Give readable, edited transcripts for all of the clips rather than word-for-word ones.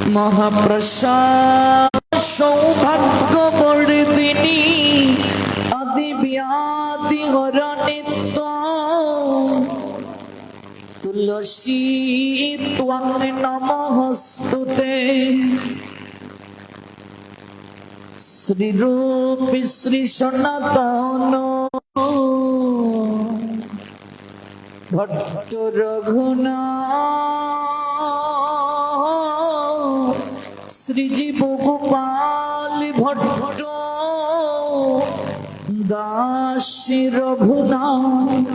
মহাপ্রসাদ সৌভাগ্য বর্ধিনী আদি ব্যাধি হরণিত তুলসী ত্বং নমস্তুতে শ্রীরূপী শ্রী সনাতন ভট্ট রঘুনাথ শ্রীজীব গোপাল ভট্ট দাসী রঘুনাথ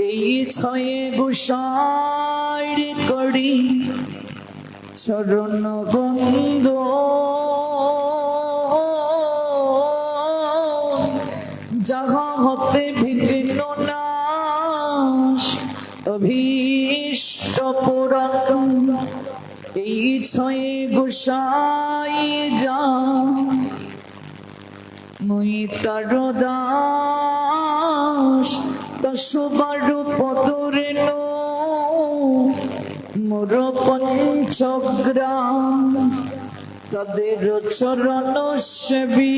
এই ছয়ে গোসাই করি চরণ বন্ধ যাহা হতে বিঘ্ন নাশ অভীষ্ট পুরাণ এই ছয়ে গোসাই যা মুই তার দাস দশবার পদরে মোর পঞ্চগ্রাম তাদের চরণ সেবী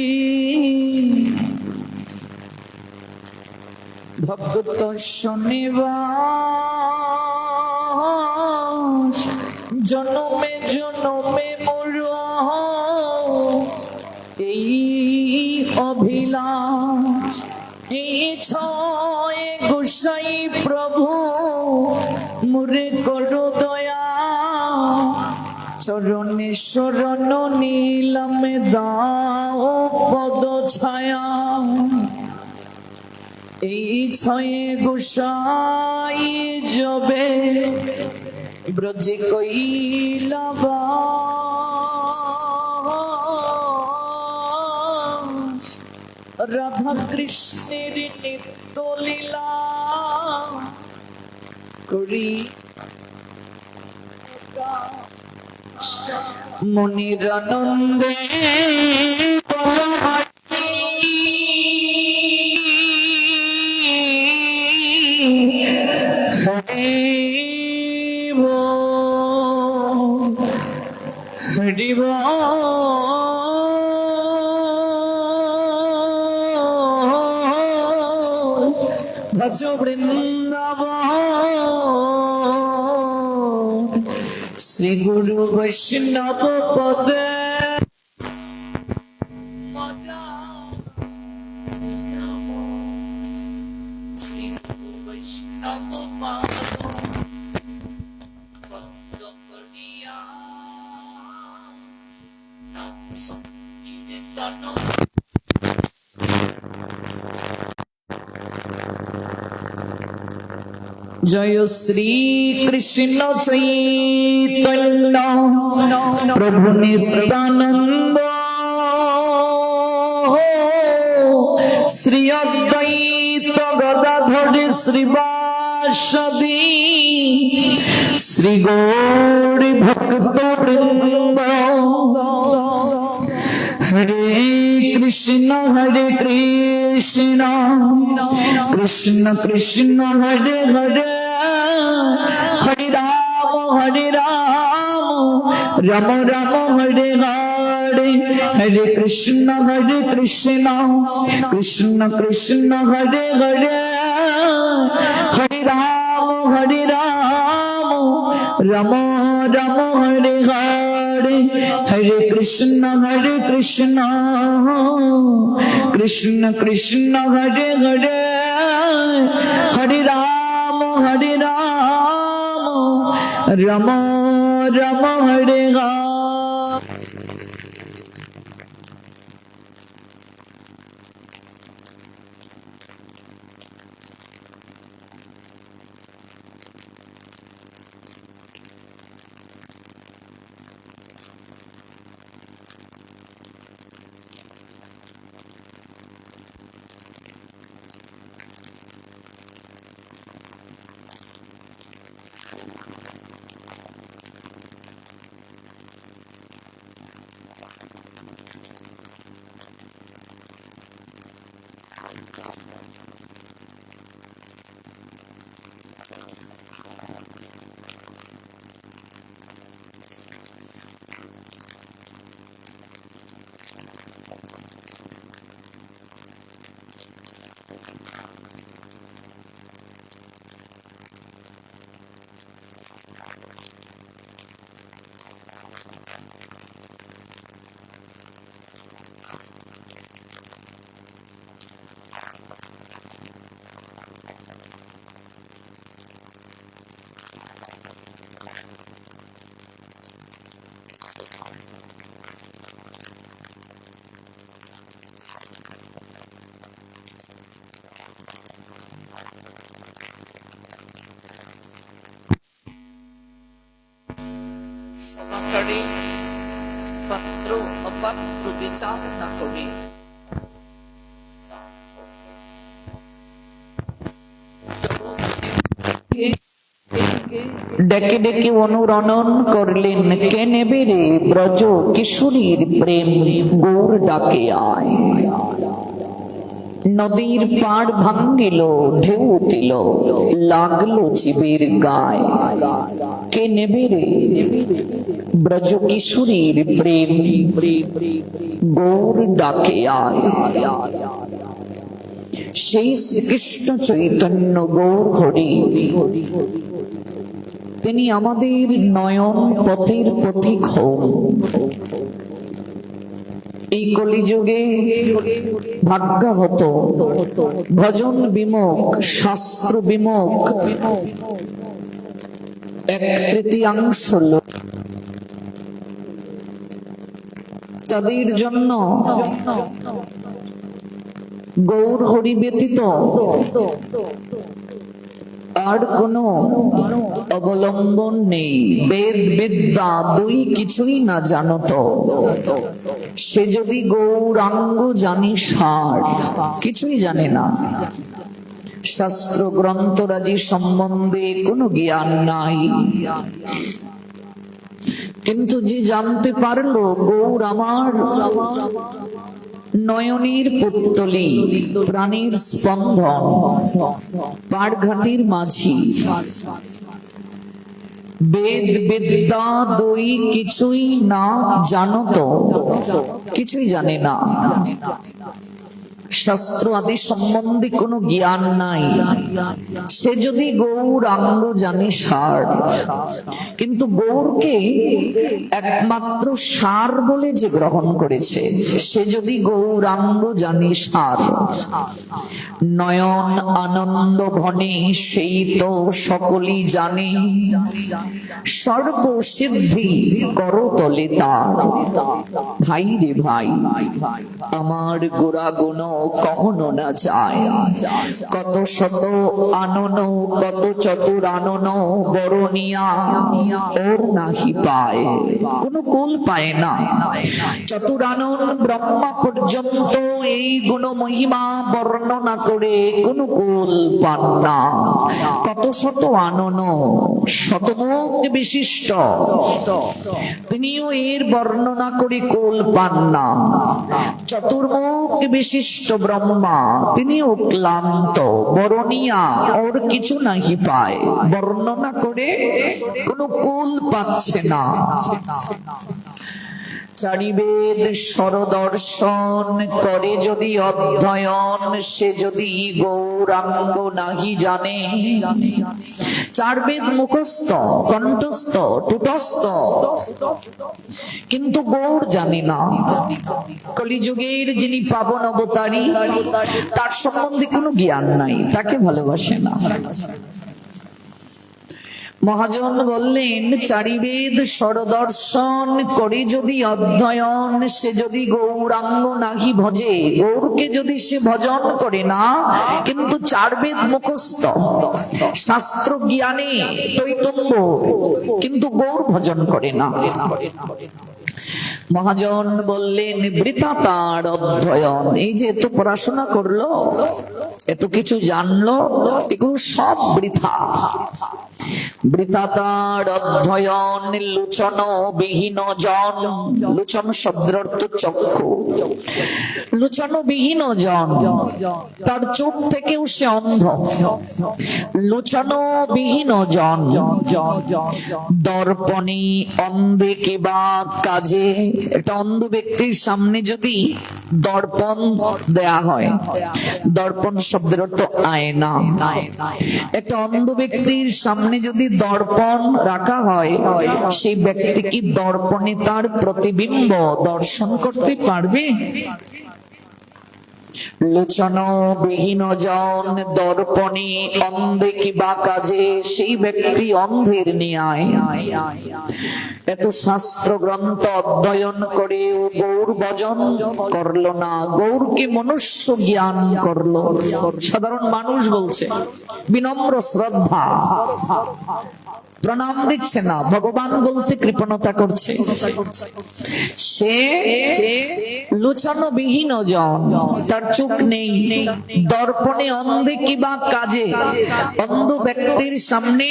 ভক্ত শনিবাস জনমে জনমে মোর এই অভিলাষ এই ছয় গোসাই প্রভু মুরে করো দয়া চরণে শরণ নীলমে দাও পদ ছায়া এই ছয়ে গোসাই জবে ব্রজে কইলা বাস রাধা কৃষ্ণের নিত্য লীলা করি মনির আনন্দে হরিব ভজ বৃন্দাবন শ্রী গুরু বৈষ্ণব পদে শ্রী গুরু বৈষ্ণব পদ জয় শ্রী কৃষ্ণ চৈতন্য প্রভু নিত্যানন্দ শ্রী অদ্বৈত গদাধর শ্রীবাসদী শ্রী গৌরী ভক্ত বৃন্দ হরে কৃষ্ণ কৃষ্ণ কৃষ্ণ হরে হরে হরে রাম রাম রাম হরে হরে হরে কৃষ্ণ কৃষ্ণ কৃষ্ণ হরে হরে হরে রাম রাম রাম হরে হরে হরে কৃষ্ণ কৃষ্ণ কৃষ্ণ হরে হরে হরে রাম রাম রাম হরে হরে সমাকারে পাত্র অপাত্র বিচার না করে ডেকে ডেকে অনুরণন করলেন, কে নেবে রে ব্রজ কিশোরীর প্রেম, গৌর ডাকে আয়। নদীর পাড় ভাঙ্গিল, ঢেউ উঠিল, লাগলো জীবের গায়। কে নেবে রে ব্রজ কিশোরীর প্রেম, গৌর ডাকে আয়। সেই শ্রীকৃষ্ণ চৈতন্য গৌর হরি, তিনি আমাদের নয়ন পথের পথিক হন। এই কলিযুগে ভাগ্যহত, ভজন বিমুখ, শাস্ত্র বিমুখ 1/3 লোক, তাদের জন্য গৌর হরি ব্যতীত আর কোনো অবলম্বন নেই। বেদ বিদ্যা দুই কিছুই না জানত, সে যদি গৌরাঙ্গ জানি সার, কিছুই জানে না। শাস্ত্র গ্রন্থরাজি সম্বন্ধে কোনো জ্ঞান নাই, কিন্তু যে জানতে পারলো গৌর আমার নয়নের পুত্তলি, প্রাণীর স্পন্দন, পাড়ঘাটির মাঝি, বেদ বিদ্যা দুই কিছুই না জানত, কিছুই জানে না। শাস্ত্র আদি সম্বন্ধে কোনো জ্ঞান নাই, সে যদি গৌরাঙ্গ জানে সার, কিন্তু গৌরকে একমাত্র সার বলে যে গ্রহণ করেছে, সে যদি গৌরাঙ্গ জানে সার, নয়ন আনন্দ ভনে সেই তো সকলই জানে, সর্বসিদ্ধি করতলে তার। ভাই রে ভাই, আমার গোড়াগুণ কখনো না যায়, কত শত আনন, কত চতুর আনন বরণিয়া ওর নাহি পায়, কোন কুল পায় না। চতুরানন ব্রহ্মা পর্যন্ত এই গুণ মহিমা বর্ণনা করে কোন কুল পান না। কত শত আনন, শতমুখ বিশিষ্ট, তিনিও এর বর্ণনা করে কুল পান না। চতুর্মুখ বিশিষ্ট ব্রহ্মা, তিনিও ক্লান্ত, বরণিয়া ওর কিছু নাহি পায়, বর্ণনা করে কোনো কুল পাচ্ছে না। চারিবেদ স্বরদর্শন করে যদি অধ্যয়ন, সে যদি গৌরাঙ্গ নাহি জানে। চার বেদ মুখস্থ, কণ্ঠস্থ, টুটস্থ, কিন্তু গৌর জানে না। কলিযুগের যিনি পাবন অবতারী, তার সম্বন্ধে কোনো জ্ঞান নাই, তাকে ভালোবাসে না। মহাজন বললেন, চারিবেদ স্বরদর্শন করে যদি অধ্যয়ন, সে যদি গৌরাঙ্গ নাহি ভজে, গৌরকে যদি সে ভজন করে না, কিন্তু চারবেদ মুখস্থ, শাস্ত্র জ্ঞানে টৈতম্য, কিন্তু গৌর ভজন করে না। মহাজন বললেন, বৃথা তার অধ্যয়ন। এই যে এত পড়াশোনা করলো, এত কিছু জানলো, এগুলো সব বৃথা। বৃথা তার অধ্যয়ন, লোচন বিহীন জন। লোচন শব্দের অর্থ চক্ষু, লোচন বিহীন জন, তার চোখ থেকেও সে অন্ধ। লোচন বিহীন জন, দর্পণে অন্ধে কিবা কাজে। একটা অন্ধ ব্যক্তির সামনে যদি দর্পণ দেয়া হয়, দর্পণ শব্দের অর্থ আয়না, একটা অন্ধ ব্যক্তির সামনে যদি দর্পণ রাখা হয়, সেই ব্যক্তি কি দর্পণে তার প্রতিবিম্ব দর্শন করতে পারবে? লোচন বিহীন জন, দর্পণে অন্ধে কিবা কাজে, সেই ব্যক্তি অন্ধের ন্যায়। এত শাস্ত্র গ্রন্থ অধ্যয়ন করে গৌর ভজন করলো না, গৌরকে মনুষ্য জ্ঞান করলো। সাধারণ মানুষ বলছে, বিনম্র শ্রদ্ধা, প্রণাম দিচ্ছে না, ভগবান বলতে কৃপণতা করছে। সে লোচনবিহীন জন, তার চোখ নেই। দর্পণে অন্ধে কিবা কাজে, অন্ধ ব্যক্তির সামনে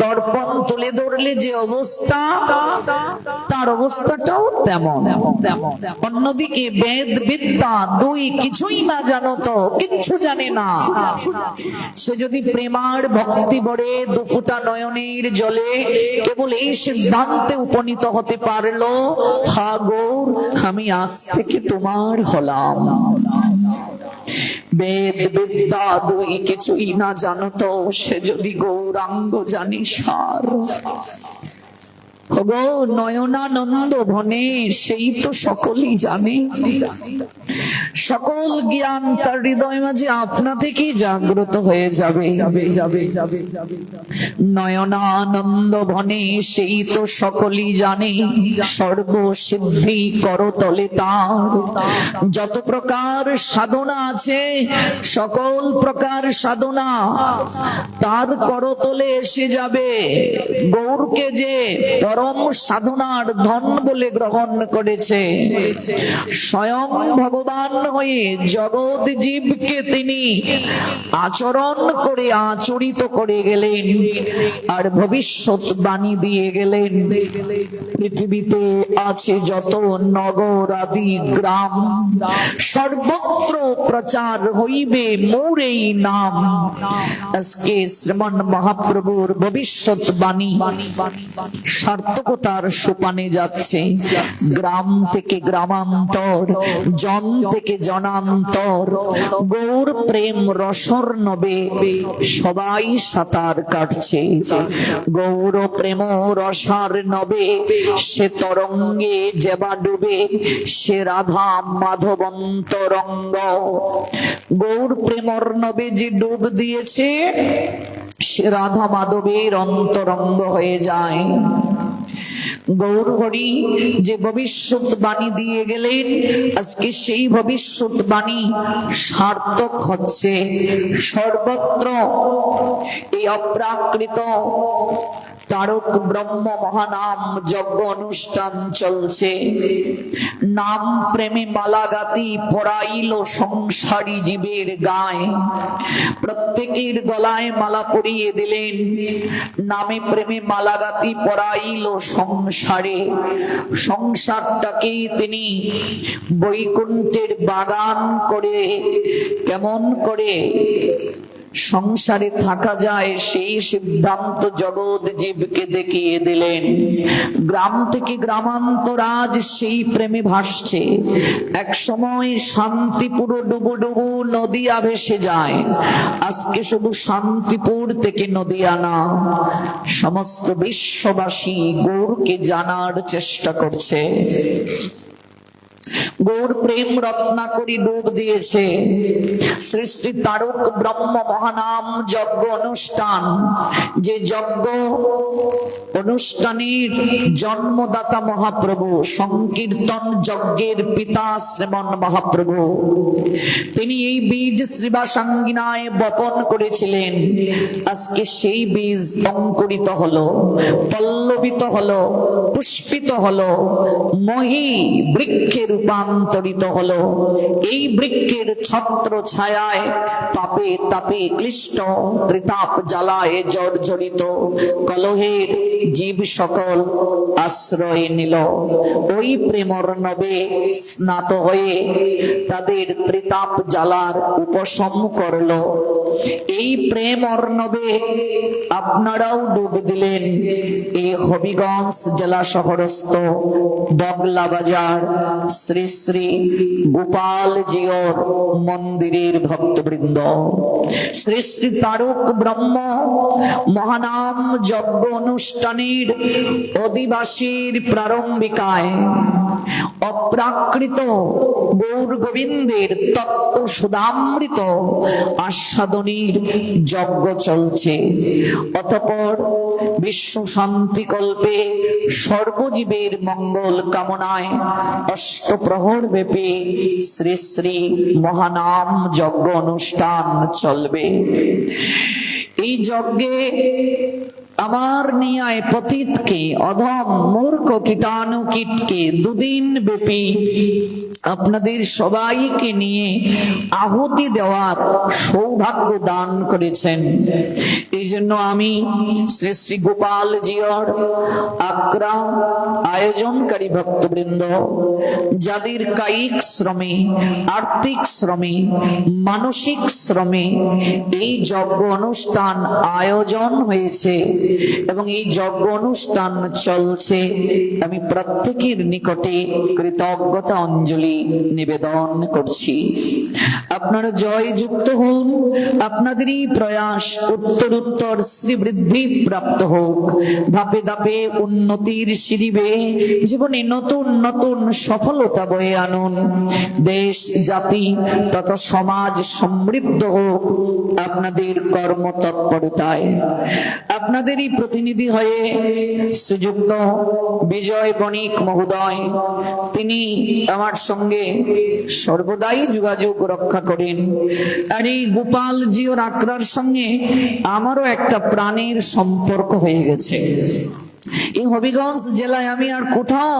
দর্পণ তুলে ধরলে যে অবস্থা, তার অবস্থাটাও তেমন। অন্যদিকে বেদ বিদ্যা দুই কিছুই না জানো তো, কিচ্ছু জানে না, সে যদি প্রেমার ভক্তি বড়ে দুফুটা নয়নের জলে কেবল এই সিদ্ধান্তে উপনীত হতে পারলো, হা গৌর আমি আজ থেকে তোমার হলাম। বেদ বিদ্যা দুই কিছুই না জানো তো, সে যদি গৌরাঙ্গ জানি সার। গো নয়নানন্দ ভনে, সেই তো সকলই জানে। সকল জ্ঞান তার হৃদয় মাঝে আপনা থেকেই জাগ্রত হয়ে যাবে। নয়নানন্দ ভনে, সেই তো সকলই জানে। সর্বসিদ্ধি করতলে তার যত প্রকার সাধনা আছে, সকল প্রকার সাধনা তার করতলে এসে যাবে। গৌরকে যে পরম সাধনার ধন বলে গ্রহণ করেছে, স্বয়ং ভগবান হয়ে জগৎ জীবকে তিনি আচরণ করে আচরিত করে গেলেন, আর ভবিষ্যৎ বাণী দিয়ে গেলেন। পৃথিবীতে আছে যত নগর আদি গ্রাম, সর্বত্র প্রচার হইবে মোর এই নাম। আজকে শ্রীমন মহাপ্রভুর ভবিষ্যৎ বাণী সার্থকতার সোপানে যাচ্ছে। গ্রাম থেকে গ্রামান্তর, জন থেকে জনান্তর, গৌর প্রেম রসর নবে সবাই সাঁতার কাটছে। গৌর প্রেম রসার নবে সে তরঙ্গে যেবা ডুবে, সে রাধা মাধবন্তরঙ্গ। গৌর প্রেমর নবে যে ডুব দিয়েছে, সে রাধা মাধবের অন্তরঙ্গ হয়ে যায়। গৌর হরি যে ভবিষ্যৎ বাণী দিয়ে গেলেন, আজকে সেই ভবিষ্যৎ বাণী সার্থক হচ্ছে। সর্বত্র এই অপ্রাকৃত তারক ব্রহ্ম মহানাম যজ্ঞ অনুষ্ঠান চলছে। নাম প্রেমে মালাগাতি পরাইল সংসারী জীবের গায়ে। প্রত্যেকের গলায় মালা পরিয়ে দিলেন, নামে প্রেমে মালাগাতি পরাইল সংসারে। সংসারটাকে তিনি বৈকুণ্ঠের বাগান করে, কেমন করে সংসারে থাকা যায় সেই সিদ্ধান্ত জগৎ জীবকে দেখিয়ে দিলেন। গ্রাম থেকে গ্রামান্তর আজ সেই প্রেমে ভাসছে। এক সময় শান্তিপুর ডুবু ডুবু নদিয়া ভেসে যায়, আজকে শুধু শান্তিপুর থেকে নদিয়া না, সমস্ত বিশ্ববাসী গৌরকে জানার চেষ্টা করছে। গৌর প্রেম রত্নাকরী ডুব দিয়েছে। শ্রী শ্রী তারক ব্রহ্ম মহানাম যজ্ঞ অনুষ্ঠান, যে যজ্ঞ অনুষ্ঠানের জন্মদাতা মহাপ্রভু, সংকীর্তন যজ্ঞের পিতা শ্রীমন মহাপ্রভু, তিনি এই বীজ শ্রীবাসাঙ্গিনায় বপন করেছিলেন। আজকে সেই বীজ অঙ্কুরিত হলো, পল্লবিত হলো, পুষ্পিত হলো, মহি বৃক্ষে রূপান্তরিত হলো। এই বৃক্ষের ছত্র ছায়ায় পাপে তাপে ক্লিষ্ট, ত্রিতাপ জ্বালায় জর্জরিত কলহের জীব সকল আশ্রয় নিল। ওই প্রেমর্ণবে স্নাত হয়ে তাদের ত্রিতাপ জ্বালার উপশম করলো। এই প্রেম অর্ণবে আপনারাও ডুব দিলেন। এই হবিগঞ্জ জেলা শহরস্থ বগলা বাজার শ্রী শ্রী গোপাল জিওর মন্দিরের ভক্তবৃন্দ, শ্রী শ্রী তারক ব্রহ্ম মহানাম যজ্ঞ অনুষ্ঠানের অধিবাসীর প্রারম্ভিকায় অপ্রাকৃত গৌর গোবিন্দের তত্ত্ব সুধামৃত আস্বাদনীর যজ্ঞ চলছে। অতঃপর বিশ্ব শান্তি কল্পে সর্বজীবের মঙ্গল কামনায় অষ্টপ্রহর ব্যাপী শ্রী শ্রী মহানাম যজ্ঞ অনুষ্ঠান চলবে। এই যজ্ঞে আমার নিয়ায় পতিতকে, অধম মূর্খ কীটাণু কীটকে দুদিন ব্যাপী আপনাদের সবাইকে নিয়ে আহুতি দেওয়ার সৌভাগ্য দান করেছেন। এই জন্য আমি শ্রী শ্রী গোপাল জিয়র আগ্রা আয়োজনকারী ভক্তবৃন্দ, যাদের কায়িক শ্রমে, আর্থিক শ্রমে, মানসিক শ্রমে এই যজ্ঞ অনুষ্ঠান আয়োজন হয়েছে এবং এই যজ্ঞ অনুষ্ঠান চলছে, আমি প্রত্যেকের নিকটে কৃতজ্ঞতা অঞ্জলি নিবেদন করছি। আপনারা জয়যুক্ত হন, আপনাদেরই প্রয়াস উত্তরোত্তর শ্রীবৃদ্ধি প্রাপ্ত হোক, ধাপে ধাপে উন্নতির সিঁড়ি বেয়ে জীবনে নতুন নতুন সফলতা বয়ে আনুন, দেশ জাতি তথা সমাজ সমৃদ্ধ হোক আপনাদের কর্মতৎপরতায়। আপনাদেরই প্রতিনিধি হয়ে শ্রীযুক্ত বিজয় বণিক মহোদয়, তিনি আমার সঙ্গে সর্বদাই যোগাযোগ রক্ষা করেন। আর এই গোপাল জিওর আগ্রার সঙ্গে আমারও একটা প্রাণের সম্পর্ক হয়ে গেছে। এই হবিগঞ্জ জেলায় আমি আর কোথাও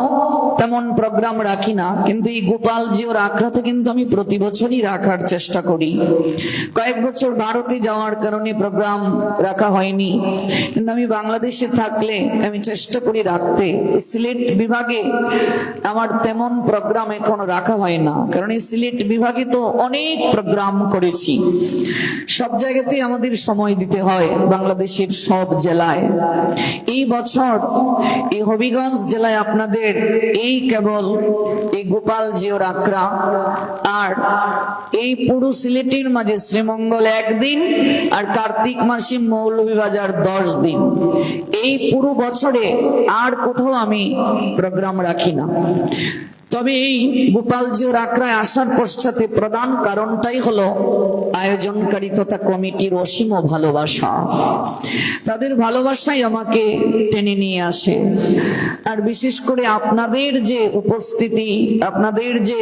তেমন প্রোগ্রাম রাখি না, কিন্তু এই গোপাল জিওর আগ্রাতে কিন্তু আমি প্রতি বছরই রাখার চেষ্টা করি। কয়েক বছর ভারতে যাওয়ার কারণে প্রোগ্রাম রাখা হয়নি, কিন্তু আমি বাংলাদেশে থাকলে আমি চেষ্টা করি রাখতে। সিলেট বিভাগে আমার তেমন প্রোগ্রাম এখন রাখা হয় না, কারণ এই সিলেট বিভাগে তো অনেক প্রোগ্রাম করেছি। সব জায়গাতেই আমাদের সময় দিতে হয়, বাংলাদেশের সব জেলায়। এই বছর এই হবিগঞ্জ জেলায় আপনাদের এই কেবল এই গোপাল জিওর আগ্রা আর এই পুরো সিলেটের মাঝে শ্রীমঙ্গল একদিন আর কার্তিক মাসে মৌলভীবাজার 10 দিন, এই পুরো বছরে আর কোথাও আমি প্রোগ্রাম রাখি না। তবে এই গোপাল জিওর আগ্রায় আসার পশ্চাতে প্রধান কারণটাই হলো আয়োজনকারী তথা কমিটির অসীম ভালোবাসা। তাদের ভালোবাসাই আমাকে টেনে নিয়ে আসে। আর বিশেষ করে আপনাদের যে উপস্থিতি, আপনাদের যে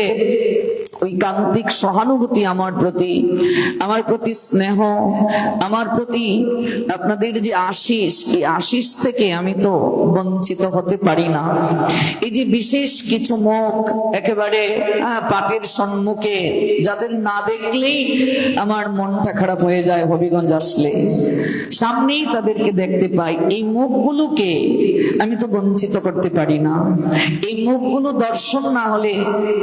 ঐকান্তিক সহানুভূতি আমার প্রতি স্নেহ, আমার প্রতি আপনাদের যে আশিস, এই আশিস থেকে আমি তো বঞ্চিত হতে পারি না। এই যে বিশেষ কিছু মুখ একেবারে পাটের সম্মুখে, যাদের না দেখলেই আমার মনটা খারাপ হয়ে যায়, হবিগঞ্জ আসলে সামনেই তাদেরকে দেখতে পাই, এই মুখগুলোকে আমি তো বঞ্চিত করতে পারি না। এই মুখগুলো দর্শন না হলে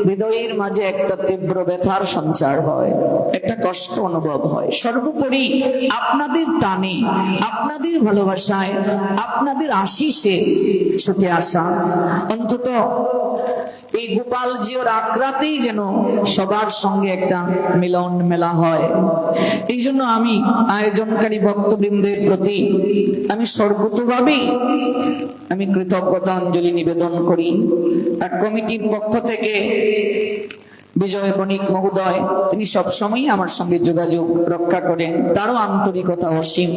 হৃদয়ের মাঝে একটা তীব্র ব্যথার সঞ্চার হয়, একটা কষ্ট অনুভব হয়। সর্বোপরি আপনাদের টানে, আপনাদের ভালোবাসায়, আপনাদের আশিসে ছুটে আসা, অন্তত এই গোপাল জিওর আগ্রাতেই যেন সবার সঙ্গে একটা মিলন মেলা হয়। এই জন্য আমি আয়োজনকারী ভক্তবৃন্দের প্রতি আমি সর্বতভাবেই আমি কৃতজ্ঞতা অঞ্জলি নিবেদন করি। আর কমিটির পক্ষ থেকে বিজয় বণিক মহোদয়, তিনি সবসময় আমার সঙ্গে যোগাযোগ রক্ষা করেন, তারও আন্তরিকতা অসীম,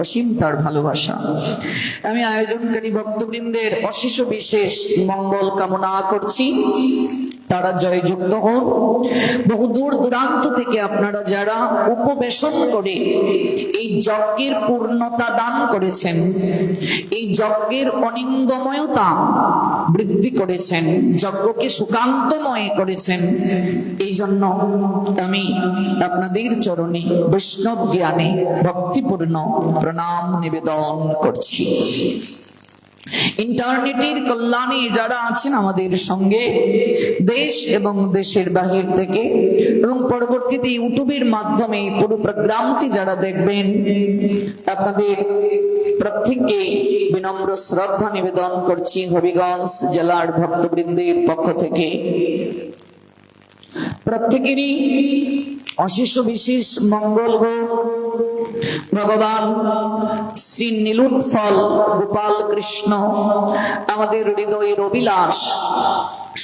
অসীম তার ভালোবাসা। আমি আয়োজনকারী ভক্তবৃন্দের অশেষ বিশেষ মঙ্গল কামনা করছি, তারা জয়যুক্ত হন। বহু দূর দূরান্ত থেকে আপনারা যারা উপবেশন করে এই যজ্ঞের পূর্ণতা দান করেছেন, এই যজ্ঞের অনিন্দময়তা বৃদ্ধি করেছেন, যজ্ঞকে সুকান্তময় করেছেন, এই জন্য আমি আপনাদের চরণে বৈষ্ণব জ্ঞানে ভক্তিপূর্ণ প্রণাম নিবেদন করছি। ইন্টারনেটের কল্যাণে যারা আছেন আমাদের সঙ্গে, দেশ এবং দেশের বাহির থেকে, এবং পরবর্তীতে ইউটিউবের মাধ্যমে পুরো প্রোগ্রামটি যারা দেখবেন, আপনাদের প্রত্যেককে বিনম্র শ্রদ্ধা নিবেদন করছি হবিগঞ্জ জেলার ভক্তবৃন্দের পক্ষ থেকে। প্রত্যেকেরই অশেষ বিশেষ মঙ্গল হোক। ভগবান শ্রী নীলোৎফল গোপাল কৃষ্ণ আমাদের হৃদয়ের অভিলাষ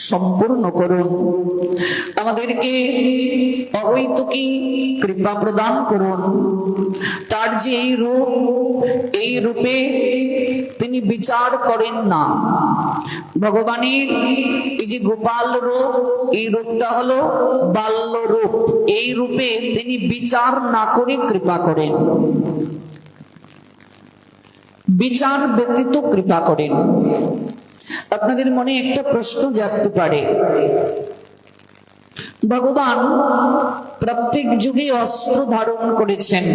সম্পূর্ণ করুন, আমাদেরকে অহৈতুকী কৃপা প্রদান করুন। তার যে এই রূপ, এই রূপে তিনি বিচার করেন না। ভগবানের এই যে গোপাল রূপ, এই রূপটা হলো বাল্য রূপ, এই রূপে তিনি বিচার না করে কৃপা করেন। বিচার ব্যতীত কৃপা করেন। আপনাদের মনে একটা প্রশ্ন জাগতে পারে, ভগবান প্রত্যেক যুগে অস্ত্র ধারণ করেছেন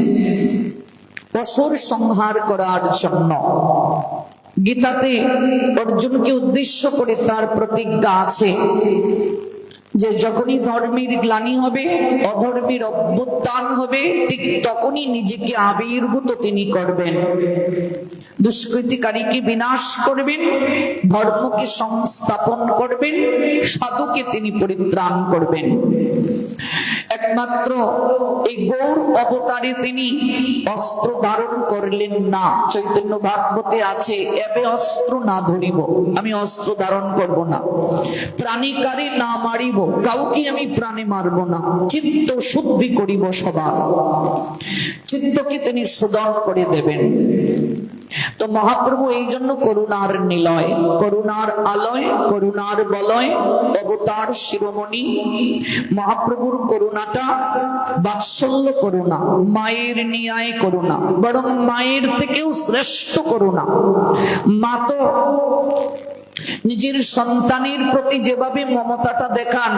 অসুর সংহার করার জন্য। গীতাতে অর্জুনকে উদ্দেশ্য করে তার প্রতিজ্ঞা আছে যে যখনই ধর্মের গ্লানি হবে, অধর্মের অভ্যুত্থান হবে, ঠিক তখনই নিজেকে আবির্ভূত তিনি করবেন, দুষ্কৃতিকারীকে বিনাশ করবেন, ধর্মকে সংস্থাপন করবেন, সাধুকে তিনি পরিত্রাণ করবেন। একমাত্র এই গৌর অবতারে তিনি অস্ত্র ধারণ করলেন না। চৈতন্য ভাগবতে আছে, এবে অস্ত্র না ধরিব, আমি অস্ত্র ধারণ করব না, প্রাণীকারে না মারিব, কাউকে আমি প্রাণে মারব না, চিত্ত শুদ্ধি করিব সবার, চিত্তকে তিনি শোধন করে দেবেন। তো মহাপ্রভু এই জন্য করুণার নিলয়, করুণার আলয়, করুণার বলয়, অবতার শিরোমণি। মহাপ্রভুর করুণাটা বাৎসল্য করুণা, মায়ের ন্যায় করুণা, বরং মায়ের থেকেও শ্রেষ্ঠ করুণা। মা তো নিজের সন্তানের প্রতি যেভাবে মমতাটা দেখান,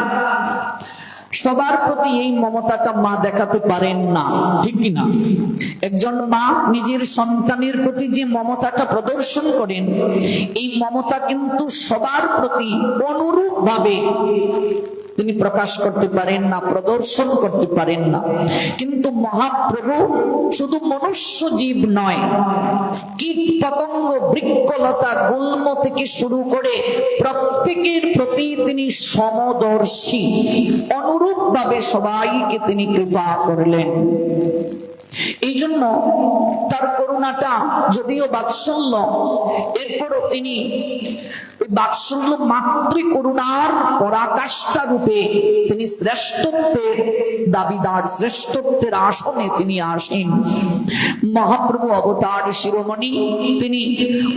সবার প্রতি এই মমতাটা মা দেখাতে পারেন না, ঠিক কিনা? একজন মা নিজের সন্তানের প্রতি যে মমতাটা প্রদর্শন করেন, এই মমতা কিন্তু সবার প্রতি অনুরূপ ভাবে তিনি প্রকাশ করতে পারেন না, প্রদর্শন করতে পারেন না। কিন্তু মহাপ্রভু শুধু মনুষ্য জীব নয়, কীট পতঙ্গ, বৃক্ষলতা, গুল্ম থেকে শুরু করে প্রত্যেকের প্রতি তিনি সমদর্শী, অনুরূপ ভাবে সবাইকে তিনি কৃপা করলেন। এই জন্য তার করুণাটা যদিও বাৎসল্য, এরপরও তিনি বাৎসল্য মাতৃ করুণার পরাকাষ্ঠা রূপে তিনি শ্রেষ্ঠত্বের দাবিদার, শ্রেষ্ঠত্বের আসনে তিনি আসেন। মহাপ্রভু অবতার শিরোমণি, তিনি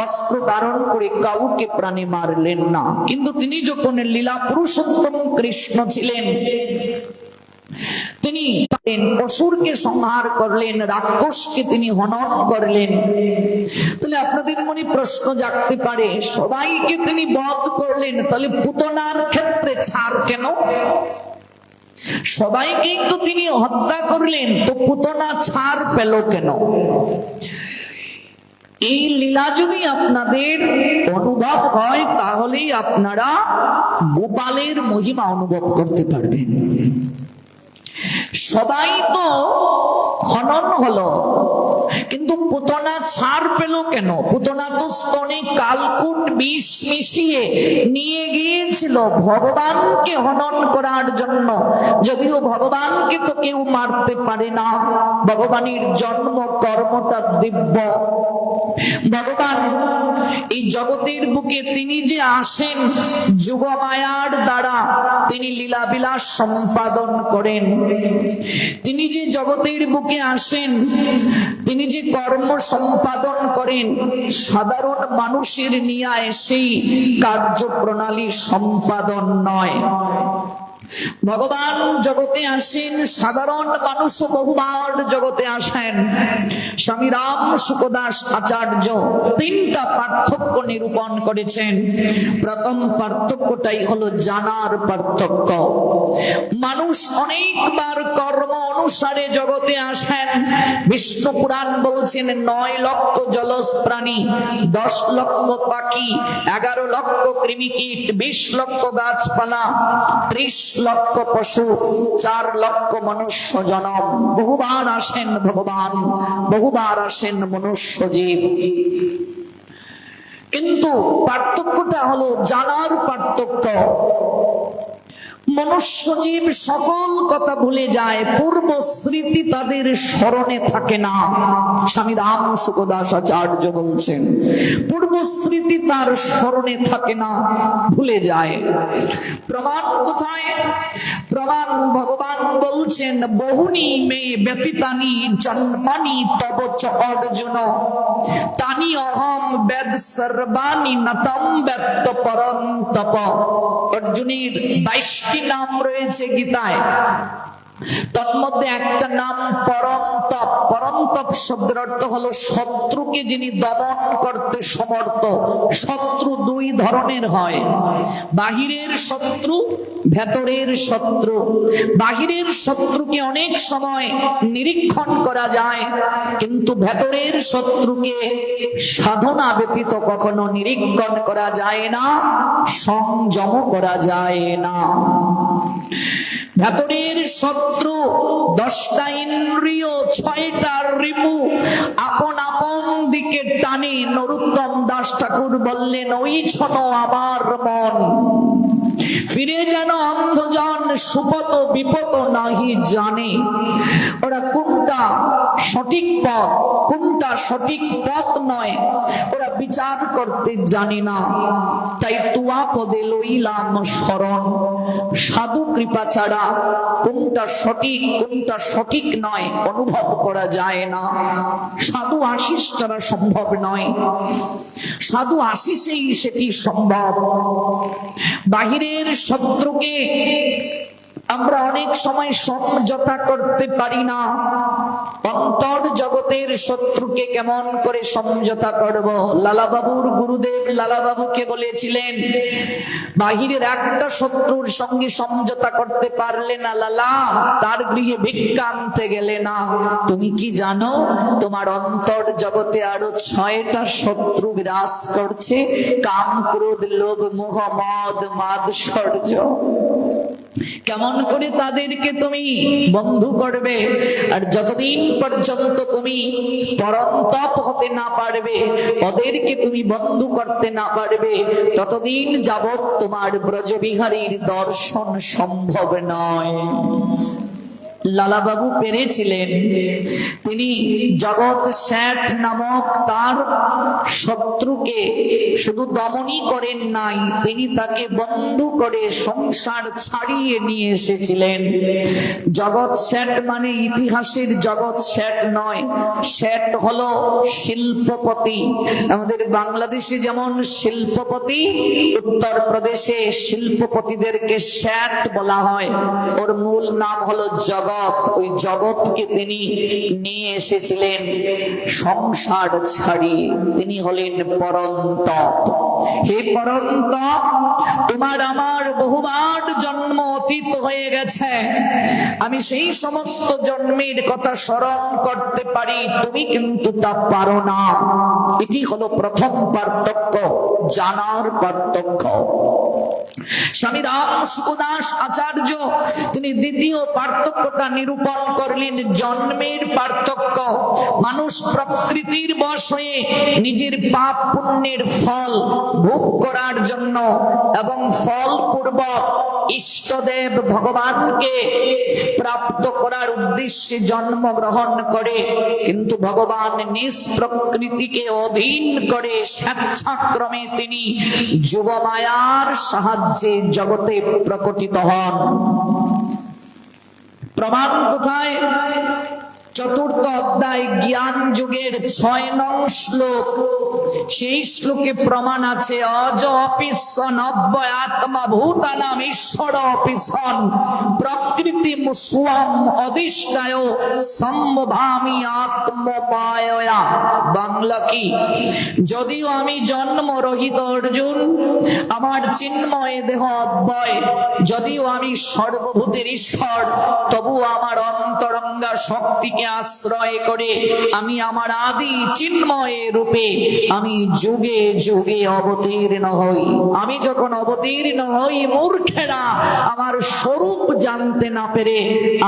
অস্ত্র ধারণ করে কাউকে প্রাণে মারলেন না। কিন্তু তিনি যখন লীলা পুরুষোত্তম কৃষ্ণ ছিলেন, তিনি অসুরকে সংহার করলেন, রাক্ষসকে তিনি হনন করলেন। তাহলে আপনাদের মনে প্রশ্ন জাগতে পারে, সবাইকে তিনি বধ করলেন, তাহলে পুতনার ক্ষেত্রে ছাড় কেন? সবাইকেই তো তিনি হত্যা করলেন, তো পুতনা ছাড় পেল কেন? এই লীলা যদি আপনাদের অনুভব হয়, তাহলেই আপনারা গোপালের মহিমা অনুভব করতে পারবেন। সবাই তো হনন হলো, কিন্তু পুতনা ছাড় পেল কেন? পুতনা তো স্তনে কালকুট বিষ মিশিয়ে নিয়ে গিয়েছিল ভগবানকে হনন করার জন্য। যদিও ভগবানকে তো কেউ মারতে পারে না, ভগবানের জন্ম কর্মটা দিব্য। ভগবান এই জগতের বুকে তিনি যে আসেন যুগমায়ার দ্বারা, তিনি লীলাবিলাস সম্পাদন করেন। তিনি যে জগতের বুকে আসেন, তিনি যে কর্ম সম্পাদন করেন, সাধারণ মানুষের নিয়ায় সেই কার্যপ্রণালী সম্পাদন নয়। ভগবান জগতে আসেন, সাধারণ মানুষ বহুবার জগতে আসেন। স্বামী রাম সুখদাস আচার্য তিনটা পার্থক্য নিরূপণ করেছেন। প্রথম পার্থক্যটাই হলো জানার পার্থক্য। মানুষ অনেকবার কর্ম অনুসারে জগতে আসেন। বিষ্ণু পুরাণ বলছেন 9 লক্ষ জলজ প্রাণী, 10 লক্ষ পাখি, 11 লক্ষ কৃমিকীট, 20 লক্ষ গাছপালা, 30 লক্ষ পশু, 4 লক্ষ মনুষ্য জনম। বহুবার আসেন ভগবান, বহুবার আসেন মনুষ্য জীব। কিন্তু পার্থক্যটা হলো জানার পার্থক্য। মনুষ্য জীব সকল কথা ভুলে যায়, পূর্ব স্মৃতি তাদের স্মরণে থাকে না। স্বামী রাম সুখদাস আচার্য বলছেন পূর্ব স্মৃতি তার স্মরণে থাকে না, ভুলে যায়। প্রমাণ কোথায়? প্রমাণ ভগবান বলছেন বহুনি মে ব্যতীতানি জন্মানি তব চ অর্জুন তানি অহম বেদ সর্বানি নতম বেত্ত পরন্তপ। অর্জুনের 22টি নাম রয়েছে গীতায়। তন্মধ্যে একটা নাম পরন্তপ। পরন্তপ শব্দের অর্থ হলো শত্রুকে যিনি দমন করতে সমর্থ। শত্রু দুই ধরনের হয়, বাহিরের শত্রু, ভেতরের শত্রু। বাহিরের শত্রুকে অনেক সময় নিরীক্ষণ করা যায়, কিন্তু ভেতরের শত্রুকে সাধনা ব্যতীত কখনো নিরীক্ষণ করা যায় না, সংযম করা যায় না। ভেতরের শত্রু 10টা ইন্দ্রিয়, 6টা রিপু আপন আপন দিকে টানে। নরোত্তম দাস ঠাকুর বললেন, ওই ছোট আমার মন, ফিরে যেন অন্ধজন, সুপত বিপত নাহি জানে। ওরা কোনটা সঠিক পথ, কোনটা সঠিক পথ নয়, ওরা বিচার করতে জানে না। তাই তুয়া পদে লইলাম শরণ, সাধু কৃপা ছাড়া কোনটা সঠিক কোনটা সঠিক নয় অনুভব করা যায় না। সাধু আশিস ছাড়া সম্ভব নয়, সাধু আশিসেই সেটি সম্ভব। বাহিরের শত্রুকে আমরা অনেক সময় সমঝোতা করতে পারি না। অন্তর জগতের শত্রুকে কেমন করে সমঝোতা করব? লালাবাবুর গুরুদেব লালাবাবুকে বলেছিলেন, বাহিরের একটা শত্রুর সঙ্গে সমঝোতা করতে পারলে না লালা, তার গৃহে ভিক্ষা আনতে গেলে না। তুমি কি জানো তোমার অন্তর জগতে আরো 6টা শত্রু বিরাজ করছে? কাম, ক্রোধ, লোভ, মোহ, মদ, মাৎসর্য। কেমন করে তাদেরকে তুমি বন্ধু করবে? আর যতদিন পর্যন্ত তুমি পরন্তপ হতে না পারবে, ওদেরকে তুমি বন্ধু করতে না পারবে, ততদিন যাবৎ তোমার ব্রজবিহারীর দর্শন সম্ভব নয়। লালাবাবু পেরেছিলেন। তিনি জগৎ শেঠ নামক তার শত্রুকে শুধু দমনই করেন নাই, তিনি তাকে বন্ধু করে সংসার ছাড়িয়ে নিয়ে এসেছিলেন। জগৎ শেঠ মানে ইতিহাসের জগৎ শেঠ নয়, শেঠ হলো শিল্পপতি। আমাদের বাংলাদেশে যেমন শিল্পপতি, উত্তর প্রদেশে শিল্পপতিদেরকে শেঠ বলা হয়। ওর মূল নাম হলো জগৎ। ওই জগৎকে তিনি নিয়ে এসেছিলেন সংসার ছাড়িয়ে। তিনি হলেন পরন্তপ। হে পরন্তপ, তোমার আমার বহুবার জন্ম অতীত হয়ে গেছে, আমি সেই সমস্ত জন্মের কথা স্মরণ করতে পারি, তুমি কিন্তু তা পারো না। এটি হলো প্রথম পার্থক্য, জানার পার্থক্য। স্বামী রাম সুখদাস আচার্য তিনি দ্বিতীয় পার্থক্যটা নিরূপণ করলেন, জন্মের পার্থক্য। মানুষ প্রকৃতির বশ হয়ে নিজের পাপ পুণ্যের ফল ভোগ করার জন্য এবং ফল পূর্বক ইষ্টদেব ভগবানকে প্রাপ্ত করার উদ্দেশ্যে জন্মগ্রহণ করে, কিন্তু ভগবান নিজ প্রকৃতিকে অধীন করে স্বেচ্ছাক্রমে তিনি যুগমায়ার সাহায্যে জগতে প্রকটিত হন। প্রমাণ কোথায়? চতুর্থ অধ্যায় জ্ঞান যুগের 6 নং শ্লোক। সেই শ্লোকে প্রমাণ আছে, অজ অপিসন অব্যয় আত্মা ভূতানাম ঈশ্বর অপিসন প্রকৃতিম স্বম অধিষ্ঠায় সম্ভামি আত্মপায়য়া। বাংলা কি? যদিও আমি জন্মরহিত অর্জুন, আমার চিন্ময় দেহ অব্যয়, যদিও আমি সর্বভূতের ঈশ্বর, তবু আমার অন্তরঙ্গা শক্তিকে আশ্রয় করে আমি আমার আদি চিন্ময় রূপে আমি যুগে যুগে অবতীর্ণ হই। আমি যখন অবতীর্ণ হই, মূর্খেরা আমার স্বরূপ জানতে না পেরে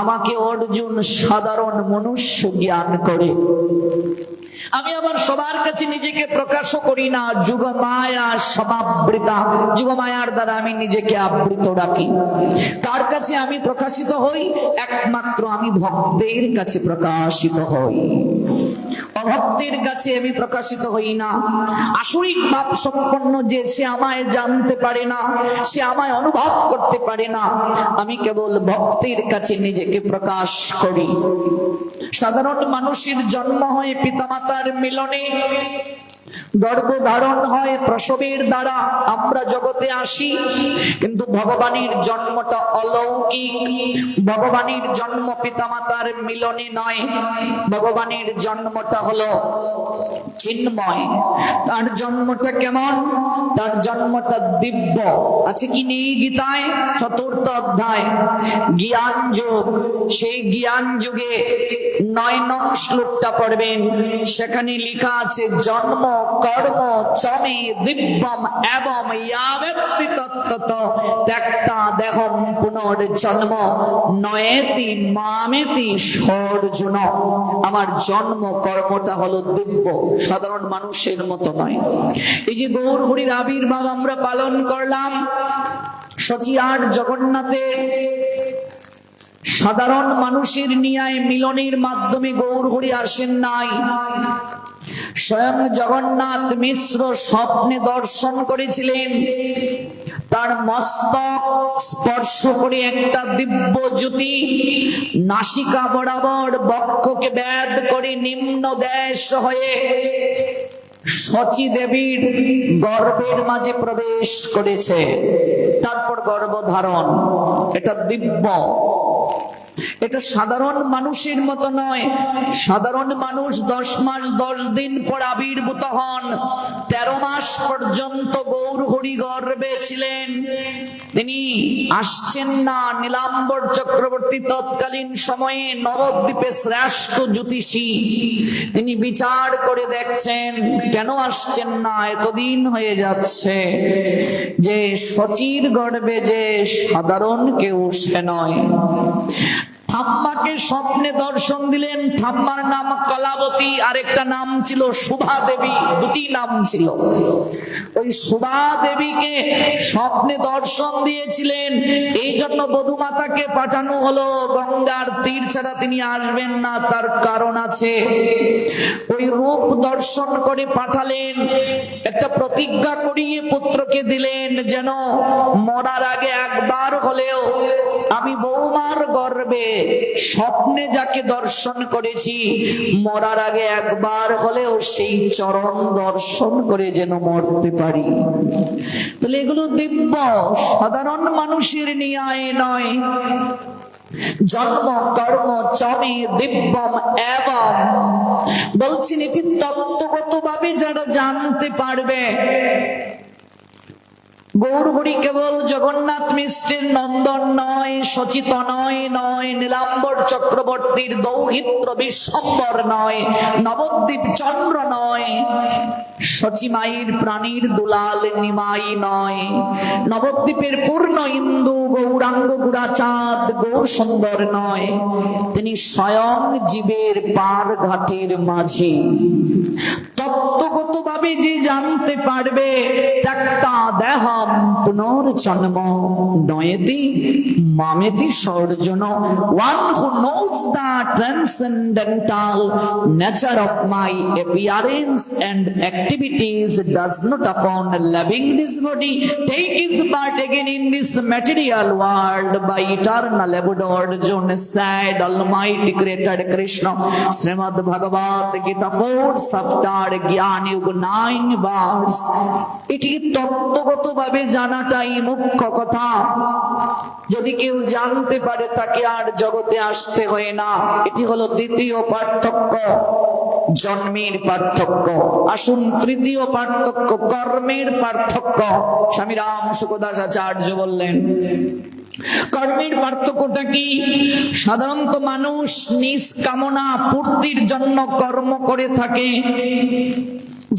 আমাকে অর্জুন সাধারণ মনুষ্য জ্ঞান করে। আমি আবার সবার কাছে নিজেকে প্রকাশ করি না, যুগ মায়া সমাবৃতা, যুগ মায়ার দ্বারা আমি নিজেকে আবৃত রাখি। তার কাছে আমি প্রকাশিত হই, একমাত্র আমি ভক্তের কাছে প্রকাশিত হই, অভক্তের কাছে আমি প্রকাশিত হই না। আসরিক ভাব সম্পন্ন যে, সে আমায় জানতে পারে না, সে আমায় অনুভব করতে পারে না। আমি কেবল ভক্তের কাছে নিজেকে প্রকাশ করি। সাধারণ মানুষের জন্ম হয় পিতামাতার মিলনে, গর্ভধারণ হয় প্রসবের দ্বারা, আমরা জগতে আসি, কিন্তু ভগবানের জন্মটা অলৌকিক। ভগবানের জন্ম পিতামাতার মিলনে নয়, ভগবানের জন্মটা হলো চিন্ময়। তার জন্মটা কেমন? তার জন্মটা দিব্য। আছে কি নেই গীতায়? 4th অধ্যায় জ্ঞান যুগ। সেই জ্ঞান যুগে 9 নং শ্লোকটা পড়বেন, সেখানে লেখা আছে জন্ম কর্ম চমে দিব্যম এবং ইয়াবেত্তি তত্ত্বত ত্যক্তা দেহম পুনর্জন্ম নয়েতি মামেতি সর্জুন। আমার জন্ম কর্মটা হলো দিব্য, সাধারণ মানুষের মতো নয়। এই যে গৌর হরির আবির্ভাব আমরা পালন করলাম, সচিয়ার জগন্নাথের সাধারণ মানুষের নিয়ায় মিলনের মাধ্যমে গৌর হরি আসেন নাই। স্বয়ং জগন্নাথ মিশ্র স্বপ্নে দর্শন করেছিলেন, তার মস্তক স্পর্শ করে একটা দিব্য জ্যোতি নাসিকা বরাবর বক্ষকে ভেদ করে নিম্ন দেশ হয়ে সচী দেবীর গর্ভের মাঝে প্রবেশ করেছে। তারপর গর্ভধারণ। এটা দিব্য, এটা সাধারণ মানুষের মতো নয়। সাধারণ মানুষ 10 মাস 10 দিন পর আবির্ভূত হন, 13 মাস পর্যন্ত গৌর হরি গর্ভে ছিলেন। তিনি আসছেন না। নীলাম্বর চক্রবর্তী তৎকালীন সময়ে নবদ্বীপে শ্রেষ্ঠ জ্যোতিষী, তিনি বিচার করে দেখছেন কেন আসছেন না, এতদিন হয়ে যাচ্ছে। যে সচির গর্ভে যে সাধারণ কেউ সে নয়। ঠাম্মাকে স্বপ্নে দর্শন দিলেন। ঠাম্মার নাম কলাবতী, আরেকটা নাম ছিল শুভা দেবী, দুটি নাম ছিল। ওই শুভা দেবীকে স্বপ্নে দর্শন দিয়েছিলেন, এই জন্য বধূমাতাকে পাঠানো হলো। গঙ্গার তীর ছাড়া তিনি আসবেন না, তার কারণ আছে। ওই রূপ দর্শন করে পাঠালেন, একটা প্রতিজ্ঞা করিয়ে পুত্রকে দিলেন, যেন মরার আগে একবার হলেও আমি বৌমার গর্ভে স্বপ্নে যাকে দর্শন করেছি, মরার আগে একবার হলেও সেই চরণ দর্শন করে যেন মরতে পারি। তাহলে এগুলো দিব্য, সাধারণ মানুষের ন্যায় নয়। জন্ম কর্ম চমে দিব্যম এবং বলছেন, এটি তত্ত্বগত ভাবে যারা জানতে পারবে। গৌর হরি কেবল জগন্নাথ মিশ্রের নন্দন নয়, সচিতনয় নয়, নীলাম্বর চক্রবর্তীর দৌহিত্র বিশ্বম্বর নয়, নবদ্বীপ চন্দ্র নয়, সচিমাইর প্রাণীর দুলাল নিমাই নয়, নবদ্বীপের পূর্ণ ইন্দু গৌরাঙ্গ গুড়াচাঁদ গৌর সুন্দর নয়। তিনি স্বয়ং জীবের পার ঘাটের মাঝি। তত্ত্বগত ভাবে যে জানতে পারবে, ত্যক্তা দেহম পুনর্জন্ম নয়েতি মামেতি সর্জুন। One who knows the transcendental nature of my appearance and activities does not upon leaving this body take his part again in this material world by eternal abode Arjun said Almighty created Krishna. Srimad Bhagavad Gita 4 chapter Gyan Yuga 9 verse. এটি তত্ত্বগত ভাবে জানাটাই মুখ্য কথা। যদি কেউ জানতে পারে, তাকে আর জগতে আসতে হয় না। এটি হলো দ্বিতীয় পার্থক্য, জন্মের পার্থক্য। আসুন তৃতীয় পার্থক্য, কর্মের পার্থক্য। স্বামী রাম সুখদাস আচার্য বললেন, কর্মের পার্থক্যটা কি? সাধারণত মানুষ নিজ কামনা পূর্তির জন্য কর্ম করে থাকে,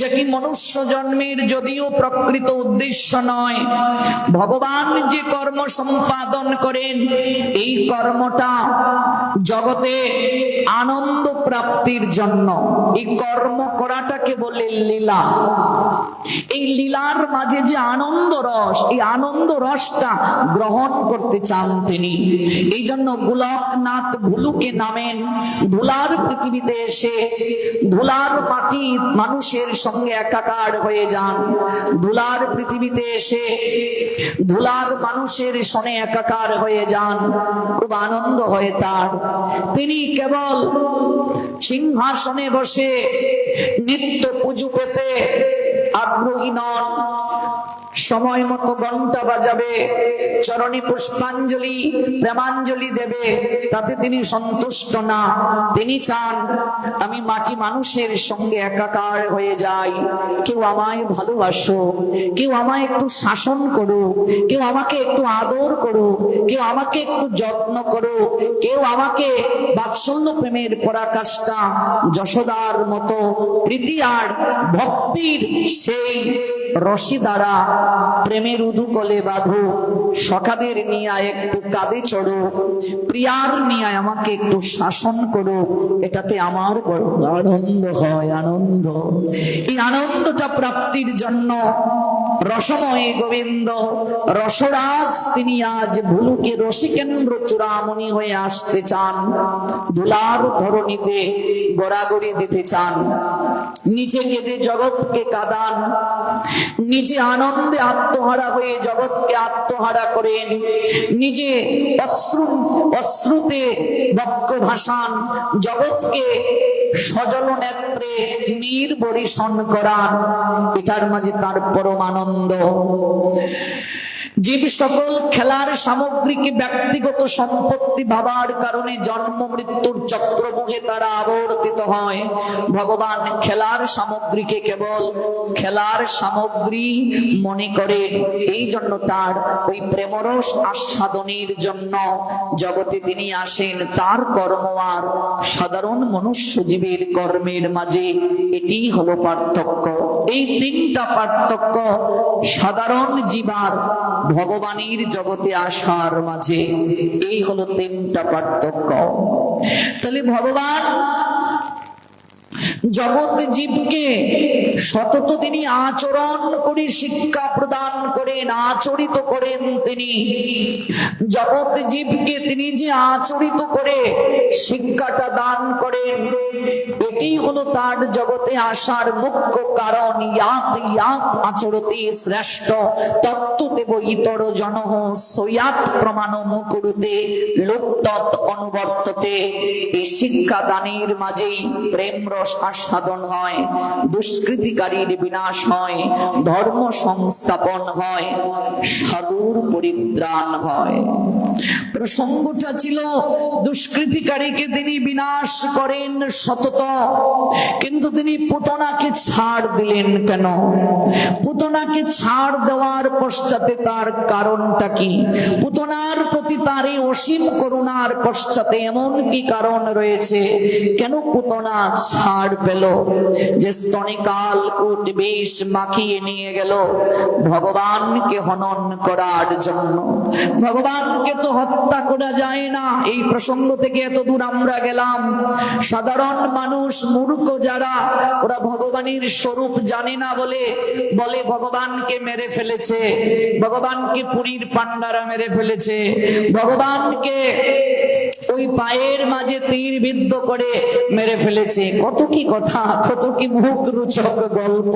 যেটি মনুষ্য জন্মের যদিও প্রকৃত উদ্দেশ্য নয়। ভগবান যে কর্ম সম্পাদন করেন, এই কর্মটা জগতে আনন্দ প্রাপ্তির জন্য। এই কর্ম করাটাকে বলে লীলা। এই লীলার মাঝে যে আনন্দ রস, এই আনন্দ রসটা গ্রহণ করতে চান তিনি। এই জন্য গোলকনাথ ভুলুকে নামেন, ধুলার পৃথিবীতে এসে ধুলার মাটি মানুষের সঙ্গে একাকার হয়ে যান, ধুলার পৃথিবীতে এসে ধুলার মানুষের সঙ্গে একাকার হয়ে যান, খুব আনন্দ হয় তার। তিনি কেবল সিংহাসনে বসে নিত্য পুজো পেতে আগ্রহী নন, সময় মতো ঘন্টা বাজাবে, চরণে পুষ্পাঞ্জলি প্রেমাঞ্জলি দেবে, তাতে তিনি সন্তুষ্ট না। তিনি চান আমি মাটি মানুষের সঙ্গে একাকার হয়ে যাই, কেউ আমায় ভালোবাসো, কেউ আমায় একটু শাসন করো, কেউ আমাকে একটু আদর করো, কেউ আমাকে একটু যত্ন করো, কেউ আমাকে বাৎসল্য প্রেমের পরাকাষ্ঠা যশোদার মতো প্রীতি আর ভক্তির সেই রশি দ্বারা প্রেমের উদুকলে বাঁধো, সখাদের নিয়ে একটু কাঁধে চড়ো, প্রিয়ার নিয়ে আমাকে একটু শাসন করো, এটাতে আমার বড় আনন্দ হয়। আনন্দ, এই আনন্দটা প্রাপ্তির জন্য রসময় গোবিন্দ রসরাজ তিনি আজ ভুলুকে রসিকেন্দ্র চূড়ামণি হয়ে আসতে চান, ধুলার ধরণীতে গড়াগড়ি দিতে চান, নিচে কেঁদে জগৎকে কাঁদান, নিজে আনন্দে আত্মহারা হয়ে জগৎকে আত্মহারা করেন, নিজে অশ্রুতে বক্ষ ভাসান, জগৎকে সজল নেত্রে নির্বরিশন করান, এটার মাঝে তার পরম আনন্দ। জীব সকল খেলার সামগ্রীকে ব্যক্তিগত সম্পত্তি ভাবার কারণে জন্ম মৃত্যুর চক্রমুখে তারা আবর্তিত হয়। ভগবান খেলার সামগ্রীকে কেবল খেলার সামগ্রী মনে করে, এই জন্য তার ওই প্রেমরস আস্বাদনের জন্য জগতে তিনি আসেন। তার কর্ম আর সাধারণ মনুষ্য জীবের কর্মের মাঝে এটি হলো পার্থক্য। এই তিনটা পার্থক্য সাধারণ জীবার ভগবানের জগতে আসার মাঝে, এই হলো তিনটা পার্থক্য। তাহলে ভগবান জগৎ জীবকে সতত তিনি আচরণ করে শিক্ষা প্রদান করেন, আচরিত করেন। তিনি জগৎ জীবকে তিনি যে আচরিত করে শিক্ষাটা দান করেন, এটি হলো তার জগতে আসার মুখ্য কারণ। ইয়াত ইয়াত আচরতি শ্রেষ্ঠ তত্ত্বদেব ইতর জনঃ সয়াত প্রমাণম কুরুতে লোকতৎ অনুবর্ততে। এই শিক্ষা দানের মাঝেই প্রেম রস আস্বাদন হয়, দুষ্কৃতিকারীর বিনাশ হয়, ধর্ম সংস্থাপন হয়, সাধুর পরিত্রাণ হয়। প্রসঙ্গটা ছিল দুষ্কৃতিকারীকে তিনি বিনাশ করেন সতত, কিন্তু তিনি পুতনাকে ছাড় দিলেন কেন? পুতনাকে ছাড় দেওয়ার পশ্চাতে তার কারণটা কি? পুতনার প্রতি তার এই অসীম করুণার পশ্চাতে এমন কি কারণ রয়েছে? কেন পুতনা ছাড় পেল? যে স্তনে কালকূট বিষ মাখিয়ে নিয়ে গেল ভগবানকে হনন করার জন্য। ভগবানকে তো হত্যা করা যায় না, এই প্রসঙ্গ থেকে এত দূর আমরা গেলাম। সাধারণ মানুষ মূর্খ যারা, ওরা ভগবানের স্বরূপ জানে না বলে বলে ভগবানকে মেরে ফেলেছে, ভগবানকে পুরীর পান্ডারা মেরে ফেলেছে, ভগবানকে ওই পায়ের মাঝে তীর বিদ্ধ করে মেরে ফেলেছে। কত কি কথা, কত কি মুখ রুচক গল্প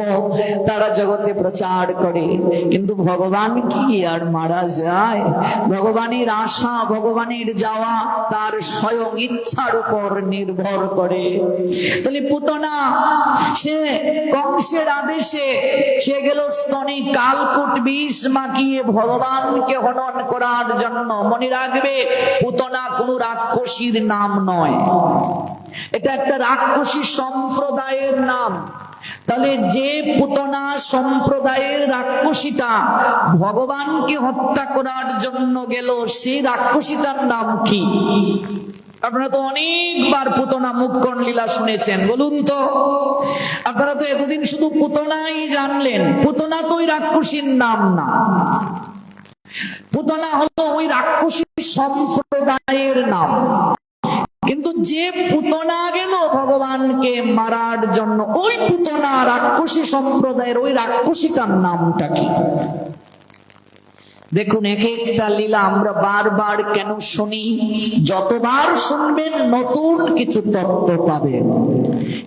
তারা জগতে প্রচার করে। কিন্তু ভগবান কি আর মারা যায়? ভগবানের আশা, ভগবানের যাওয়া তার স্বয়ং ইচ্ছার উপর নির্ভর করে। তাহলে পুতনা সে কংসের আদেশে সে গেল স্তনে কালকূট বিষ মাখিয়ে ভগবানকে হনন করার জন্য। মনে রাখবে, পুতনা কোন রাক্ষসীর নাম নয়, এটা একটা রাক্ষসী সম্প্রদায়ের নাম। তাহলে যে পুতনা সম্প্রদায়ের রাক্ষসীটা ভগবানকে হত্যা করার জন্য গেল, সেই রাক্ষসীটার নাম কি? আপনারা তো অনেকবার পুতনা মুক্কণ লীলা শুনেছেন, বলুন তো। আপনারা তো এতদিন শুধু পুতনাই জানলেন, পুতনা তো ওই রাক্ষসীর নাম না। পুতনা হলো ওই রাক্ষসী সম্প্রদায়ের নাম। কিন্তু যে পুতনা গেল ভগবানকে মারার জন্য, ওই পুতনা রাক্ষসী সম্প্রদায়ের ওই রাক্ষসীটার নামটা কি? দেখুন, এক একটা লীলা আমরা বারবার কেন শুনি? যতবার শুনবেন নতুন কিছু তত্ত্ব পাবেন।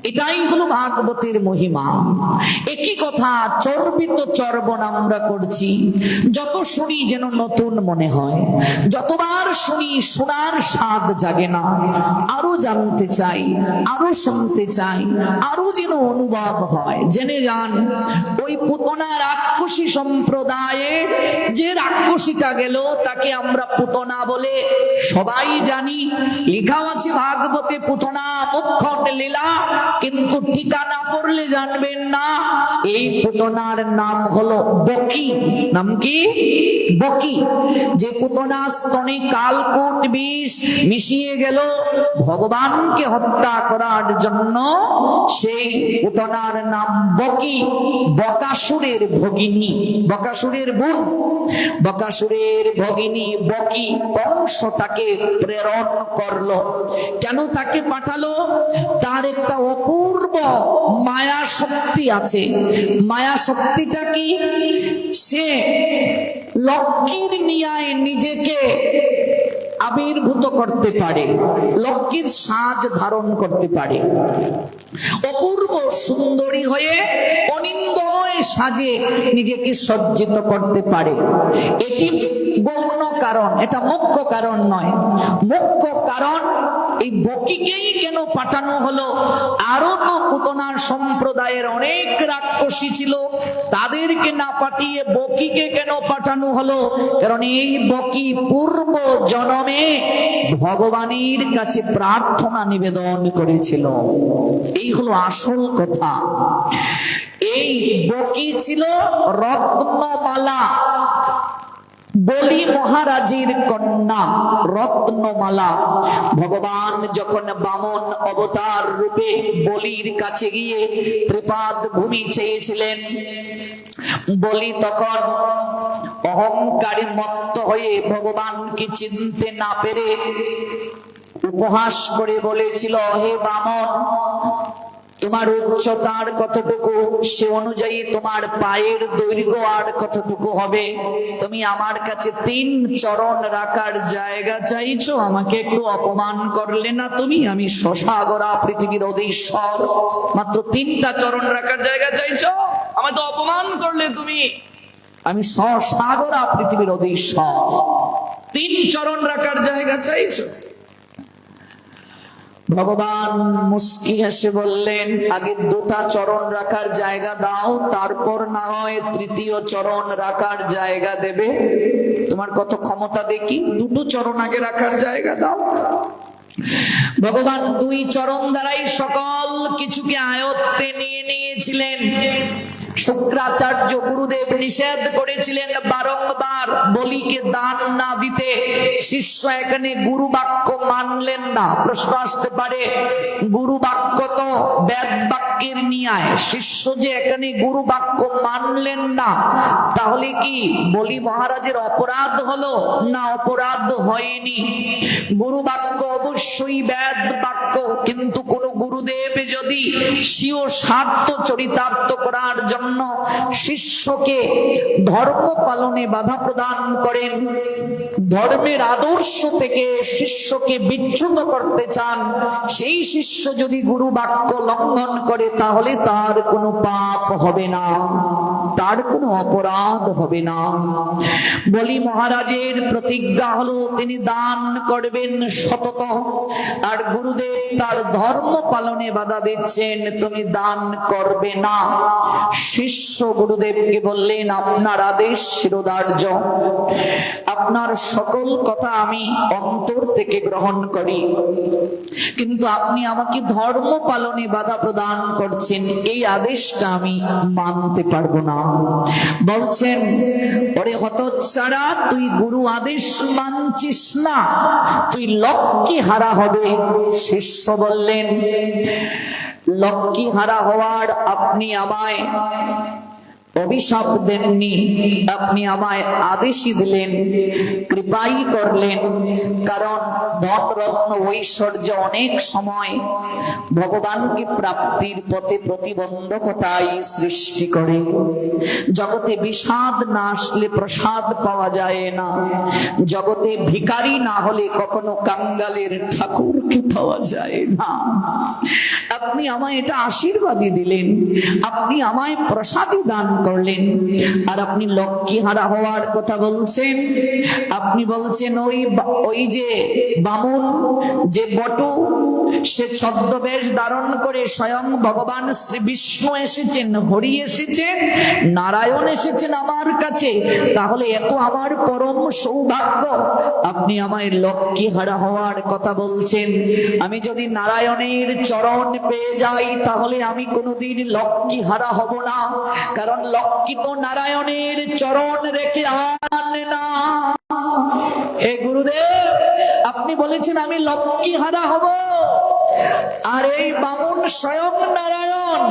এটাই হলো ভাগবতের মহিমা। একই কথা চর্বিত চর্বণ আমরা করছি, যত শুনি যেন নতুন মনে হয়, যতবার শুনি শোনার স্বাদ জাগে না, আরো জানতে চাই, আরো শুনতে চাই, আরো যেন অনুভব হয়। জেনে যান, ওই পুতনা রাক্ষসী সম্প্রদায়ের যে রাক্ষসীটা গেল তাকে আমরা পুতনা বলে সবাই জানি। লেখা আছে ভাগবতে পুতনা মুখ্যট লীলা, কিন্তু ঠিকানা পড়লে জানবেন না এই পুতনার নাম হলো বকি। নাম কি? বকি। যে পুতনা স্তনে কালকূট বিষ মিশিয়ে গেল ভগবানকে হত্যা করার জন্য, সেই পুতনার নাম বকি। বকাসুরের ভগিনী, বকাসুরের বোন, বকাসুরের ভগিনী বকি কংস তাকে প্রেরণ করলো। কেন তাকে পাঠালো? তার একটা অপূর্ব মায়া শক্তি আছে। মায়া শক্তিটা কি? সে লক্ষ্মীর নিয়ায় নিজেকে আবির্ভূত করতে পারে, লক্ষ্মীর সাজ ধারণ করতে পারে, অপূর্ব সুন্দরী হয়ে অনিন্দময় সাজে নিজেকে সজ্জিত করতে পারে। এটি গৌণ কারণ, এটা মুখ্য কারণ নয়। মুখ্য কারণ এই বকিকেই কেন পাঠানো হলো? আরো তো পুতনার সম্প্রদায়ের অনেক রাক্ষসী ছিল, তাদেরকে না পাঠিয়ে বকিকে কেন পাঠানো হলো? কারণ এই বকি পূর্ব জন্মে ভগবানের কাছে প্রার্থনা নিবেদন করেছিল। এই হলো আসল কথা। এই বকি ছিল রত্নমালা, বলি মহারাজের কন্যা রত্নমালা। ভগবান যখন বামন অবতার রূপে বলির কাছে গিয়ে ত্রিপাদ ভূমি চেয়েছিলেন, বলি তখন অহংকারে মত্ত হয়ে ভগবানকে চিনতে না পেরে উপহাস করে বলেছিল, হে বামন, তোমার উচ্চতার কতটুকু, সে অনুযায়ী তোমার পায়ের দৈর্ঘ্য আর কতটুকু হবে। তুমি আমার কাছে 3 চরণ রাখার জায়গা চাইছো, আমাকে একটু অপমান করলে না তুমি? আমি সসাগরা পৃথিবীর অধীশ্বর, মাত্র 3টা চরণ রাখার জায়গা চাইছো, আমায় তো অপমান করলে তুমি। আমি সসাগরা পৃথিবীর অধীশ্বর, 3 চরণ রাখার জায়গা চাইছো। ভগবান মুস্কি হেসে বললেন, আগে 2টা চরণ রাখার জায়গা দাও, তারপর না হয় 3য় চরণ রাখার জায়গা দেবে। তোমার কত ক্ষমতা দেখি, 2টো চরণ আগে রাখার জায়গা দাও। ভগবান 2 চরণ দ্বারাই সকল কিছুকে আয়ত্তে নিয়ে নিয়েছিলেন। শুক্রাচার্য গুরুদেব নিষেধ করেছিলেন বারংবার বলিকে দান না দিতে। শিষ্য এখানে গুরু বাক্য মানলেন না। প্রশ্ন আসতে পারে, গুরু বাক্য তো বেদ বাক্যের ন্যায়, শিষ্য যে এখানে গুরু বাক্য মানলেন না, তাহলে কি বলি মহারাজের অপরাধ হলো? না, অপরাধ হয়নি। গুরু বাক্য অবশ্যই বেদ বাক্য, কিন্তু কোন গুরুদেব যদি স্বীয় স্বার্থ চরিতার্থ করার জন্য শিষ্যকে ধর্ম পালনে বাধা প্রদান করেন, ধর্মের আদর্শ থেকে শিষ্যকে বিচ্যুত করতে চান, সেই শিষ্য যদি গুরু বাক্য লঙ্ঘন করে তাহলে তার কোনো পাপ হবে না, তার কোনো অপরাধ হবে না। বলি মহারাজের প্রতিজ্ঞা হলো তিনি দান করবেন সতত, আর গুরুদেব তার ধর্ম পালনে বাধা দিচ্ছেন, তুমি দান করবে না। শিষ্য গুরুদেবকে বললেন, আপনার আদেশ শিরোধার্য, আপনার সকল কথা আমি অন্তর থেকে গ্রহণ করি, কিন্তু আপনি আমাকে ধর্ম পালনে বাধা প্রদান করছেন, এই আদেশটা আমি মানতে পারবো না। বলছেন, ওরে হতচ্ছাড়া, তুই গুরু আদেশ মানছিস না, তুই লক্ষ্মী হারা হবে। শিষ্য বললেন, লক্ষ্মী হারা হওয়ার আপনি আমায় অভিশাপ দেননি, আপনি আমায় আদেশই দিলেন, কৃপাই করলেন। কারণ ধন রত্ন ঐশ্বর্য অনেক সময় ভগবানকে প্রাপ্তির পথে প্রতিবন্ধকতাই সৃষ্টি করে। জগতে বিষাদ না আসলে প্রসাদ পাওয়া যায় না, জগতে ভিখারি না হলে কখনো কাঙ্গালের ঠাকুরকে পাওয়া যায় না। আপনি আমায় এটা আশীর্বাদই দিলেন, আপনি আমায় প্রসাদই দান করলেন। আর আপনি লক্ষ্মীহারা হওয়ার কথা বলছেন। আপনি বলছেন ওই যে বামুন, যে বটু, সে ছদ্মবেশ ধারণ করে স্বয়ং ভগবান শ্রী বিষ্ণু এসেছেন, হরি এসেছেন, নারায়ণ এসেছেন আমার কাছে। তাহলে এত আমার পরম সৌভাগ্য, আপনি আমায় লক্ষ্মীহারা হওয়ার কথা বলছেন। আমি যদি নারায়ণের চরণ পেয়ে যাই তাহলে আমি কোনোদিন লক্ষ্মীহারা হব না, কারণ লক্ষ্মী তো নারায়ণের চরণ রেখে আনে না। হে গুরুদেব, আপনি বলেছেন আমি লক্ষ্মীহারা হব, আর এই বামুন স্বয়ং নারায়ণ।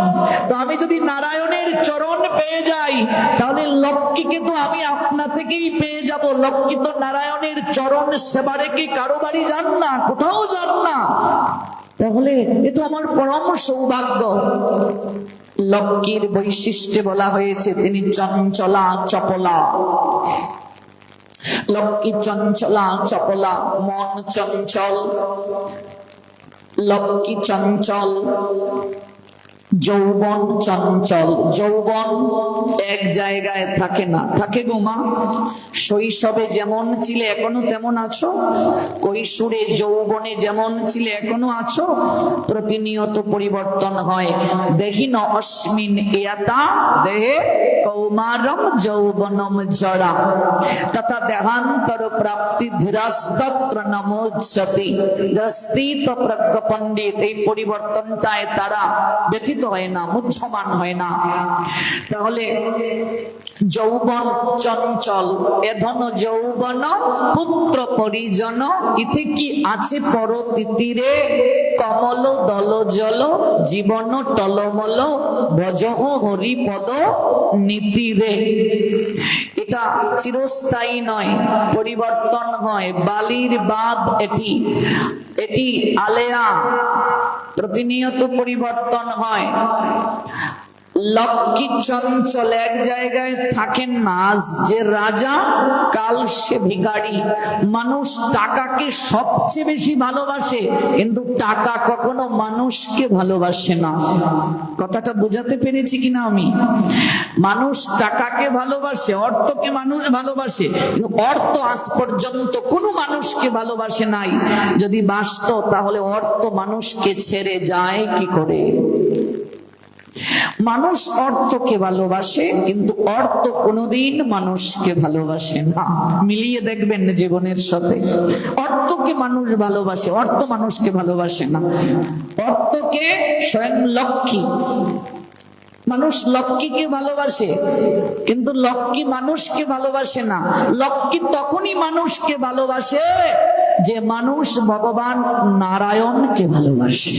তো আমি যদি নারায়ণের চরণ পেয়ে যাই তাহলে লক্ষ্মীকে তো আমি আপনা থেকেই পেয়ে যাব। লক্ষ্মী তো নারায়ণের চরণ সেবা রেখে কারো বাড়ি যান না, কোথাও যান না। তাহলে এ তো আমার পরম সৌভাগ্য। লক্ষ্মীর বৈশিষ্ট্যে বলা হয়েছে তিনি চঞ্চলা চপলা। লক্ষ্মী চঞ্চলা চপলা, মন চঞ্চল, লক্ষ্মী চঞ্চল, যৌবন চঞ্চল। যৌবন এক জায়গায় থাকে না, থাকে গো মা। শৈশবে যেমন ছিলে এখনো তেমন আছো, কৈশোরে যৌবনে যেমন ছিলে এখনো আছো, প্রতিনিয়ত পরিবর্তন হয়। দেহি ন অস্মিন ইয়াতা দেহে কৌমারম যৌবনম জরা তথা দেহান্তর প্রাপ্তি ধীরাস্তত্র নমোচ্যতি। স্থিত প্রজ্ঞ পণ্ডিত এই পরিবর্তনটায় তারা ব্যথিত হয় না, মুহ্যমান হয় না। তাহলে যৌবন চঞ্চল, এধন যৌবন পুত্র পরিজন, ইতি কি আছে পর তিতিরে, কমল দল জল জীবন টলমল, ভজহ হরিপদ নীতিরে। এটা চিরস্থায়ী নয়, পরিবর্তন হয়, বালির বাঁধ এটি, এটি আলেয়া, প্রতিনিয়ত পরিবর্তন হয়। লক্ষ্মী চঞ্চল এক জায়গায় থাকেন না। আজ যে রাজা, কাল সে ভিখারি। মানুষ টাকাকে সবচেয়ে বেশি ভালোবাসে, কিন্তু টাকা কখনো মানুষকে ভালোবাসে না। কথাটা বোঝাতে পেরেছি কিনা আমি? মানুষ টাকাকে ভালোবাসে, অর্থকে মানুষ ভালোবাসে, কিন্তু অর্থ আজ পর্যন্ত কোনো মানুষকে ভালোবাসে নাই। যদি বাসত তাহলে অর্থ মানুষকে ছেড়ে যায় কি করে? মানুষ অর্থকে ভালোবাসে, কিন্তু অর্থ কোনোদিন মানুষকে ভালোবাসে না। মিলিয়ে দেখবেন জীবনের সাথে। অর্থকে মানুষ ভালোবাসে, অর্থ মানুষকে ভালোবাসে না। অর্থকে স্বয়ং লক্ষ্মী, মানুষ লক্ষ্মীকে ভালোবাসে, কিন্তু লক্ষ্মী মানুষকে ভালোবাসে না। লক্ষ্মী তখনই মানুষকে ভালোবাসে যে মানুষ ভগবান নারায়ণকে ভালোবাসে।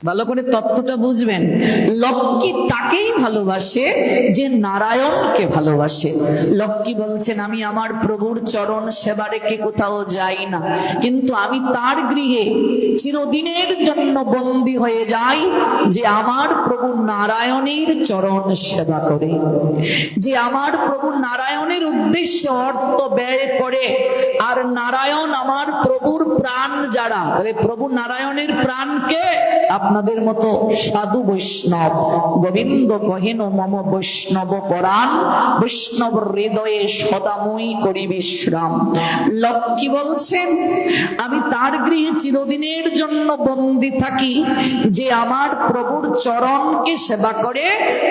ভালো করে তত্ত্বটা বুঝবেন। লক্ষ্মী তাকেই ভালোবাসে যে নারায়ণকে ভালোবাসে। লক্ষ্মী বলছেন আমি আমার প্রভুর চরণ সেবা রেখে কোথাও যাই না, কিন্তু আমি তার গৃহে চিরদিনের জন্য বন্দী হয়ে যাই যে আমার প্রভু নারায়ণের চরণ সেবা করে, যে আমার প্রভু নারায়ণের উদ্দেশ্যে অর্থ ব্যয় করে। আর নারায়ণ আমার প্রভুর প্রাণ যারা, প্রভু নারায়ণের প্রাণকে আপনাদের মতো সাধু বৈষ্ণব। গোবিন্দ কহেন মম বৈষ্ণব পরাণ, বৈষ্ণব হৃদয়ে সদাময়ী করি বিশ্রাম। লক্ষ্মী বলছেন আমি তার গৃহে চিরদিনের জন্য বন্দী থাকি যে আমার প্রভুর চরণকে সেবা করে,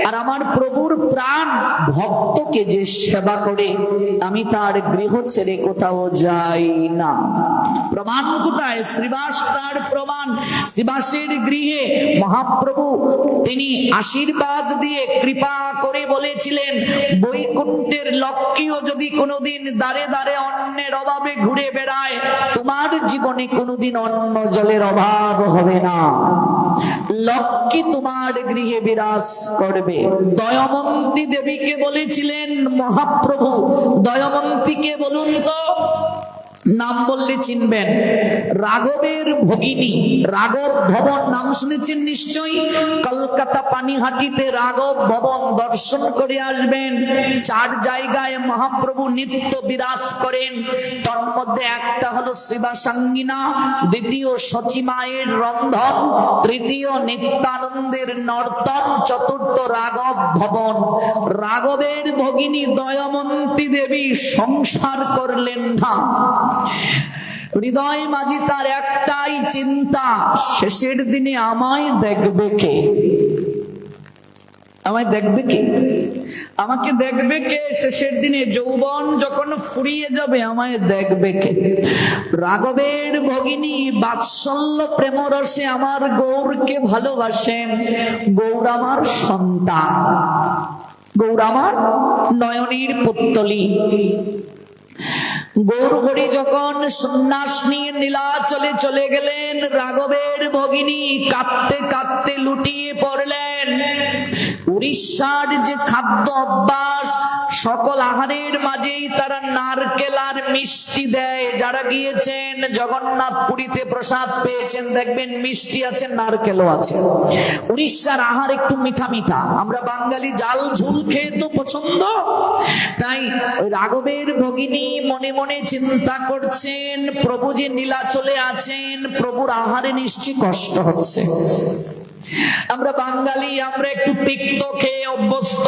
আর আমার প্রভুর প্রাণ ভক্তকে যে সেবা করে, আমি তার গৃহ ছেড়ে কোথাও যাই না। প্রমাণ কোথায়? শ্রীবাস তার প্রমাণ। শ্রীবাসের গৃহে মহাপ্রভু তিনি আশীর্বাদ দিয়ে কৃপা করে বলেছিলেন, বৈকুণ্ঠের লক্ষ্মীও যদি কোনোদিন দাঁড়ে দাঁড়ে অন্নের অভাবে ঘুরে বেড়ায়, তোমার জীবনে কোনোদিন অন্ন জলের অভাব হবে না। লক্ষ্মী তোমার গৃহে বিরাজ করবে। দয়মন্তী দেবীকে বলেছিলেন মহাপ্রভু, দয়মন্তীকে বলুন তো, নাম বললে চিনবেন, রাঘবের ভগিনী, রাঘব ভবন নাম শুনেছেন নিশ্চয়ই। কলকাতা পানিহাটিতে রাঘব ভবন দর্শন করে আসবেন। 4 জায়গায় মহাপ্রভু নিত্য বিরাজ করেন, তার মধ্যে একটা হলো শ্রীবাসাঙ্গিনা, দ্বিতীয় সচিমায়ের রন্ধন, তৃতীয় নিত্যানন্দের নর্তন, চতুর্থ রাঘব ভবন। রাঘবের ভগিনী দয়মন্তী দেবী সংসার করলেন না। হৃদয় মাঝি তার একটাই চিন্তা, শেষের দিনে আমায় দেখবে কে, আমায় দেখবে কে, আমাকে দেখবে কে, শেষের দিনে যৌবন যখন ফুরিয়ে যাবে আমায় দেখবে কে। রাঘবের ভগিনী বাৎসল্য প্রেমরসে আমার গৌরকে ভালোবাসেন। গৌর আমার সন্তান, গৌর আমার নয়নের পুত্তলি। গৌর হরি যখন সন্ন্যাস নিয়ে নীলাচলে চলে গেলেন, রাঘবের ভগিনী কাঁদতে কাঁদতে লুটিয়ে পড়লেন। উড়িষ্যার যে খাদ্য অভ্যাস, সকল আহারের মাঝেই তারা নারকেল আর মিষ্টি দেয়। যারা গিয়েছেন জগন্নাথ পুরীতে প্রসাদ পেয়েছেন, দেখবেন মিষ্টি আছে, নারকেলও আছে। উড়িষ্যার আহার একটু মিঠা মিঠা, আমরা বাঙালি জাল ঝুল খেয়ে তো পছন্দ। তাই রাঘবের ভগিনী মনে মনে চিন্তা করছেন, প্রভু যে নীলাচলে আছেন, প্রভুর আহারে নিশ্চয়ই কষ্ট হচ্ছে। আমরা বাঙালি, আমরা একটু তিক্ত খেয়ে অভ্যস্ত,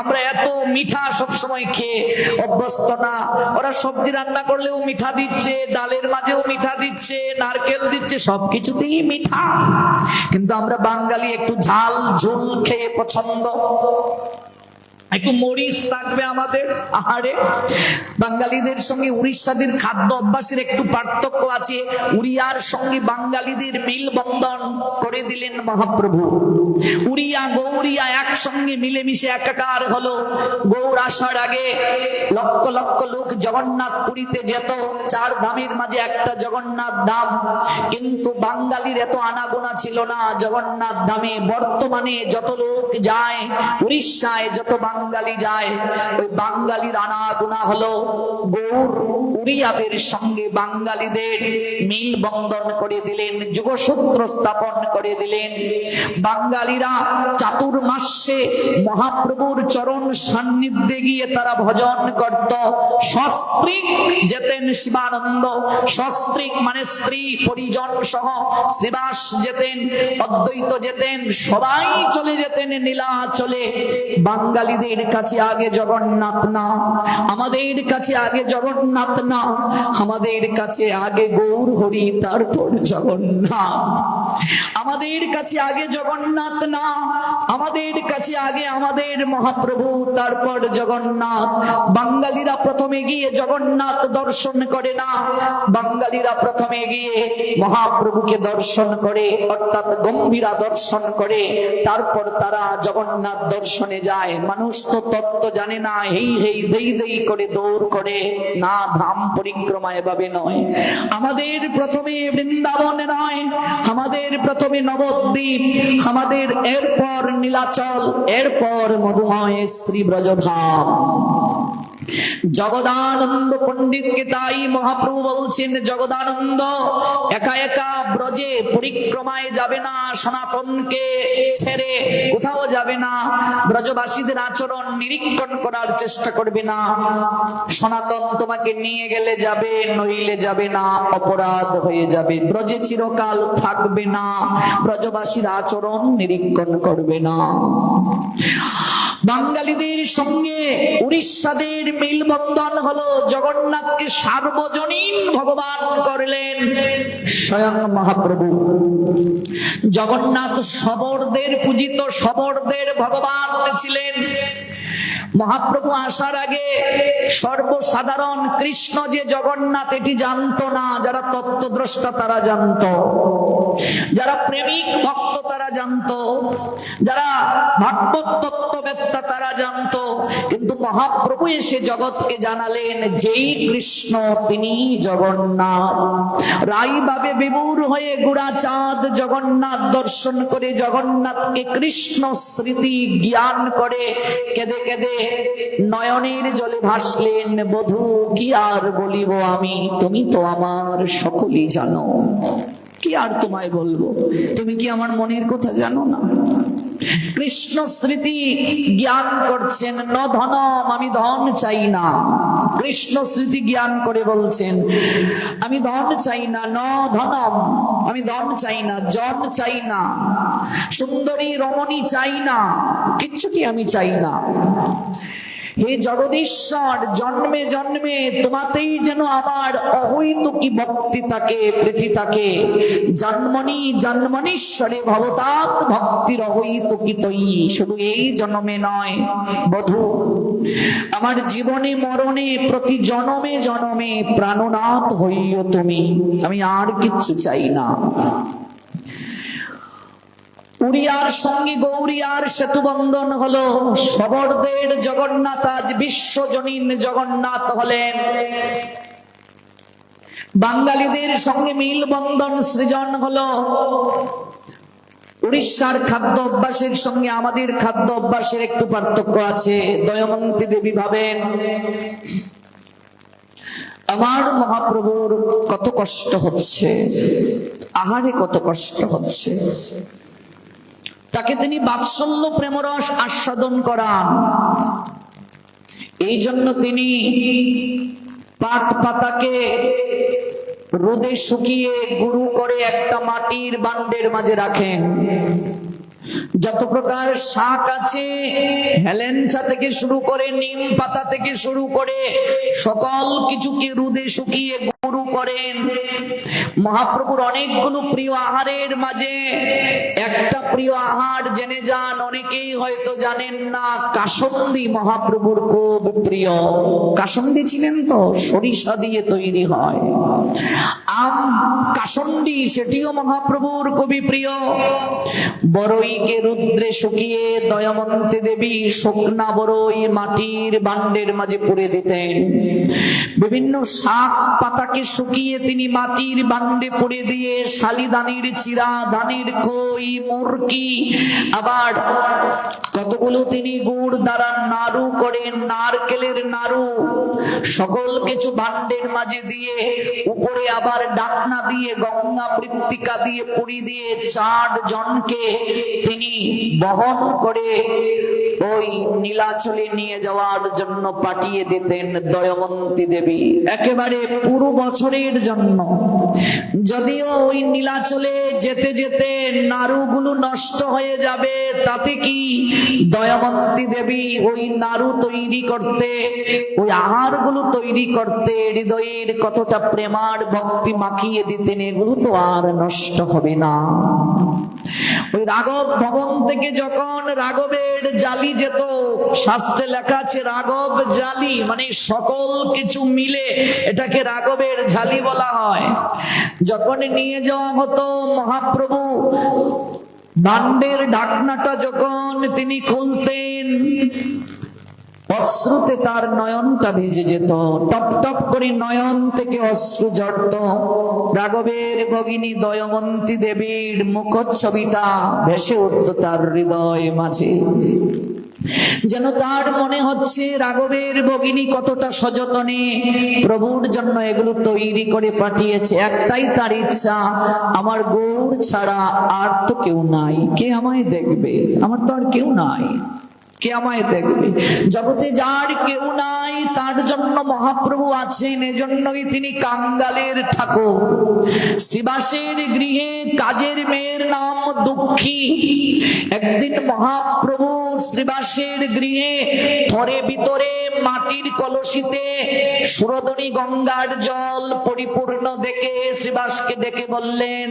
আমরা এত মিঠা সবসময় খেয়ে অভ্যস্ত না। ওরা সবজি রান্না করলেও মিঠা দিচ্ছে, ডালের মাঝেও মিঠা দিচ্ছে, নারকেল দিচ্ছে, সবকিছুতেই মিঠা। কিন্তু আমরা বাঙালি একটু ঝাল ঝোল খেয়ে পছন্দ, একটু মরিচ থাকবে আমাদের আহারে। বাঙালিদের সঙ্গে উড়িষ্যাদের খাদ্য অভ্যাসের একটু পার্থক্য আছে। উড়িয়ার সঙ্গে বাঙালিদের মিল বন্ধন করে দিলেন মহাপ্রভু। উড়িয়া গৌরিয়া একসঙ্গে মিলেমিশে একাকার হলো। গৌর আসার আগে লক্ষ লক্ষ লোক জগন্নাথ পুরীতে যেত, 4 ধামের মাঝে একটা জগন্নাথ ধাম। কিন্তু বাঙালির এত আনাগোনা ছিল না জগন্নাথ ধামে। বর্তমানে যত লোক যায় উড়িষ্যায়, যত বাঙালি যায়, ওই বাঙালির আনাগোনা হলো। গৌর উড়িয়াদের সঙ্গে বাঙালিদের মিল বন্ধন করে দিলেন, যুগসূত্র স্থাপন করে দিলেন। বাঙালিরা চাতুর্মাস্যে মহাপ্রভুর চরণ সান্নিধ্যে গিয়ে তারা ভজন করত। সস্ত্রীক যেতেন শিবানন্দ, সস্ত্রীক মানে স্ত্রী পরিজন সহ শ্রীবাস যেতেন, অদ্বৈত যেতেন, সবাই চলে যেতেন নীলাচলে। বাঙালিদের কাছে আগে জগন্নাথ না, আমাদের কাছে আগে জগন্নাথ না, আমাদের কাছে আগে গৌর হরি, তারপর জগন্নাথ। আমাদের কাছে আগে জগন্নাথ না, আমাদের কাছে আগে আমাদের মহাপ্রভু, তারপর জগন্নাথ। বাঙালিরা প্রথমে গিয়ে জগন্নাথ দর্শন করে না, বাঙালিরা প্রথমে গিয়ে মহাপ্রভুকে দর্শন করে, অর্থাৎ গম্ভীরা দর্শন করে, তারপর তারা জগন্নাথ দর্শনে যায়। মানুষ তো তত্ত্ব জানে না, হেই হেই দেই দেই করে দৌড় করে না, ধাম পরিক্রমা এভাবে নয়। আমাদের প্রথমে বৃন্দাবন নয়, আমাদের প্রথমে নবদ্বীপ, আমাদের এরপর নীলাচল, এরপর মধুময় শ্রী ব্রজধাম। জগদানন্দ পণ্ডিতকে তাই মহাপ্রভু বলছেন, জগদানন্দ একা একা ব্রজে পরিক্রমায় যাবে না, সনাতনকে ছেড়ে কোথাও যাবে না, ব্রজবাসীদের আচরণ নিরীক্ষণ করার চেষ্টা করবে না। সনাতন তোমাকে নিয়ে গেলে যাবে, নইলে যাবে না, অপরাধ হয়ে যাবে। ব্রজে চিরকাল থাকবে না, ব্রজবাসীর আচরণ নিরীক্ষণ করবে না। বাঙালিদের সঙ্গে উড়িষ্যাদের মিলবন্ধন হলো, জগন্নাথকে সার্বজনীন ভগবান করলেন স্বয়ং মহাপ্রভু। জগন্নাথ শবরদের পূজিত, শবরদের ভগবান ছিলেন। মহাপ্রভু আসার আগে সর্বসাধারণ কৃষ্ণ যে জগন্নাথ এটি জানতো না। যারা তত্ত্বদ্রষ্টা তারা জানতো, যারা প্রেমিক ভক্ত তারা জানতো, যারা ভাগবত তত্ত্ববেত্তা তারা জানতো। কিন্তু মহাপ্রভু এসে জগৎকে জানালেন যেই কৃষ্ণ তিনি জগন্নাথ। রাই ভাবে বিমূঢ় হয়ে গুড়াচাঁদ জগন্নাথ দর্শন করে জগন্নাথকে কৃষ্ণ স্মৃতি জ্ঞান করে কেঁদে কেঁদে নয়নের জলে ভাসলেন। বধূ কি আর বলিব আমি, তুমি তো আমার সকলই জানো। কি আর তোমায় বলবো, তুমি কি আমার মনের কথা জানো না? কৃষ্ণ স্মৃতি জ্ঞান করছেন। ন ধনম, আমি ধন চাই না। কৃষ্ণ স্মৃতি জ্ঞান করে বলছেন আমি ধন চাই না। ন ধনম, আমি ধন চাই না, জন চাই না, সুন্দরী রমণী চাই না, কিচ্ছুটি আমি চাই না। হে জগদীশ্বর, জন্মে জন্মে তোমাতেই যেন আমার অহৈতুকী ভক্তি থাকে, প্রীতি থাকে। জন্মনি জন্মনীশ্বরে ভবতাৎ ভক্তির অহৈতুকী তৈ। শুধু এই জন্মে নয় বধূ, আমার জীবনে মরণে প্রতি জনমে জনমে প্রাণনাথ হইও তুমি। আমি আর কিচ্ছু চাই না। উড়িয়ার সঙ্গে গৌরিয়ার সেতু বন্ধন হলো। সবরদের জগন্নাথ আজ বিশ্বজনীন জগন্নাথ হলেন। বাঙালিদের সঙ্গে মিল বন্ধন সৃজন হলো। উড়িষ্যার খাদ্য অভ্যাসের সঙ্গে আমাদের খাদ্য অভ্যাসের একটু পার্থক্য আছে। দয়মন্তী দেবী ভাবেন আমার মহাপ্রভুর কত কষ্ট হচ্ছে, আহারে কত কষ্ট হচ্ছে। তাকে তিনি বাৎসল্য প্রেমরস আস্বাদন করান। এই জন্য তিনি পাট পাতাকে রোদে শুকিয়ে গুঁড়ো করে একটা মাটির বান্ডের মাঝে রাখেন। যত প্রকার শাক আছে, হেলেঞ্চা থেকে শুরু করে নিম পাতা থেকে শুরু করে সকল কিছুকে রোদে শুকিয়ে গুঁড়ো করেন। মহাপ্রভুর অনেকগুলো প্রিয় আহারের মাঝে একটা প্রিয় আহার জেনে যান, অনেকেই হয়তো জানেন না। কাসন্দি মহাপ্রভুর খুব প্রিয়। কাসন্দি ছিলেন তো, সরিষা দিয়ে তৈরি হয়। আম কাসন্দি, সেটিও মহাপ্রভুর খুবই প্রিয়। বড়ইকে রুদ্রে শুকিয়ে দয়মন্তী দেবী শুকনা বড়ই মাটির বান্ডের মাঝে পুরে দিতেন। বিভিন্ন শাক পাতাকে শুকিয়ে তিনি মাটির বান্ডে পুড়ে দিয়ে শালিদানির চিরা, ধানের খই, মুরকি, আবার কতগুলো তিনি গুড় দ্বারা নাড়ু করেন, নারকেলের নাড়ু, সকল কিছু ভান্ডের মাঝে দিয়ে উপরে আবার ডাকনা দিয়ে গঙ্গা মৃত্তিকা দিয়ে পুরি দিয়ে 4 জনকে তিনি বহন করে ওই নীলাচলে নিয়ে যাওয়ার জন্য পাঠিয়ে দিতেন দয়মন্তী দেবী একেবারে পুরো বছরের জন্য। যদিও ওই নীলাচলে যেতে যেতে নাড়ুগুলো নষ্ট হয়ে যাবে, তাতে কি দয়মন্তী দেবী ওই নাড়ু তৈরি করতে, ওই আহারগুলো তৈরি করতে হৃদয়ের কতটা প্রেমার ভক্তি মাখিয়ে দিতেন, এগুলো তো আর নষ্ট হবে না। ওই রাঘব ভবন থেকে যখন রাঘবের জালি যেত, শাস্ত্রে লেখা আছে রাঘব জালি, মানে সকল কিছু মিলে এটাকে রাঘবের ঝালি বলা হয়। যখন নিয়ে যাওয়া হতো মহাপ্রভু ভান্ডের ঢাকনাটা যখন তিনি খুলতেন, অশ্রুতে তার নয়নটা ভিজে যেত, টপ টপ করে নয়ন থেকে অশ্রু ঝরত। রাঘবের ভগিনী দয়মন্তী দেবীর মুখচ্ছবিটা ভেসে উঠত তার হৃদয় মাঝে। যেন তার মনে হচ্ছে রাঘবের ভগিনী কতটা সযতনে প্রভুর জন্য এগুলো তৈরি করে পাঠিয়েছে। একটাই তার ইচ্ছা, আমার গৌর ছাড়া আর তো কেউ নাই, কে আমায় দেখবে? আমার তো আর কেউ নাই, কে আমায় দেখবে? জগতে যার কেউ নাই তার জন্য মহাপ্রভু আছেন। এজন্যই তিনি কাঙ্গালের ঠাকুর। শ্রীবাসের গৃহে কাজের মেয়ের নাম দুঃখী। একদিন মহাপ্রভু শ্রীবাসের গৃহে ঘরে ভিতরে মাটির কলসিতে সুরধনী গঙ্গার জল পরিপূর্ণ দেখে শ্রীবাসকে ডেকে বললেন,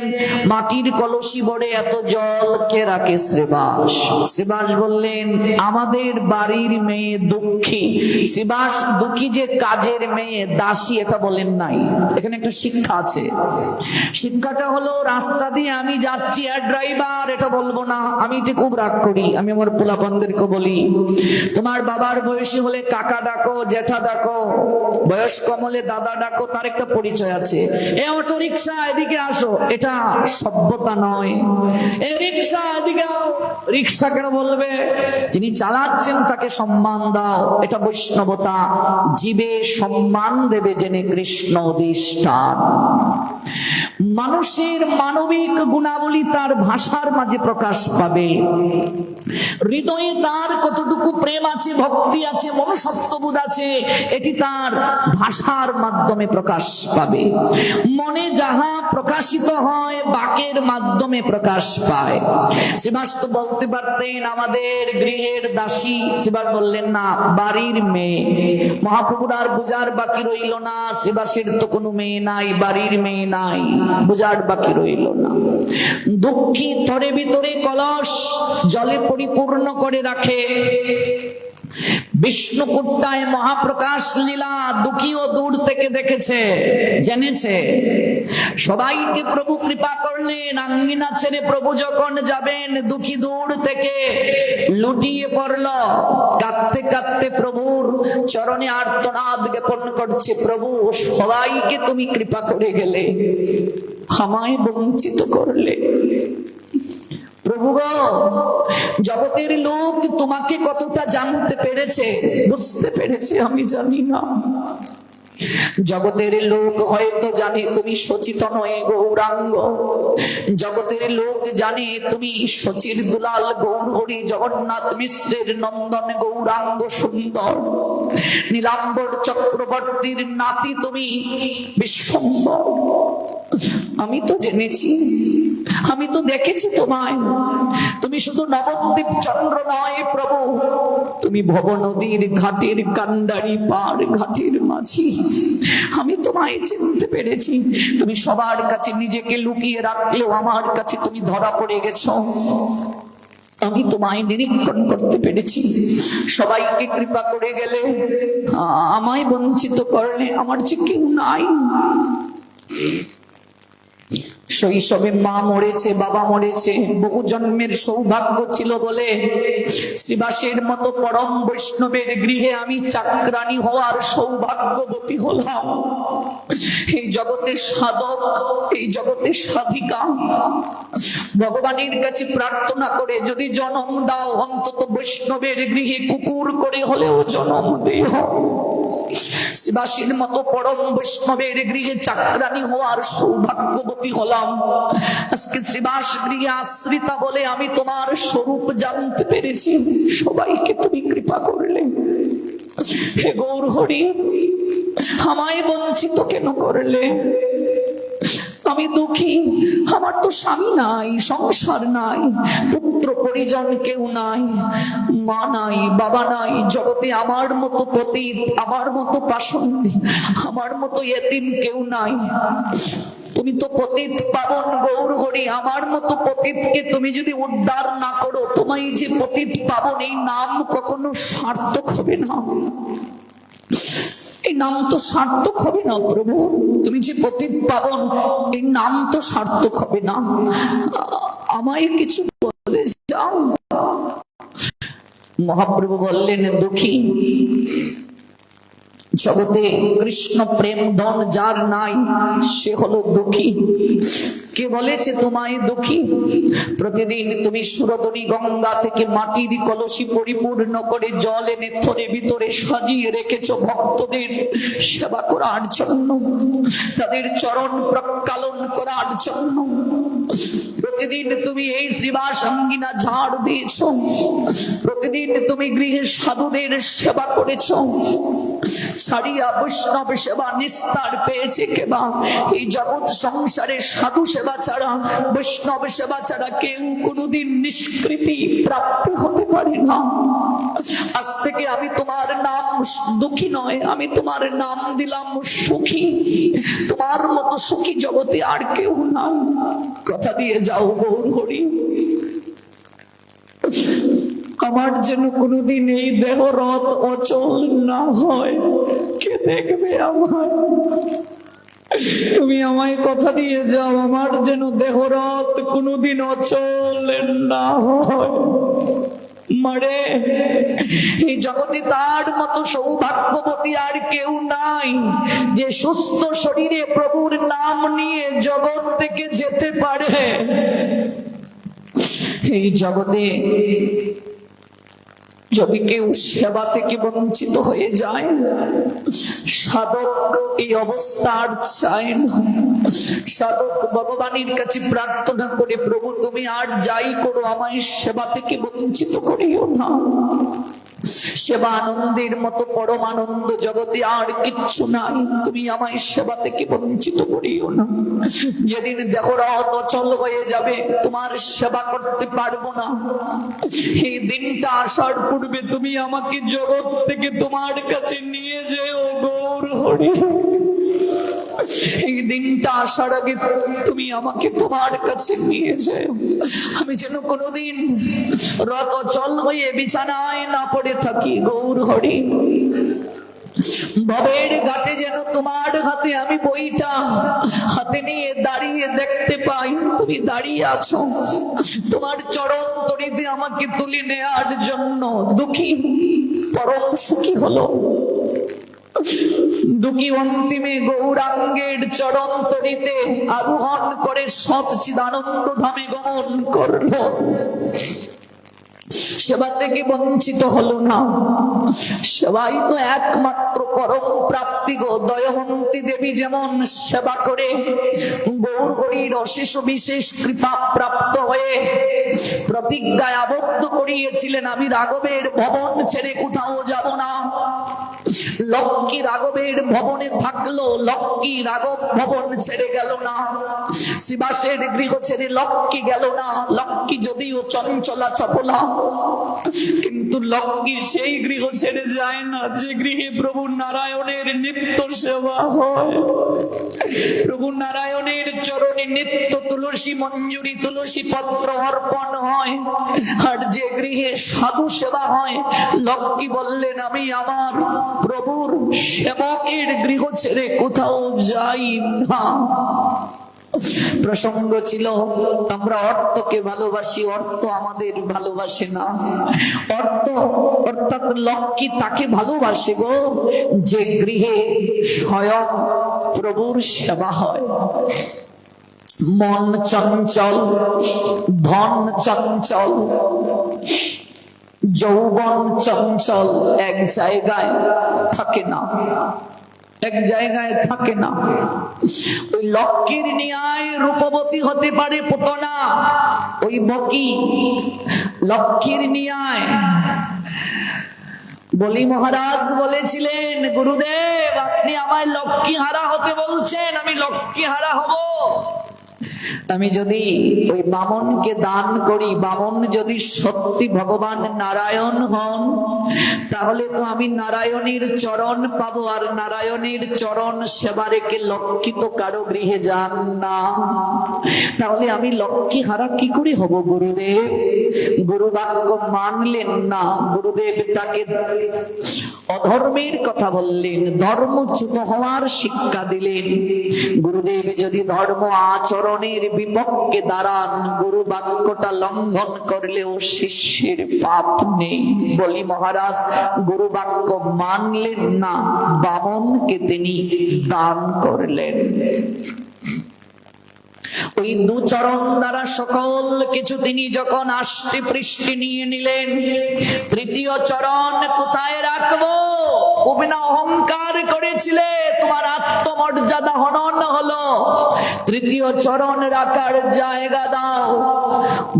মাটির কলসি ভরে এত জল কে রাখে শ্রীবাস? শ্রীবাস বললেন, আমাদের বাড়ির মেয়ে দুঃখী। শ্রীবাস দুঃখী যে কাজের মেয়ে, দাসী এটা বলেন নাই। এখানে একটু শিক্ষা আছে। শিক্ষাটা হলো, রাস্তা দিয়ে আমি যাচ্ছি আর ড্রাইভার এটা বলবো না। আমি এটা খুব রাগ করি। আমি আমার পোলাপানদেরকে বলি, তোমার বাবার বয়সী হলে কাকা ডাকো, জেঠা ডাকো, বয়স কম হলে দাদা ডাকো, তার একটা পরিচয় আছে। এ অটো রিক্সা এদিকে আসো, এটা সভ্যতা নয়। এ রিক্সা এদিকে আও, রিক্সা কেন বলবে? যিনি চালাচ্ছেন তাকে সম্মান দাও, এটা বৈষ্ণবতা। জীবে সম্মান দেবে জেনে কৃষ্ণ অধিষ্ঠান। মানুষের মানবিক গুণাবলী তার ভাষার মাঝে প্রকাশ পাবে। হৃদয়ে তার কতটুকু প্রেম আছে, ভক্তি আছে, মনুষ্যত্ববোধ আছে, এটি তার ভাষার মাধ্যমে প্রকাশ পাবে। মনে যাহা প্রকাশিত হয় বাকের মাধ্যমে প্রকাশ পায়। শ্রীবাস তো বলতে পারতেন আমাদের গৃহের দাসী, শ্রীবাস বললেন না, বাড়ির মেয়ে। মহাপ্রভুর আর বুঝার বাকি রইল না, শ্রীবাসের তো কোনো মেয়ে নাই, বাড়ির মেয়ে নাই, বুঝার বাকি রইল না। দুঃখী থরে ভিতরে কলস জলে পরিপূর্ণ করে রাখে। বিষ্ণুকুট্টায় মহাপ্রকাশ লীলা দুঃখীও দূর থেকে দেখেছে, জেনেছে। সবাইকে প্রভু কৃপা করলেন। আঙ্গিনা ছেড়ে প্রভু যখন যাবেন, দুঃখী দূর থেকে লুটিয়ে পড়ল। কাঁদতে কাঁদতে প্রভুর চরণে আর্তনাদ জ্ঞাপন করছে, প্রভু সবাইকে তুমি কৃপা করে গেলে, আমায় বঞ্চিত করলে। প্রভু গো, জগতের লোক তোমাকে কতটা জানতে পেরেছে, বুঝতে পেরেছে আমি জানি না। জগতের লোক হয়তো জানে তুমি সচিতন হয়ে গৌরাঙ্গ। জগতের লোক জানে তুমি সচির দুলাল গৌর হরি জগন্নাথ মিশ্রের নন্দন গৌরাঙ্গ সুন্দর। নীলাম্বর চক্রবর্তীর নাতি তুমি বিশ্বম্বর। আমি তো জেনেছি, আমি তো দেখেছি তোমায়। তুমি শুধু নবদ্বীপ চন্দ্র নয় প্রভু, তুমি ভব নদীর ঘাটের কান্ডারি পার ঘাটের মাঝি। আমি তোমায় চিনতে পেরেছি। তুমি সবার কাছে নিজেকে লুকিয়ে রাখলেও আমার কাছে তুমি ধরা পড়ে গেছো। আমি তোমায় নিরীক্ষণ করতে পেরেছি। সবাইকে কৃপা করে গেলে, আমায় বঞ্চিত করলে। আমার যে কেউ নাই। শৈশবে মা মরেছে, বাবা মরেছে, বহু জন্মের সৌভাগ্য ছিল বলে শ্রীবাসের মতো পরম বৈষ্ণবের গৃহে আমি চাকরানী হওয়ার সৌভাগ্যবতী হলাম। এই জগতের সাধক, এই জগতের সাধিকা ভগবানের কাছে প্রার্থনা করে, যদি জন্ম দাও অন্তত বৈষ্ণবের গৃহে কুকুর করে হলেও জন্ম দিও। শ্রীবাসীর মতো পরম বৈষ্ণবের গৃহে চাকরানী হওয়ার সৌভাগ্যবতী হলাম। আজকে শ্রীবাস গৃহে আশ্রিতা বলে আমি তোমার স্বরূপ জানতে পেরেছি। সবাইকে তুমি কৃপা করলে। হে গৌর হরি, আমায় বঞ্চিত কেন করলে? আমি দুঃখী। আমার তো স্বামী নাই, সংসার নাই, পুত্র পরিজন কেউ নাই, মা নাই, বাবা নাই। জগতে আমার মতো পতিত, আমার মতো পাষণ্ডী, আমার মতো এতিম কেউ নাই। তুমি তো পতিত পাবন গৌর হরি। আমার মতো পতিতকে তুমি যদি উদ্ধার না করো, তোমায় যে পতিত পাবন এই নাম কখনো সার্থক হবে না। এই নাম তো সার্থক হবে না প্রভু। তুমি যে পতিত পাবন, এই নাম তো সার্থক হবে না। আমায় কিছু বলে যাও। মহাপ্রভু বললেন, দুঃখী, জগতে কৃষ্ণ প্রেম ধন যার নাই সে হলো দুঃখী। কে বলেছে তোমায় দুঃখী? প্রতিদিন তুমি সুরধনী গঙ্গা থেকে মাটির কলসি পরিপূর্ণ করে জল এনে থরে ভিতরে সাজিয়ে রেখেছো ভক্তদের সেবা করার জন্য, তাদের চরণ প্রক্ষালন করার জন্য। প্রতিদিন তুমি এই শ্রীবাস অঙ্গিনা ঝাড় দিয়েছ। প্রতিদিন তুমি গৃহের সাধুদের সেবা করেছ। সারিয়া বৈষ্ণব সেবা নিস্তার পেয়েছে কেবা? এই জগৎ সংসারে সাধু সেবা ছাড়া, বৈষ্ণব সেবা ছাড়া কেউ কোনোদিন নিষ্কৃতি প্রাপ্তি হতে পারে না। আজ থেকে আমি তোমার নাম দুঃখী নয়, আমি তোমার নাম দিলাম সুখী। তোমার মতো সুখী জগতে আর কেউ নাই। কথা দিয়ে যাও গৌর হরি। আমার যেন কোনোদিন এই দেহ রথ অচল না হয়। কে দেখবে আমায়? তুমি আমায় কথা দিয়ে যাও, আমার যেন দেহরথ কোনোদিন অচল না হয়। মারে, এই জগতে তার মতো সৌভাগ্যবতী আর কেউ নাই যে সুস্থ শরীরে প্রভুর নাম নিয়ে জগৎ থেকে যেতে পারে। এই জগতে যদি কেউ সেবা থেকে বঞ্চিত হয়ে যায়, সাধক এই অবস্থা আর চায় না। সাধক ভগবানের কাছে প্রার্থনা করে, প্রভু তুমি আর যাই করো, আমায় সেবা থেকে বঞ্চিত করিও না। সেবা আনন্দের মতো পরম আনন্দ জগতে আর কিচ্ছু নাই, তুমি আমায় সেবা থেকে বঞ্চিত করিও না। যেদিন দেখো রথ অচল হয়ে যাবে, তোমার সেবা করতে পারবো না, এই দিনটা আসার পূর্বে তুমি আমাকে জগৎ থেকে তোমার কাছে নিয়ে যেও গৌর হরি। এই দিনটা আসার আগে তুমি আমাকে তোমার কাছে নিয়ে যাও, আমি যেন কোনোদিন রথ অচল হয়ে বিছানায় না পড়ে থাকি গৌর হরি। ভবের ঘাটে যেন তোমার হাতে আমি বইটা হাতে নিয়ে দাঁড়িয়ে দেখতে পাই, তুমি দাঁড়িয়ে আছো, তোমার চরণ তরিতে আমাকে তুলে নেয়ার জন্য। দুঃখী পরম সুখী হলো, দুঃখী অন্তিমে গৌরাঙ্গের চরণ তরিতে আরোহণ করে সচ্চিদানন্দ ধামে গমন করলো। সেবা থেকে বঞ্চিত হলো না। সেবাই তো একমাত্র পরম প্রাপ্তি গো। দয়বন্তী দেবী যেমন সেবা করে গৌর হরির অশেষ বিশেষ কৃপা প্রাপ্ত হয়ে প্রতিজ্ঞায় আবদ্ধ করিয়েছিলেন, আমি রাঘবের ভবন ছেড়ে কোথাও যাব না। লক্ষ্মী রাঘবের ভবনে থাকলো, লক্ষ্মী রাঘব ভবন ছেড়ে গেল না। শিবাসের গৃহ ছেড়ে লক্ষ্মী গেল না। লক্ষ্মী যদিও চঞ্চলা চপলা, কিন্তু লক্ষ্মী সেই গৃহ ছেড়ে যায় না যে গৃহে প্রভু নারায়ণের নিত্য সেবা হয়। প্রভু নারায়ণের চরণে নিত্য তুলসী মঞ্জুরি তুলসী পত্র অর্পণ হয়, আর যে গৃহে সাধু সেবা হয়। লক্ষ্মী বললেন, আমি আমার প্রভুর সেবকের গৃহ ছেড়ে কোথাও যাই না। প্রসঙ্গ ছিল, আমরা অর্থকে ভালোবাসি, অর্থ আমাদের ভালোবাসে না। অর্থ অর্থাৎ লক্ষ্মী তাকে ভালোবাসে গো যে গৃহে স্বয়ং প্রভুর সেবা হয়। মন চঞ্চল, ধন চঞ্চল, যৌবন চঞ্চল, এক জায়গায় থাকে না, এক জায়গায় থাকে না। ওই লক্ষ্মীর ন্যায় রূপবতী হতে পারে পুতনা, ওই বকি লক্ষ্মীর ন্যায়। বলি মহারাজ বলেছিলেন, গুরুদেব আপনি আমায় লক্ষ্মী হারা হতে বলছেন, আমি লক্ষ্মী হারা হব? আমি যদি ওই বামনকে দান করি, বামন যদি সত্যি ভগবান নারায়ণ হন, তাহলে তো আমি নারায়ণের চরণ পাবো। আর নারায়ণের চরণ সেবা রেখে লক্ষ্মী তো কারো গৃহে যান না, তাহলে আমি লক্ষ্মী হারা কি করে হব গুরুদেব? গুরু বাক্য মানলেন না। গুরুদেব তাকে অধর্মের কথা বললেন, ধর্মচ্যুত হওয়ার শিক্ষা দিলেন। গুরুদেব যদি ধর্ম আচরণের বিপক্ষে দাঁড়ান, গুরু বাক্যটা লঙ্ঘন করলেও শিষ্যের পাপ নেই। বলি মহারাজ গুরু বাক্য মানলেন না, বামনকে তিনি দান করলেন। ওই দু চরণ দ্বারা সকল কিছু তিনি যখন আষ্টি পৃষ্টি নিয়ে নিলেন, তৃতীয় চরণ কোথায় রাখবো? অভিনয় অহংকার করেছিলে, তোমার আত্মমর্যাদা হনন হলো, তৃতীয় চরণ রাখার জায়গা দাও।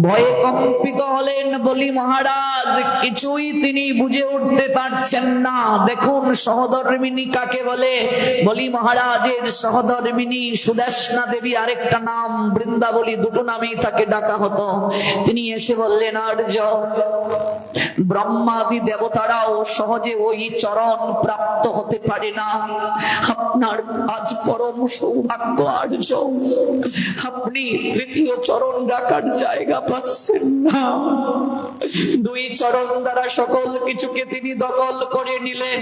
ভয়ে কম্পিত হলেন বলি মহারাজ, কিছুই তিনি বুঝে উঠতে পারছেন না। দেখুন সহধর্মিনী কাকে বলে? বলি মহারাজের সহধর্মিনী সুদেশনা দেবী, আরেকটা নাম বৃন্দাবলী, দুটো নামেই তাকে ডাকা হতো। তিনি এসে বললেন, আর্য ব্রহ্মাদি দেবতারাও সহজে ওই চরণ প্রাপ্ত হতে পারে না। আপনার আজ পরম সৌভাগ্য আর্য, আপনি তৃতীয় চরণ রাখার জায়গা পাচ্ছেন না। দুই চরণ দ্বারা সকল কিছুকে তিনি দখল করে নিলেন,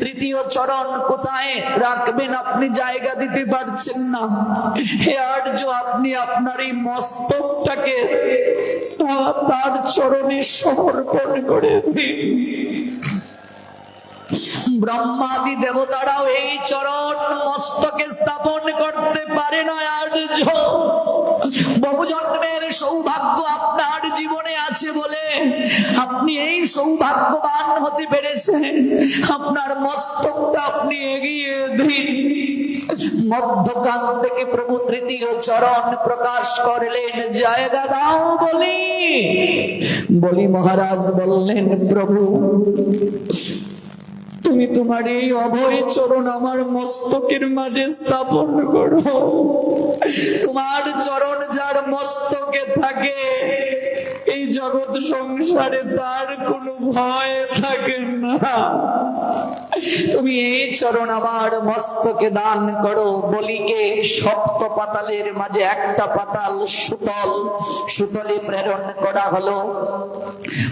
তৃতীয় চরণ কোথায় রাখবেন আপনি জায়গা দিতে পারছেন না। হে আর্য, আপনি আপনার এই মস্তকটাকে তার চরণে সমর্পণ করে দিন। ব্রহ্মাদি দেবতারাও এই চরণ মস্তকে স্থাপন করতে পারে না আর্য। বহু জন্মের সৌভাগ্য আপনার জীবনে আছে বলে আপনি এই সৌভাগ্যবান হতে পেরেছেন। আপনার মস্তকটা আপনি এগিয়ে দিন। মধ্যকান থেকে প্রভু তৃতীয় চরণ প্রকাশ করলেন, জায়গা দাও বলি মহারাজ বললেন, প্রভু তুমি তোমার এই অভয় চরণ আমার মস্তকের মাঝে স্থাপন করো। তোমার চরণ যার মস্তকে থাকে এই জগৎ সংসারে তার কোনো ভয় থাকে না। তুমি এই চরণ আমার মস্তকে দান করো। বলিকে সপ্ত পাতালের মাঝে একটা পাতাল সুতলে প্রেরণ করা হলো।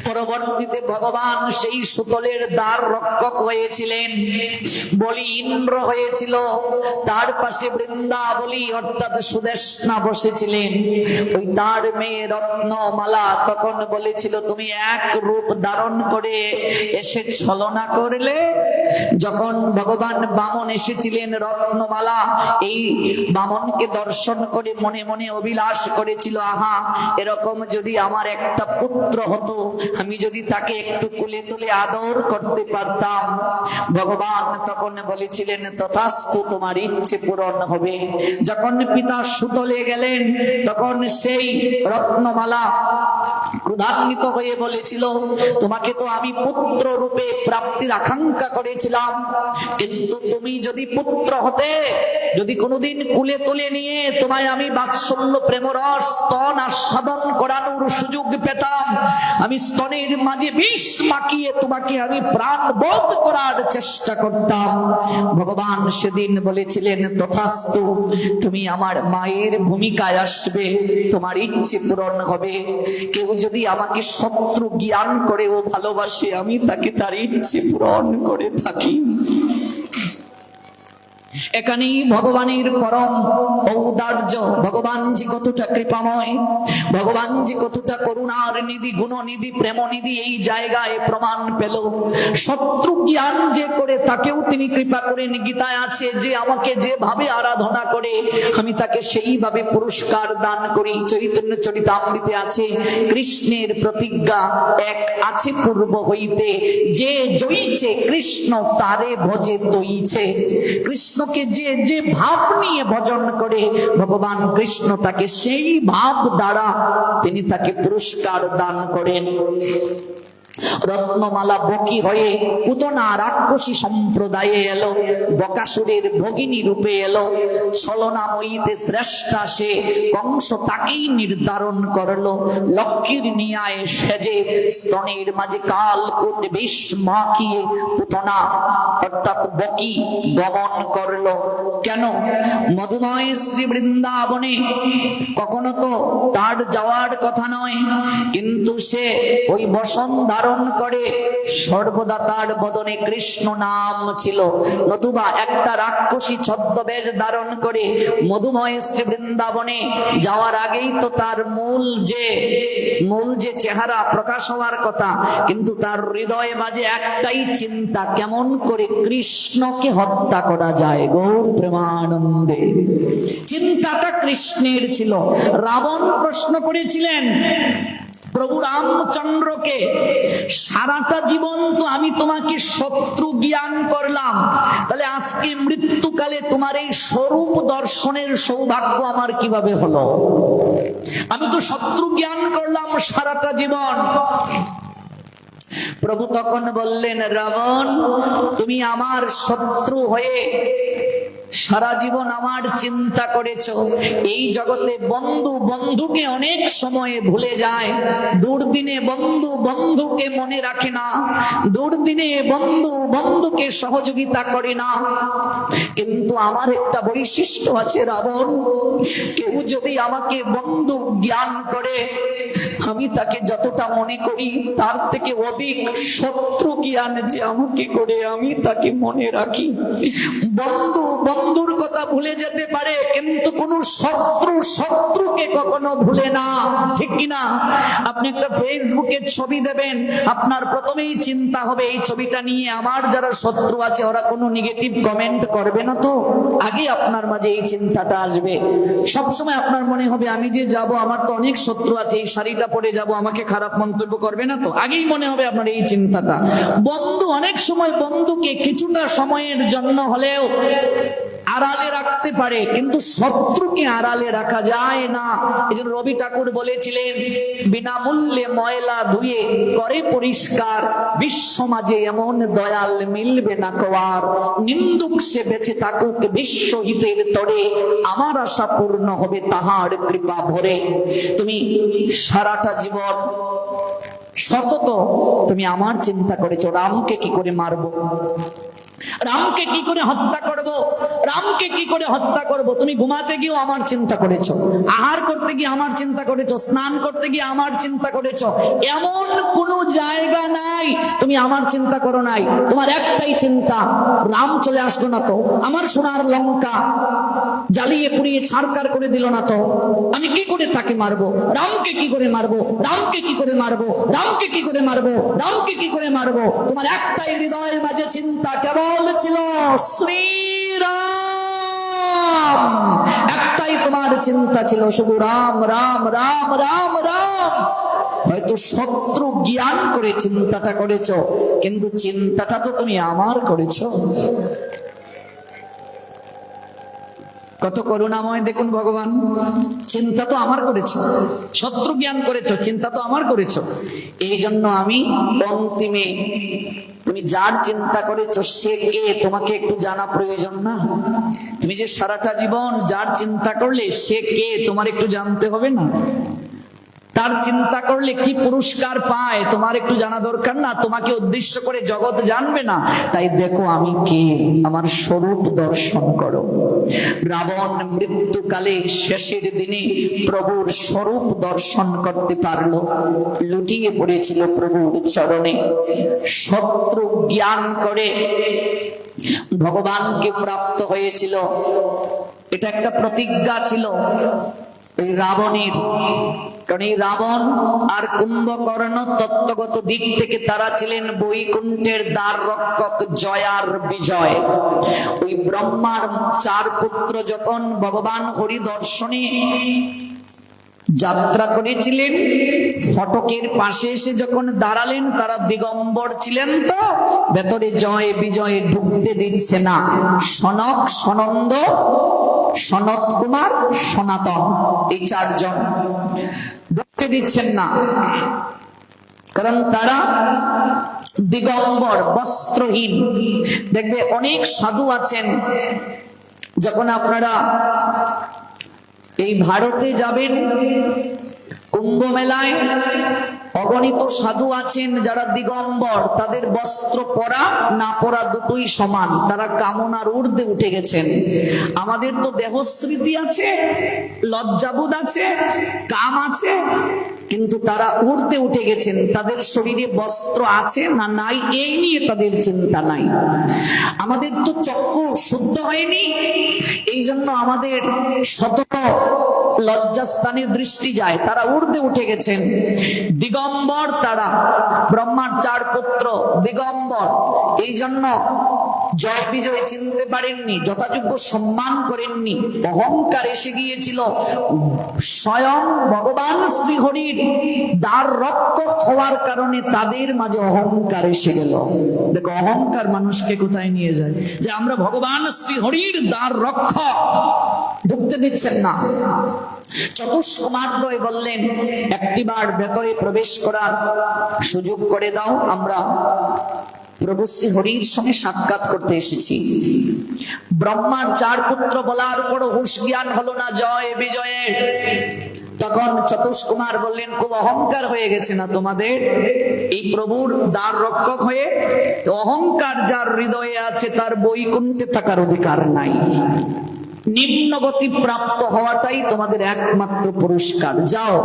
পরবর্তীতে ভগবান সেই সুতলের দ্বার রক্ষক হয়েছিলেন, বলি ইন্দ্র হয়েছিল, তার পাশে বৃন্দাবলী অর্থাৎ সুদেষ্ণা বসেছিলেন। ওই তার মেয়ে রত্নমালা তখন বলেছিল, তুমি এক রূপ ধারণ করে এসে ছলনা করলে। যখন ভগবান বামন এসেছিলেন, রত্নমালা এই বামনকে দর্শন করে মনে মনে অভিলাষ করেছিল, আহা এরকম যদি আমার একটা পুত্র হতো, আমি যদি তাকে একটু কুলে তুলে আদর করতে পারতাম। ভগবান তখন বলেছিলেন, তথাস্তু, তোমার ইচ্ছে পূরণ হবে। যখন পিতা সুতলে গেলেন তখন সেই রত্নমালা ক্রোধান্বিত হয়ে বলেছিল, তোমাকে তো আমি পুত্র রূপে প্রাপ্তির আকাঙ্ক্ষা করেছিলাম, কিন্তু তুমি যদি পুত্র হতে, যদি কোনোদিন কুলে তুলে নিয়ে তোমায় আমি বাৎসল্য প্রেমরস স্তন আস্বাদন করানোর সুযোগ পেতাম, আমি স্তনের মাঝে বিষ মাখিয়ে তোমাকে আমি প্রাণ বোধ করার চেষ্টা করতাম। ভগবান সেদিন বলেছিলেন, তথাস্তু, তুমি আমার মায়ের ভূমিকায় আসবে, তোমার ইচ্ছে পূরণ হবে। কেউ যদি আমাকে শত্রু জ্ঞান করে ও ভালোবাসে, আমি তাকে তার ইচ্ছে পূরণ করে থাকি। এখানেই ভগবানের পরম ঔদার্য, ভগবান জি কতটা কৃপাময়, ভগবান জি কতটা করুণার নিধি, গুণনিধি, প্রেমনিধি এই জায়গায় প্রমাণ পেল। শত্রু জ্ঞান যে করে তাকেও তিনি কৃপা করেন। গীতায় আছে যে আমাকে যেভাবে আরাধনা করে আমি তাকে সেইভাবে পুরস্কার দান করি। চৈতন্য চরিতামৃতে আছে, কৃষ্ণের প্রতিজ্ঞা এক আছে পূর্ব হইতে, যে জয়ীছে কৃষ্ণ তারে ভজে দইছে। কৃষ্ণকে যে ভাব নিয়ে ভজন করে ভগবান কৃষ্ণ তাকে সেই ভাব দ্বারা তিনি তাকে পুরস্কার দান করেন। রত্নমালা বকি হয়ে পুতনা রাক্ষসী সম্প্রদায়ে এলো, বকাসুরের ভগিনী রূপে এলো। ছলনাময়ীতে শ্রেষ্ঠা সে, কংস তাকেই নির্ধারণ করলো। লক্ষ্মীর নিয়ায় সেজে স্তনের মাঝে কালকূট বিষ মাখিয়ে পুতনা অর্থাৎ বকি গমন করলো। কেন? মধুময় শ্রী বৃন্দাবনে কখনো তো তার যাওয়ার কথা নয়, কিন্তু সে ওই বসন ধারণ করে সর্বদা তার বদনে কৃষ্ণ নাম ছিল। নতুবা একটা রাক্ষসী ছদ্মবেশ ধারণ করে মধুময় শ্রী বৃন্দাবনে যাওয়ার আগেই তো তার মূল যে চেহারা প্রকাশ হওয়ার কথা, কিন্তু তার হৃদয়ে মাঝে একটাই চিন্তা, কেমন করে কৃষ্ণকে হত্যা করা যায়। গৌর প্রেমানন্দে চিন্তাটা কৃষ্ণের ছিল। রাবণ প্রশ্ন করেছিলেন প্রভু রামচন্দ্রকে, সারাটা জীবন তো আমি তোমাকে শত্রু জ্ঞান করলাম, তাহলে আজকে মৃত্যুকালে তোমার এই স্বরূপ দর্শনের সৌভাগ্য আমার কিভাবে হলো? আমি তো শত্রু জ্ঞান করলাম সারাটা জীবন। প্রভু তখন বললেন, রাবণ, তুমি আমার শত্রু হয়ে সারা জীবন আমার চিন্তা করেছো। এই জগতে বন্ধু বন্ধুকে অনেক সময়ে ভুলে যায়, দুর্দিনে বন্ধু বন্ধুকে মনে রাখে না, দুর্দিনে বন্ধু বন্ধুকে সহযোগিতা করে না। কিন্তু আমার একটা বৈশিষ্ট্য আছে রাবণ, কেউ যদি আমাকে বন্ধু জ্ঞান করে, আমি তাকে যতটা মনে করি তার থেকে অধিক শত্রু জ্ঞান যে আমাকে করে আমি তাকে মনে রাখি। বন্ধু বন্ধুর কথা ভুলে যেতে পারে, কিন্তু কোন শত্রু শত্রুকে কখনো ভুলে না, ঠিক কিনা? আপনি একটা ফেসবুকে ছবি দেবেন, আপনার প্রথমেই চিন্তা হবে এই ছবিটা নিয়ে আমার যারা শত্রু আছে ওরা কোনো নেগেটিভ কমেন্ট করবে না তো? আগে আপনার মাঝে এই চিন্তাটা আসবে। সবসময় আপনার মনে হবে আমি যে যাব আমার তো অনেক শত্রু আছে, এই শাড়িটা পরে যাব আমাকে খারাপ মন্তব্য করবে না তো? আগেই মনে হবে আপনার এই চিন্তাটা। বন্ধু অনেক সময় বন্ধুকে কিছুটা সময়ের জন্য হলেও আড়ালে রাখতে পারে, কিন্তু শত্রুকে আড়ালে রাখা যায় না। এই জন্য রবি ঠাকুর বলেছিলেন, বিনামূল্যে ময়লা ধুয়ে করে পরিষ্কার, বিশ্ব মাঝে এমন দয়াল মিলবে না কোয়ার, নিন্দুক সে বেঁচে থাকুক বিশ্ব হিতের তরে, আমার আশা পূর্ণ হবে তাহার কৃপা ভরে। তুমি সারাটা জীবন সতত তুমি আমার চিন্তা করেছো, রামকে কি করে মারবো, রামকে কি করে হত্যা করব, রামকে কি করে হত্যা করব। তুমি ঘুমাতে গিয়েও আমার চিন্তা করেছো, আহার করতে গিয়ে আমার চিন্তা করেছো, স্নান করতে গিয়ে আমার চিন্তা করেছো। এমন কোন জায়গা নাই তুমি আমার চিন্তা করো নাই। তোমার একটাই চিন্তা, রাম চলে আসলো না তো, আমার সোনার লঙ্কা জ্বালিয়ে পুড়িয়ে ছাড়কার করে দিল না তো, আমি কি করে তাকে মারবো, রামকে কি করে মারবো, রামকে কি করে মারবো, রামকে কি করে মারবো, রামকে কি করে মারবো। তোমার একটাই হৃদয়ের মাঝে চিন্তা কেবল ছিল শ্রীরাম, একটাই তোমার চিন্তা ছিল শুধু রাম রাম রাম রাম রাম। হয়তো শত্রু জ্ঞান করে চিন্তাটা করেছো, কিন্তু চিন্তাটা তো তুমি আমার করেছো। কত করুণাময় দেখুন ভগবান, চিন্তা তো আমার করেছো, শত্রু জ্ঞান করেছো, চিন্তা তো আমার করেছো। এই জন্য আমি অন্তিমে তুমি যার চিন্তা করেছো সে কে তোমাকে একটু জানা প্রয়োজন না? তুমি যে সারাটা জীবন যার চিন্তা করলে সে কে তোমার একটু জানতে হবে না? তার চিন্তা করলে কি পুরস্কার পায় তোমার একটু জানা দরকার না? তোমাকে উদ্দেশ্য করে জগৎ জানবে না, তাই দেখো আমি কে, আমার স্বরূপ দর্শন করো। রাবণ মৃত্যুকালে শেষের দিনে প্রভুর স্বরূপ দর্শন করতে পারলো, লুটিয়ে পড়েছিল প্রভুর চরণে, শত্রু জ্ঞান করে ভগবানকে প্রাপ্ত হয়েছিল। এটা একটা প্রতিজ্ঞা ছিল এই রাবণের, কারণ এই রাবণ আর কুম্ভকর্ণ তত্ত্বগত দিক থেকে তারা ছিলেন বৈকুণ্ঠের দ্বার রক্ষক, জয়ার বিজয়। ওই ব্রহ্মার 4 পুত্র যখন ভগবান হরি দর্শনে যাত্রা করেছিলেন, ফটকের পাশে এসে যখন দাঁড়ালেন, তারা দিগম্বর ছিলেন, তো ভেতরে জয় বিজয় ঢুকতে দিচ্ছে না। সনক, সনন্দ, সনত কুমার, সনাতন, এই 4 জন ঢুকতে দিচ্ছেন না, কারণ তারা দিগম্বর, বস্ত্রহীন। দেখবে অনেক সাধু আছেন, যখন আপনারা এই ভারতে যাবেন কুম্ভ মেলায়, অগণিত সাধু আছেন যারা দিগম্বর, তাদের বস্ত্র পরা না পরা দুটোই সমান, তারা কামনার ঊর্ধ্বে উঠে গেছেন। আমাদের তো দেহস্মৃতি আছে, লজ্জাবোধ আছে, কাম আছে, কিন্তু তারা ঊর্ধ্বে উঠে গেছেন। তাদের শরীরে বস্ত্র আছে না নাই এই নিয়ে তাদের চিন্তা নাই। আমাদের তো চক্ষু শুদ্ধ হয়নি, এই জন্য আমাদের শত লজ্জাস্থানে দৃষ্টি যায়, তারা ঊর্ধ্বে উঠে গেছেন। দিগম্বর তারা, ব্রহ্মার 4 পুত্র দিগম্বর, এই জন্য জয় বিজয় চিনতে পারেননি, যথাযোগ্য সম্মান করেননি, অহংকার এসে গিয়েছিল। স্বয়ং ভগবান শ্রীহরির দ্বার রক্ষক হওয়ার কারণে তাদের মাঝে অহংকার এসে গেল। দেখো অহংকার মানুষকে কোথায় নিয়ে যায়, যে আমরা ভগবান শ্রীহরির দ্বার রক্ষক, ঢুকতে দিচ্ছেন না। চতুষ্কুমারদ্বয় বললেন, একটিবার ভেতরে প্রবেশ করার সুযোগ করে দাও, আমরা প্রভু শ্রী হরির সঙ্গে সাক্ষাৎ করতে এসেছি। ব্রহ্মার 4 পুত্র বলার পর হুঁশ জ্ঞান হলো না জয় বিজয়ে। তখন চতুষ্কুমার বললেন, খুব অহংকার হয়ে গেছে না তোমাদের এই প্রভুর দ্বার রক্ষক হয়ে? তো অহংকার যার হৃদয়ে আছে তার বৈকুণ্ঠে থাকার অধিকার নাই। নিম্নগতি প্রাপ্ত হওয়াটাই তোমাদের একমাত্র পুরস্কার। যাও,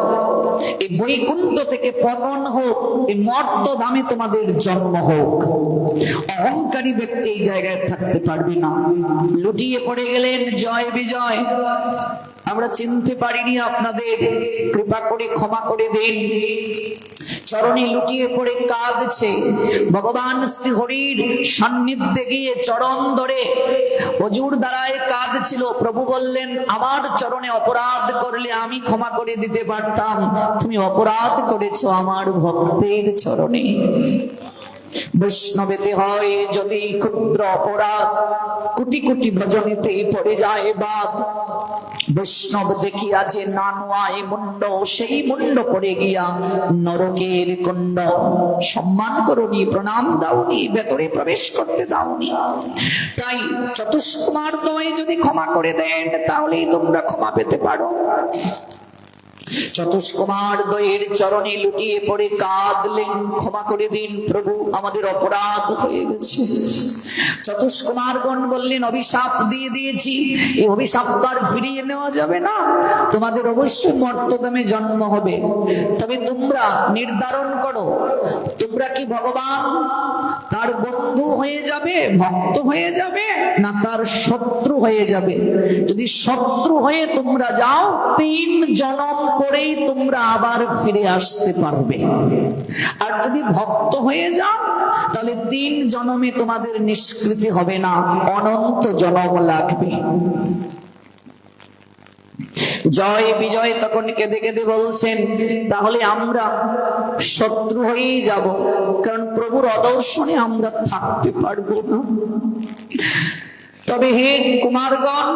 এই বৈকুণ্ঠ থেকে পতন হোক, এই মর্তধামে তোমাদের জন্ম হোক। অহংকারী ব্যক্তি এই জায়গায় থাকতে পারবে না। লুটিয়ে পড়ে গেলেন জয় বিজয়। আমরা চিনতে পারিনি, আপনাদের কৃপা করে ক্ষমা করে দিন। চরণে লুটিয়ে পড়ে কাঁদছে। ভগবান শ্রী হরির সান্নিধ্যে গিয়ে চরণ ধরে হুজুর দ্বারায় কাঁদছিল। প্রভু বললেন, আমার চরণে অপরাধ করলে আমি ক্ষমা করে দিতে পারতাম, তুমি অপরাধ করেছো আমার ভক্তের চরণে। বৈষ্ণবেতে হয় যদি ক্ষুদ্র অপরাধ, কোটি কোটি ভজনেতেই পড়ে যায় বাদ। বৈষ্ণব দেখিয়া যে না নোয়ায় মুন্ড, সেই মুন্ড পড়ে গিয়া নরকের কুণ্ড। সম্মান করোনি, প্রণাম দাওনি, ভেতরে প্রবেশ করতে দাওনি। তাই চতুষ্কুমার দ্বয় যদি ক্ষমা করে দেন তাহলেই তোমরা ক্ষমা পেতে পারো। চতুষ্কুমার দ্বয়ের চরণে লুটিয়ে পড়ে কাঁদলেন, ক্ষমা করে দিন প্রভু, আমাদের অপরাধ হয়ে গেছে। চতুষ্কুমারগণ বললেন, অভিশাপ দিয়ে দিয়েছি, এই অভিশাপ তো আর ফিরিয়ে নেওয়া যাবে না, তোমাদের অবশ্যই মর্তধামে জন্ম হবে। তবে তোমরা নির্ধারণ করো, তোমরা কি ভগবান তার বন্ধু হয়ে যাবে, ভক্ত হয়ে যাবে, না তার শত্রু হয়ে যাবে? যদি শত্রু হয়ে তোমরা যাও, 3 জনম পরেই তোমরা আবার ফিরে আসতে পারবে। আর যদি ভক্ত হয়ে যাও তাহলে 3 জনমে তোমাদের নিষ্কৃতি হবে না, অনন্ত জনম লাগবে। জয় বিজয় তখন কেঁদে কেঁদে বলছেন, তাহলে আমরা শত্রু হয়েই যাব, কারণ প্রভুর অদর্শনে আমরা থাকতে পারবো না। তবে হে কুমারগণ,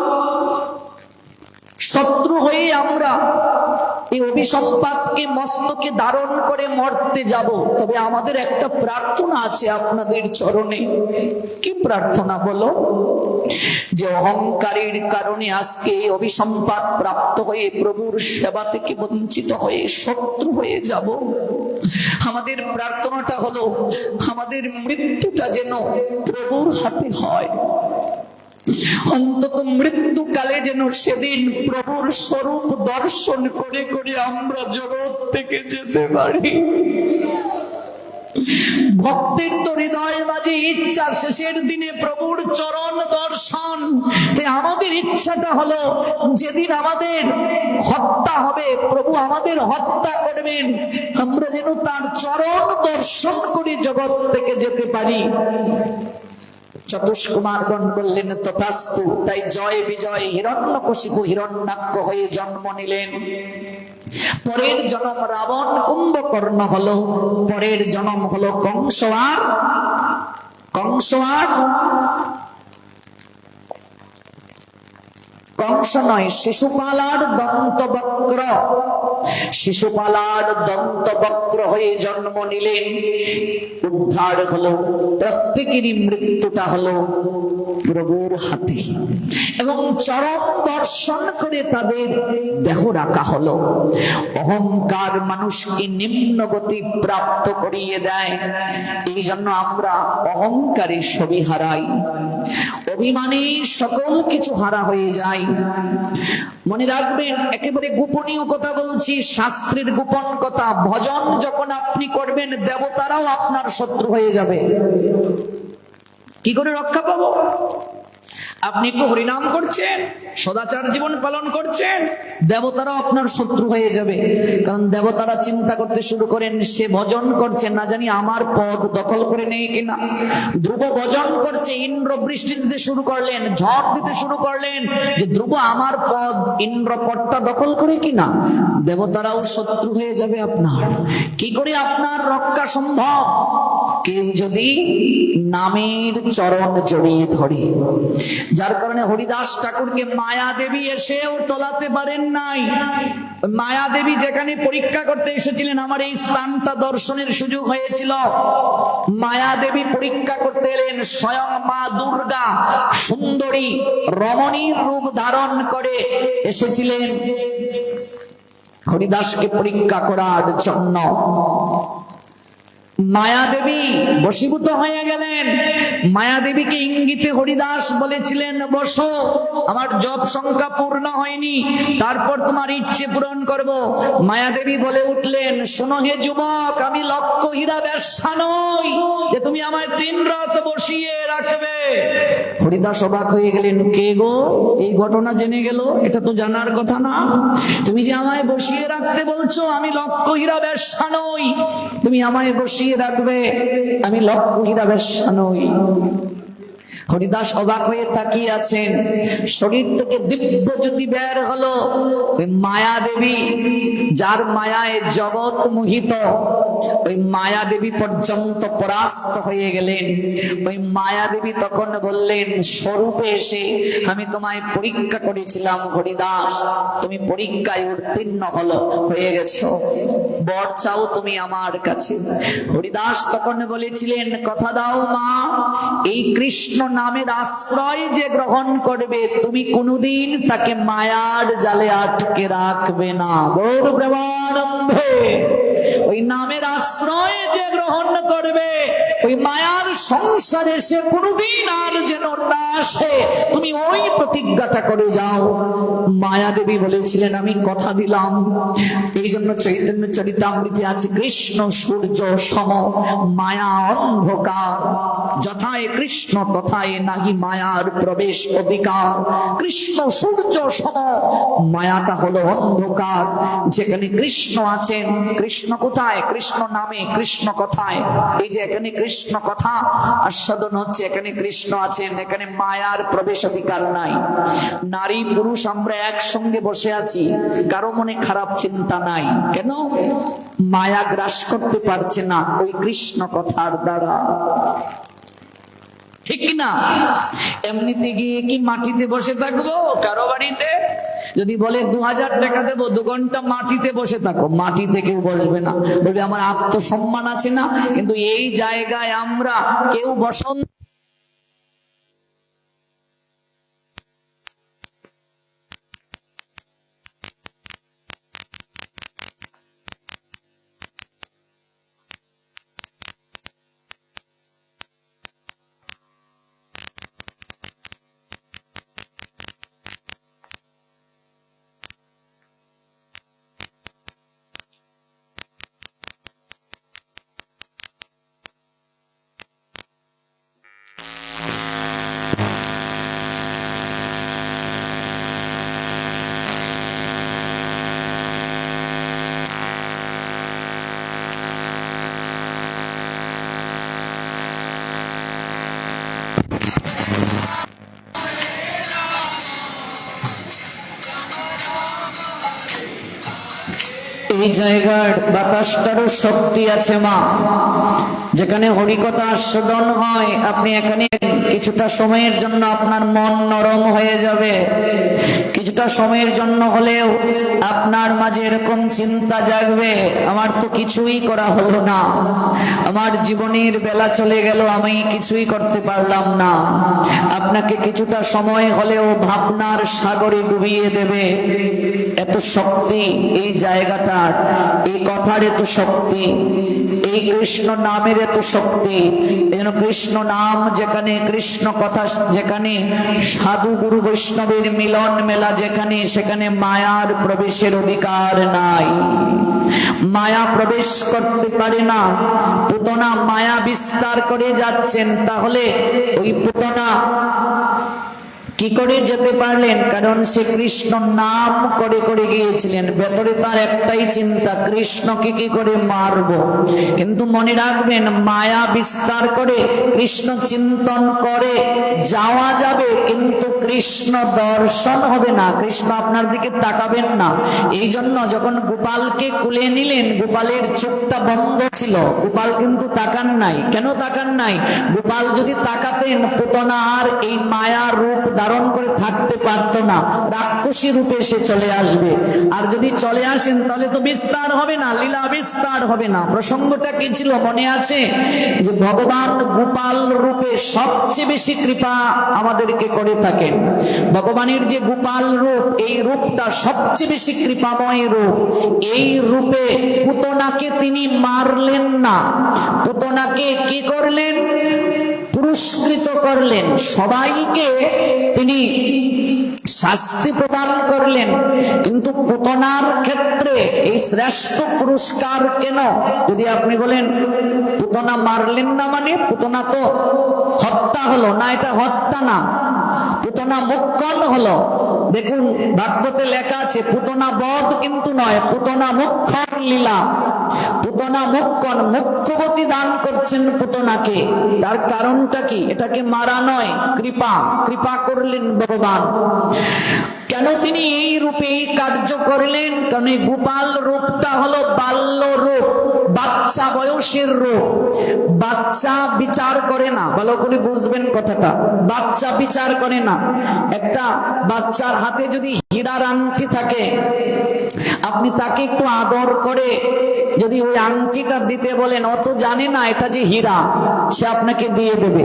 শত্রু হয়ে আমরা এই অভিসম্পাতকে মস্তকে ধারণ করে মরতে যাব। তবে আমাদের একটা প্রার্থনা আছে আপনাদের চরণে। কি প্রার্থনা বলো? যে অহংকারের কারণে আজকে এই অভিসম্পাত প্রাপ্ত হয়ে প্রভুর সেবা থেকে বঞ্চিত হয়ে শত্রু হয়ে যাব। আমাদের প্রার্থনাটা হলো, আমাদের মৃত্যুটা যেন প্রভুর হাতে হয়। অন্তত মৃত্যুকালে যেন সেদিন প্রভুর স্বরূপ দর্শন করে করে আমরা জগৎ থেকে যেতে পারি। ভক্তের তো হৃদয় মাঝে ইচ্ছা শেষের দিনে প্রভুর চরণ দর্শন। আমাদের ইচ্ছাটা হলো যেদিন আমাদের হত্যা হবে, প্রভু আমাদের হত্যা করবেন, আমরা যেন তার চরণ দর্শন করে জগৎ থেকে যেতে পারি। চতুষ্কুমারগণ বললেন তথাস্তু। তাই জয় বিজয় হিরণ্যকশিপু হিরণ্যাক্ষ হয়ে জন্ম নিলেন। পরের জন্ম রাবণ কুম্ভকর্ণ হলো, পরের জন্ম হলো কংস নয়, শিশুপালার দন্তবক্র। শিশুপালার দন্তবক্র হয়ে জন্ম নিলেন। উদ্ধার হলো, প্রত্যেকেরই মৃত্যুটা হলো প্রভুর হাতে, এবং চরম দর্শন করে তাদের দেহ রাখা হলো। অহংকার মানুষকে নিম্ন গতি প্রাপ্ত করিয়ে দেয়। এই জন্য আমরা অহংকারে ছবি হারাই, অভিমানে সকল কিছু হারা হয়ে যায়। মনে রাখবেন, একেবারে গোপনীয় কথা বলছি, শাস্ত্রের গোপন কথা। ভজন যখন আপনি করবেন, দেবতারাও আপনার শত্রু হয়ে যাবে। কি করে রক্ষা পাবো? আপনি একটু হরিনাম করছেন, সদাচার জীবন পালন করছেন, দেবতারাও আপনার শত্রু হয়ে যাবে। কারণ দেবতারা চিন্তা করতে শুরু করেন, সে ভজন করছে, না জানি আমার পদ দখল করে নেই কিনা। ধ্রুব ভজন করছে, ইন্দ্র বৃষ্টি দিতে শুরু করলেন, ঝড় দিতে শুরু করলেন, যে ধ্রুব আমার পদ, ইন্দ্র পদটা দখল করে কিনা। দেবতারাও শত্রু হয়ে যাবে আপনার। কি করে আপনার রক্ষা সম্ভব? কেউ যদি নামের চরণ জড়িয়ে ধরে। যার কারণে হরিদাস ঠাকুরকে মায়া দেবী এসেও টলাতে পারেন নাই। মায়া দেবী যেখানে পরীক্ষা করতে এসেছিলেন, আমার এই স্থানটা দর্শনের সুযোগ হয়েছিল, মায়া দেবী পরীক্ষা করতে এলেন। স্বয়ং মা দুর্গা সুন্দরী রমণীর রূপ ধারণ করে এসেছিলেন হরিদাসকে পরীক্ষা করার জন্য। মায়াদেবী বশীভূত হয়ে গেলেন। মায়াদেবীকে ইঙ্গিতে হরিদাস বলেছিলেন, বসো, আমার জপ সংখ্যা পূর্ণ হয়নি, তারপর তোমার ইচ্ছে পূরণ করব। মায়াদেবী বলে উঠলেন, শোনো হে যুবক, আমি লক্ষ হীরা ব্যবসা নই যে তুমি আমায় 3 রাত বসিয়ে রাখবে। হরিদাস অবাক হয়ে গেলেন, কে গো, এই ঘটনা জেনে গেল? এটা তো জানার কথা না। তুমি যে আমায় বসিয়ে রাখতে বলছো, আমি লক্ষ হীরা ব্যবসা নই, তুমি আমায় বসিয়ে রাখবে, আমি লক্ষ হীরা ব্যবসা নই। হরিদাস অবাক হয়ে তাকিয়ে আছেন। শরীর থেকে দিব্য জ্যোতি বের হলো। ওই মায়া দেবী, যার মায়ায় জগৎ মোহিত, ওই মায়া দেবী পর্যন্ত পরাস্ত হয়ে গেলেন। ওই মায়া দেবী তখন বললেন, স্বরূপে এসে আমি তোমায় পরীক্ষা করেছিলাম হরিদাস, তুমি পরীক্ষায় উত্তীর্ণ হয়ে গেছো, বর চাও তুমি আমার কাছে। হরিদাস তখন বলেছিলেন, কথা দাও মা, এই কৃষ্ণ নামের আশ্রয় যে গ্রহণ করবে, তুমি কোনোদিন তাকে মায়ার জালে আটকে রাখবে না। গৌর প্রেমানন্দে, ওই নামের আশ্রয় যে গ্রহণ করবে, ওই মায়ার সংসারে সে কোনোদিন আর যেন না আসে, তুমি ওই প্রতিজ্ঞাটা করে যাও। মায়া দেবী বলেছিলেন, আমি কথা দিলাম। এই জন্য চৈতন্য চরিতামৃতে আছে, কৃষ্ণ সূর্য সম, মায়া অন্ধকার, যথায় কৃষ্ণ তথায় নাহি মায়ার প্রবেশ অধিকার। কৃষ্ণ সূর্য সম, মায়াটা হলো অন্ধকার। যেখানে কৃষ্ণ আছেন, কৃষ্ণ কোথায়? কৃষ্ণ নামে, কৃষ্ণ কথায়। এই যে এখানে কৃষ্ণ কথা আস্বাদন হচ্ছে, এখানে কৃষ্ণ আছেন, এখানে মায়ার প্রবেশ অধিকার নাই। নারী পুরুষ আমরা একসঙ্গে বসে আছি, কারো মনে খারাপ চিন্তা নাই। কেন? মায়া গ্রাস করতে পারছে না ওই কৃষ্ণ কথার দ্বারা। ঠিক না? এমনিতে গিয়ে কি মাটিতে বসে থাকবো কারো বাড়িতে? যদি বলে 2000 টাকা দেবো, 2 ঘন্টা মাটিতে বসে থাকো, মাটিতে কেউ বসবে না, বলবে আমার আত্মসম্মান আছে না। কিন্তু এই জায়গায় আমরা কেউ বসন্ত এই জায়গার বাতাসটারও শক্তি আছে মা। যেখানে হরিকথা আস্বাদন হয়, আপনি এখানে কিছুটা সময়ের জন্য আপনার মন নরম হয়ে যাবে। কিছুটা সময়ের জন্য হলেও আপনার মাঝে এরকম চিন্তা জাগবে, আমার তো কিছুই করা হলো না, আমার জীবনের বেলা চলে গেল, আমি কিছুই করতে পারলাম না। আপনাকে কিছুটা সময় হলেও ভাবনার সাগরে ডুবিয়ে দেবে। এত শক্তি এই জায়গাটার, এই কথার এত শক্তি, এই কৃষ্ণ নামের এত শক্তি। যেন কৃষ্ণ নাম যেখানে, কৃষ্ণ কথা যেখানে, সাধু গুরু বৈষ্ণবের মিলন মেলা যেখানে, সেখানে মায়ার প্রবেশের অধিকার নাই। মায়া প্রবেশ করতে পারে না। পুতনা মায়া বিস্তার করে যাচ্ছেন, তাহলে ওই পুতনা কি করে যেতে পারলেন? কারণ সে কৃষ্ণ নাম করে করে গিয়েছিলেন। ভেতরে তার একটাই চিন্তা, কৃষ্ণকে কি করে মারবো। কিন্তু মনে রাখবেন, মায়া বিস্তার করে কৃষ্ণ চিন্তন করে যাওয়া যাবে, কিন্তু কৃষ্ণ দর্শন হবে না, কৃষ্ণ আপনার দিকে তাকাবেন না। এই জন্য যখন গোপালকে কুলে নিলেন, গোপালের চোখটা বন্ধ ছিল, গোপাল কিন্তু তাকান নাই। কেন তাকান নাই? গোপাল যদি তাকাতেন, পুতনা আর এই মায়া রূপ ধারণ করে থাকতে পারত না, রাক্ষসী রূপে সে চলে আসবে। আর যদি চলে আসেন তাহলে তো বিস্তার হবে না, লীলা বিস্তার হবে না। প্রসঙ্গটা কি ছিল মনে আছে? যে ভগবান গোপাল রূপে সবচেয়ে বেশি কৃপা আমাদেরকে করে থাকেন। ভগবানের যে গোপাল রূপ, এই রূপটা সবচেয়ে বেশি কৃপাময় রূপ। এই রূপে পুতনাকে তিনি মারলেন না, পুতনাকে কি করলেন? পুরস্কৃত করলেন। সবাইকে তিনি শাস্তি প্রদান করলেন, কিন্তু পুতনার ক্ষেত্রে এই শ্রেষ্ঠ পুরস্কার কেন? যদি আপনি বলেন পুতনা মারলেন না মানে পুতনা তো হত্যা হলো না, এটা হত্যা না, পুতনা মুক্কন হলো। দেখুন ভাগবতে লেখা আছে, পুতনা বধ কিন্তু নয়, পুতনা মুখ্যর লীলা। পুতনা মুক্কন, মুখ্যবতী দান করছেন পুতনাকে। তার কারণটা কি? এটাকে মারা নয়, কৃপা, কৃপা করলেন ভগবান। কেন তিনি এই রূপে এই কার্য করলেন? কারণ এই গোপাল রূপটা হলো বাল্য রূপ, বাচ্চা বয়সের রূপ। বাচ্চা বিচার করে না, ভালো করে বুঝবেন কথাটা, বাচ্চা বিচার করে না। একটা বাচ্চার হাতে যদি হীরার আংটি থাকে, আপনি তাকে একটু আদর করে যদি ওই আংটিটা দিতে বলেন, অত জানে না এটা যে হীরা, সে আপনাকে দিয়ে দেবে।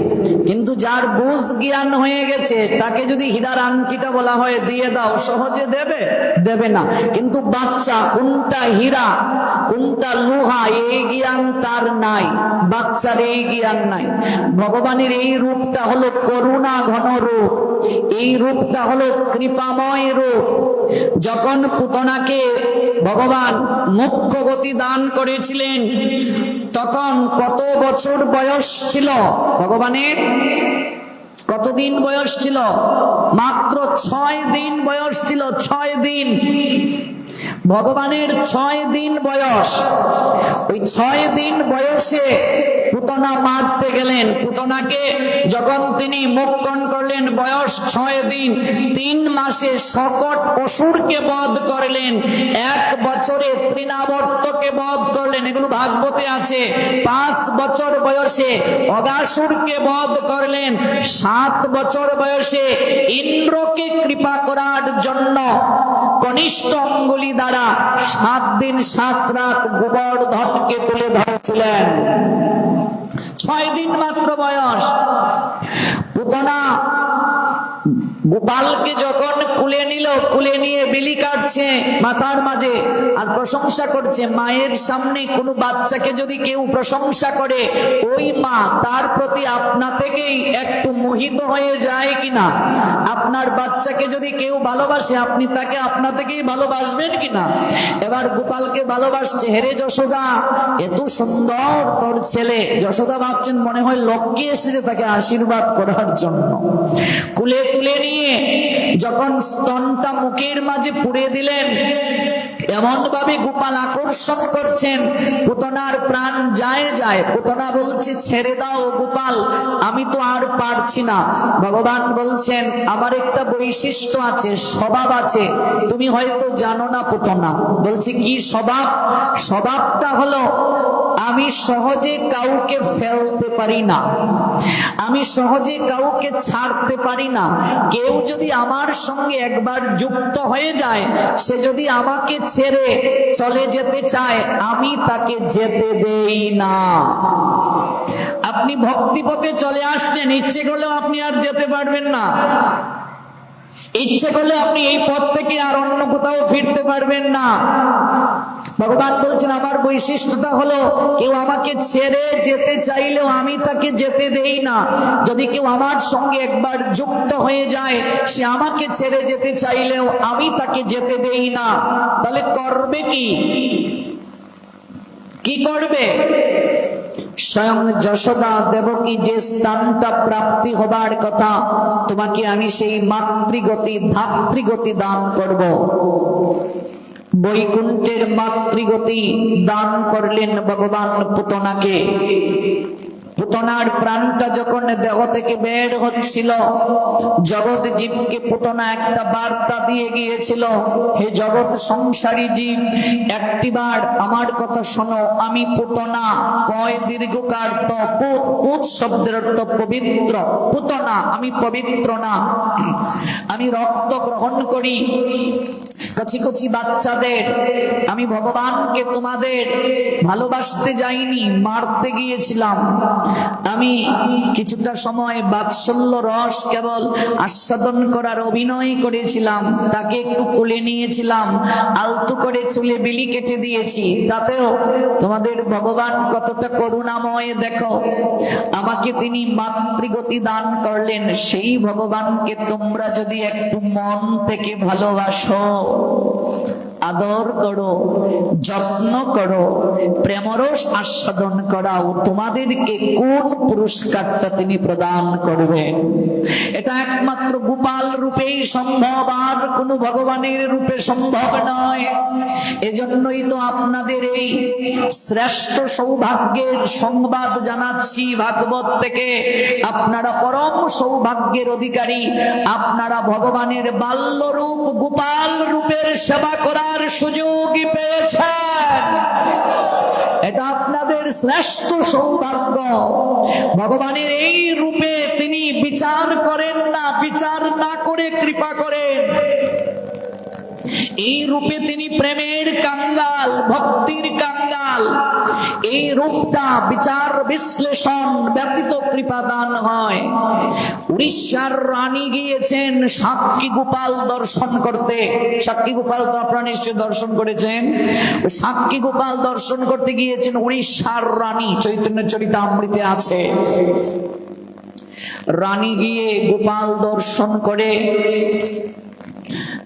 কিন্তু যার বুঝ জ্ঞান হয়ে গেছে, তাকে যদি হীরার আংটিটা বলা হয় দিয়ে দাও, সহজে দেবে? দেবে না। কিন্তু বাচ্চা কোনটা হীরা কোনটা লোহা, এই জ্ঞান তার নাই, বাচ্চার এই জ্ঞান নাই। ভগবানের এই রূপটা হলো করুণা ঘন রূপ, এই রূপটা হলো কৃপাময় রূপ। যখন পুতনাকে ভগবান মুখ্য গতি দান করেছিলেন, তখন কত বছর বয়স ছিল ভগবানের? কতদিন বয়স ছিল? মাত্র 6 দিন বয়স ছিল। 6 দিন, ভগবানের 6 দিন বয়স। ওই 6 দিন বয়সে পুতনা মারতে গেলেন। পুতনাকে যখন তিনি মুক্কন করলেন, বয়স 6 দিন, 3 মাসে সকট অসুরকে বধ করলেন, 1 বছরে তৃণাবর্তকে বধ করলেন, এগুলো ভাগবতে আছে। 5 বছর বয়সে অগাসুরকে বধ করলেন। 7 বছর বয়সে ইন্দ্রকে কৃপা করার জন্য কনিষ্ঠ অঙ্গুলি দ্বারা 7 দিন 7 রাত গোবর্ধনকে তুলে ধরেছিলেন। 6 দিন মাত্র বয়স। পুতনা গোপালকে যখন কুলে নিল, কুলে নিয়ে বিলি কাটছে মাথার মাঝে আর প্রশংসা করছে। মায়ের সামনে কোনো বাচ্চাকে যদি কেউ প্রশংসা করে, ওই মা তার প্রতি আপনা থেকেই একটু মোহিত হয়ে যায় কিনা? আপনার বাচ্চাকে যদি কেউ ভালোবাসে, আপনি তাকে আপনা থেকেই ভালোবাসবেন কিনা? এবার গোপালকে ভালোবাসছে। হেরে যশোদা, এত সুন্দর তোর ছেলে। যশোদা ভাবছেন মনে হয় লক্ষ্মী এসেছে তাকে আশীর্বাদ করার জন্য। কুলে তুলে নিয়ে যখন স্তনটা মুখের মাঝে পুরে দিলেন, এমন ভাবে গোপাল আকর্ষণ করছেন, পুতনার প্রাণ যায় যায়। পুতনা বলছে, ছেড়ে দাও গোপাল, আমি তো আর পারছি না। ভগবান বলছেন, আমার একটা বৈশিষ্ট্য আছে, স্বভাব আছে, তুমি হয়তো জানো না পুতনা। বলছে কি স্বভাব? স্বভাবটা হলো আমি সহজে কাউকে ফেলতে পারি না, আমি সহজে কাউকে ছাড়তে পারি না। কেউ যদি আমার সঙ্গে একবার যুক্ত হয়ে যায়, সে যদি আমাকে ছেড়ে চলে যেতে চায়, আমি তাকে যেতে দেই না। আপনি ভক্তিপথে চলে আসলেন, ইচ্ছে করলেও আপনি আর যেতে পারবেন না। ইচ্ছে করলে আপনি এই পথ থেকে আর অন্য কোথাও ফিরতে পারবেন না। ভগবান বলছেন, আমার বৈশিষ্ট্যটা হলো কেউ আমাকে ছেড়ে যেতে চাইলেও আমি তাকে যেতে দেই না। যদি কেউ আমার সঙ্গে একবার যুক্ত হয়ে যায়, সে আমাকে ছেড়ে যেতে চাইলেও আমি তাকে যেতে দেই না। তাহলে করবে কি? কি করবে? স্বয়ং যশোদা দেবকী যে স্থানটা প্রাপ্তি হবার কথা, তোমাকে আমি সেই মাতৃগতি ধাত্রীগতি দান করব। বৈকুণ্ঠের মাতৃগতি দান করলেন ভগবান পুতনাকে। পুতনার প্রাণটা যখন দেহ থেকে বের হচ্ছিল, জগৎ জীবকে পুতনা একটা বার্তা দিয়ে গিয়েছিল, হে জগৎ সংসারী জীব, একটিবার আমার কথা শোনো, আমি পুতনা, পয় দীর্ঘকার তো পুত শব্দের অর্থ পবিত্র। পুতনা, আমি পবিত্র না, আমি রক্ত গ্রহণ করি কচি কচি বাচ্চাদের। আমি ভগবানকে তোমাদের ভালোবাসতে যাইনি, মারতে গিয়েছিলাম। আমি কিছুটা সময় বাৎসল্য রস কেবল আস্বাদন করার অভিনয় করেছিলাম, তাকে একটু কোলে নিয়েছিলাম, আলতু করে চুলে বিলি কেটে দিয়েছি। তাতেও তোমাদের ভগবান কতটা করুণাময় দেখো। আমাকে তিনি মাতৃগতি দান করলেন। সেই ভগবানকে তোমরা যদি একটু মন থেকে ভালোবাসো, আদর করো, যত্ন করো, প্রেমরস আস্বাদন করাও, তোমাদেরকে কোন পুরস্কারটা তিনি প্রদান করবেন? এটা একমাত্র গোপাল রূপেই সম্ভব, আর কোন ভগবানের রূপে সম্ভব নয়। এজন্যই তো আপনাদের এই শ্রেষ্ঠ সৌভাগ্যের সংবাদ জানাচ্ছি ভাগবত থেকে। আপনারা পরম সৌভাগ্যের অধিকারী। আপনারা ভগবানের বাল্য রূপ গোপাল রূপের সেবা করার সুযোগই পেয়েছেন। এটা আপনাদের শ্রেষ্ঠ সৌভাগ্য। ভগবানের এই রূপে তিনি বিচার করেন না, বিচার না করে কৃপা করেন। এই রূপে তিনি প্রেমের কাঙ্গাল, ভক্তির কাঙ্গাল। এই রূপটা বিচার বিশ্লেষণ ব্যতীত কৃপা দান হয়। উড়িষ্যার রানী গিয়েছেন সাক্ষী গোপাল দর্শন করতে। সাক্ষী গোপাল তো আপনারা নিশ্চয় দর্শন করেছেন। সাক্ষী গোপাল দর্শন করতে গিয়েছেন উড়িষ্যার রানী, চৈতন্য চরিতামৃতে আছে। রানী গিয়ে গোপাল দর্শন করে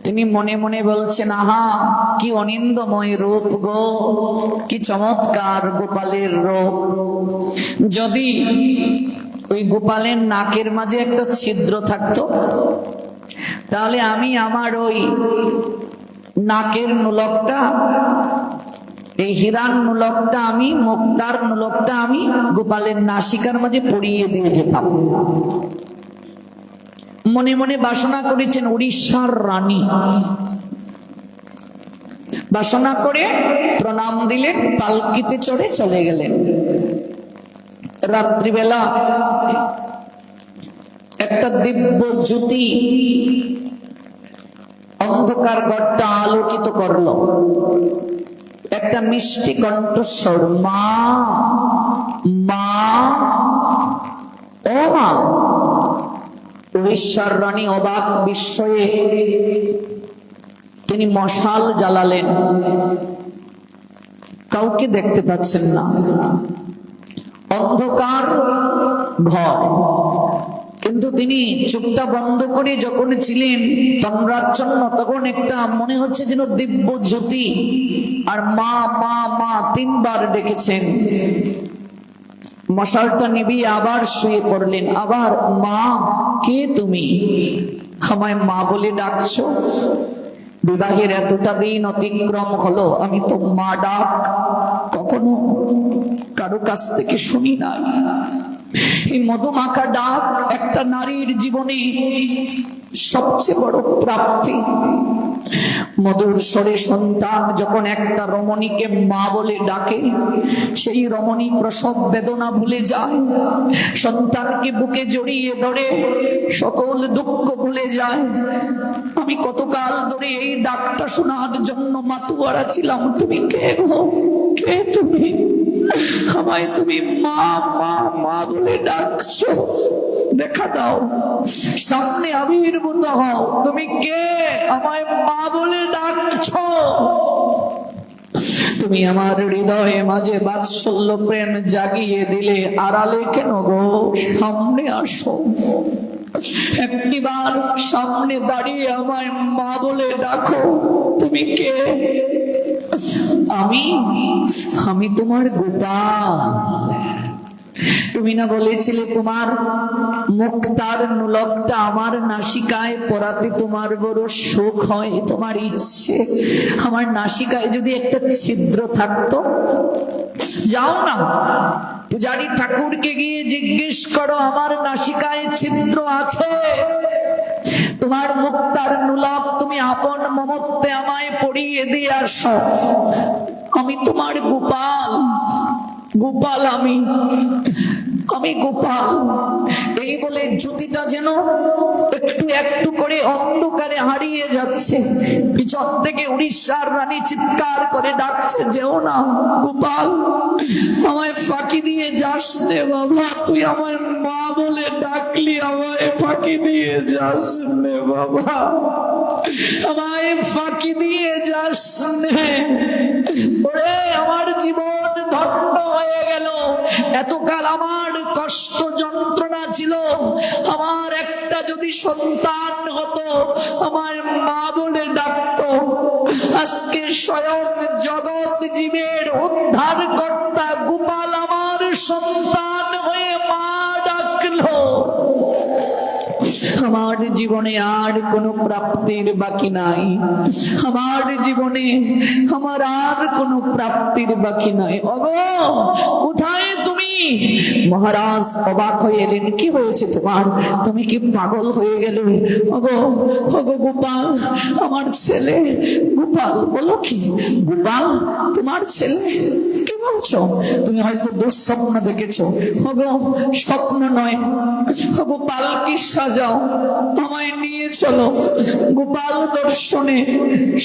তিনি মনে মনে বলছেন, আহা কি অনিন্দময় রূপ গো, কি চমৎকার গোপালের রূপ। যদি ওই গোপালের নাকের মাঝে একটা ছিদ্র থাকতো, তাহলে আমি আমার ওই নাকের নুলকটা, এই হীরার নুলকটা আমি, মুক্তার নুলকটা আমি গোপালের নাসিকার মাঝে পরিয়ে দিয়ে যেতাম। মনে মনে বাসনা করেছেন উড়িষ্যার রানী। বাসনা করে প্রণাম দিলেন, পালকিতে চড়ে চলে গেলেন। রাত্রিবেলা একটা দিব্য জ্যোতি অন্ধকার ঘরটা আলোকিত করলো। একটা মিষ্টি কণ্ঠস্বর, মা মা, ও মা। উড়িষ্যার রানী অবাক বিস্ময়ে তিনি মশাল জ্বালালেন, কাউকে দেখতে পাচ্ছেন না, অন্ধকার ঘর। কিন্তু তিনি চোখটা বন্ধ করে যখন ছিলেন তন্দ্রাচ্ছন্ন, তখন একটা মনে হচ্ছে যেন দিব্য জ্যোতি। আর মা মা মা তিনবার ডেকেছেন। মশালটা নিভিয়ে আবার শুয়ে পড়লেন। আবার, মা, কে তুমি? আমায় মা বলে ডাকছো? বিবাহের এতটা দিন অতিক্রম হলো, আমি তো মা ডাক কখনো কারো কাছ থেকে শুনি নাই। এই মধুমাখা ডাক একটা নারীর জীবনে সবচেয়ে বড় প্রাপ্তি। মধুর স্বরে সন্তান যখন একটা রমণীকে মা বলে ডাকে, সেই রমণী প্রসব বেদনা ভুলে যায়, সন্তানকে বুকে জড়িয়ে ধরে সকল দুঃখ ভুলে যায়। আমি কতকাল ধরে এই ডাকটা শোনার জন্য মাতুয়ারা ছিলাম। তুমি কে গো? কে তুমি? আমায় তুমি মা মা মা বলে ডাকছো? দেখা দাও, সামনে আবির্ভূত হও। তুমি কে? আমায় মা বলে ডাকছো? তুমি আমার হৃদয়ে মাঝে বাৎসল্য প্রেম জাগিয়ে দিলে, আড়ালে কেন গো? সামনে আসো, একটিবার সামনে দাঁড়িয়ে আমায় মা বলে ডাকো। তুমি কে? আমি তোমার গোপাল। তুমি না বলেছিলে তোমার মুক্তার নুলকটা আমার নাসিকায় পরাতে তোমার বড় সুখ হয়, তোমার ইচ্ছে আমার নাসিকায় যদি একটা ছিদ্র থাকতো। যাও না পূজারী ঠাকুরকে গিয়ে জিজ্ঞেস করো আমার নাসিকায় ছিদ্র আছে, তোমার মুক্তার নুলক তুমি আপন মমত্বে আমায় পরিয়ে দিয়ে আসো। আমি তোমার গোপাল, গোপাল আমি গোপাল। এই বলে জ্যোতিটা যেন একটু একটু করে অন্ধকারে হারিয়ে যাচ্ছে। পিছন থেকে উড়িষ্যার রানী চিৎকার করে ডাকছে, যেও না গোপাল, আমায় ফাঁকি দিয়ে যাস রে বাবা, তুই আমার মা বলে ডাকলি, আমায় ফাঁকি দিয়ে যাস রে বাবা, আমায় ফাঁকি দিয়ে যাস রে। ওরে আমার জীবন ধন্য হয়ে গেল, এতকাল আমার কষ্ট যন্ত্রণা ছিল, আমার একটা যদি সন্তান হতো আমার মা বলে ডাকতো। আজকে স্বয়ং জগৎ জীবের উদ্ধার কর্তা গোপাল আমার সন্তান হয়ে মা ডাকলো। আমার জীবনে আর কোনো প্রাপ্তির বাকি নাই, আমার জীবনে আমার আর কোনো প্রাপ্তির বাকি নাই। ওগো কোথায় তুমি? মহারাজ অবাক হয়ে এলেন, কি হয়েছে তোমার? তুমি কি পাগল হয়ে গেলে? ওগো ওগো গোপাল, আমার ছেলে গোপাল। বলো কি গোপাল তোমার ছেলে? কি বলছো? তুমি হয়তো দুঃস্বপ্ন দেখেছো। ওগো স্বপ্ন নয়, ওগো পালকি সাজাও, আমায় নিয়ে চলো গোপাল দর্শনে।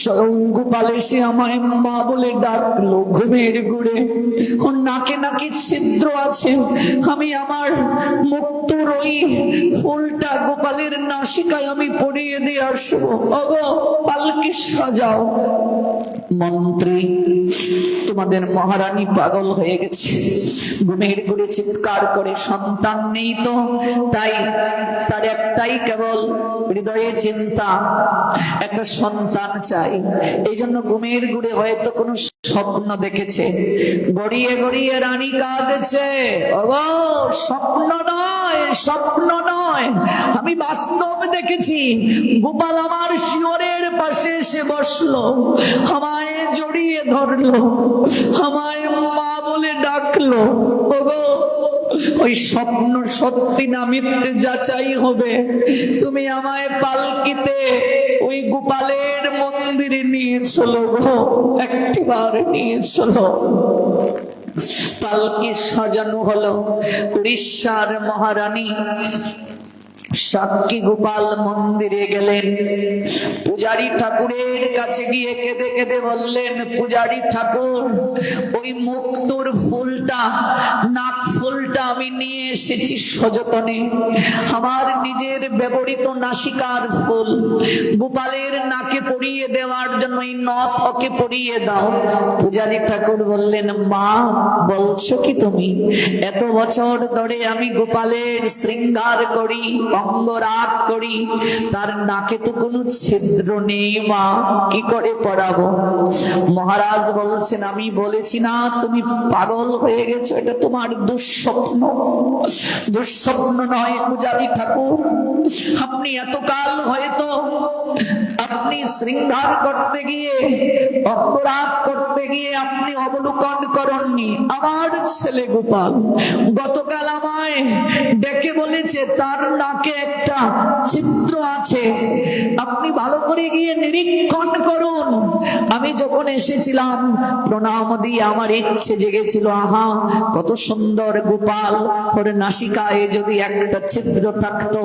স্বয়ং গোপাল এসে আমায় মা বলে ডাকলো। ঘুমের ঘুরে ওর নাকে নাকে ছিদ্র আছে, আমি আমার মুক্তর ওই ফুলটা গোপালের নাসিকায় আমি পরিয়ে দিয়ে আসবো। ওগো পালকি সাজাও। মন্ত্রী তোমাদের মহারানী পাগল হয়ে গেছে, ঘুমের ঘুরে চিৎকার করে, সন্তান নেই তো, তাই তার একটাই কেবল হৃদয়ে চিন্তা, একটা সন্তান চাই। এই জন্য ঘুমের ঘুরে হয়তো কোনো স্বপ্ন দেখেছে, গড়িয়ে গড়িয়ে রানী কাঁদেছে। ওগো স্বপ্ন নয়, স্বপ্ন নয়, আমি বাস্তব দেখেছি। গোপাল আমার শিয়রের পাশে এসে বসলো, আমায় জড়িয়ে ধরলো, আমায় মা বলে ডাকলো। ওগো ওই স্বপ্ন সত্যি না মিথ্যে যাচাই হবে। তুমি আমায় পালকিতে ওই গোপালের মন্দিরে নিয়ে চলো গো, একটিবার নিয়ে চলো। পালকি সাজানো হলো। উড়িষ্যার মহারানী সাক্ষী গোপাল মন্দিরে গেলেন। পূজারী ঠাকুরের কাছে গিয়ে কেঁদে কেঁদে বললেন, পূজারী ঠাকুর, ওই মুক্তোর ফুলটা, নাক ফুলটা আমি নিয়ে এসেছি সযতনে, আমার নিজের ব্যবহৃত নাসিকার ফুল, গোপালের নাকে পরিয়ে দেওয়ার জন্য এই নথ ওকে পরিয়ে দাও। পূজারী ঠাকুর বললেন, মা বলছো কি তুমি? এত বছর ধরে আমি গোপালের শৃঙ্গার করি, অঙ্গরাগ করি, তার নাকে তো কোনো ছিদ্র নেই, মা কি করে পড়াবো? মহারাজ বলছেন, আমি বলেছি না তুমি পাগল হয়ে গেছো, এটা তোমার দুঃস্বপ্ন। দুঃস্বপ্ন নয় পূজারী ঠাকুর, আপনি এতকাল হয়তো আপনি শৃঙ্গার করতে গিয়ে, অঙ্গরাগ করতে গিয়ে আপনি অবলোকন করেননি। আমার ছেলে গোপাল গতকাল আমায় ডেকে বলেছে তার নাকে একটা ছিদ্র আছে, আপনি ভালো করে গিয়ে নিরীক্ষণ করুন। আমি যখন এসেছিলাম প্রণাম দিয়ে আমার ইচ্ছে জেগেছিল, আহা কত সুন্দর গোপাল, ওর নাসিকায় যদি একটা ছিদ্র থাকতো,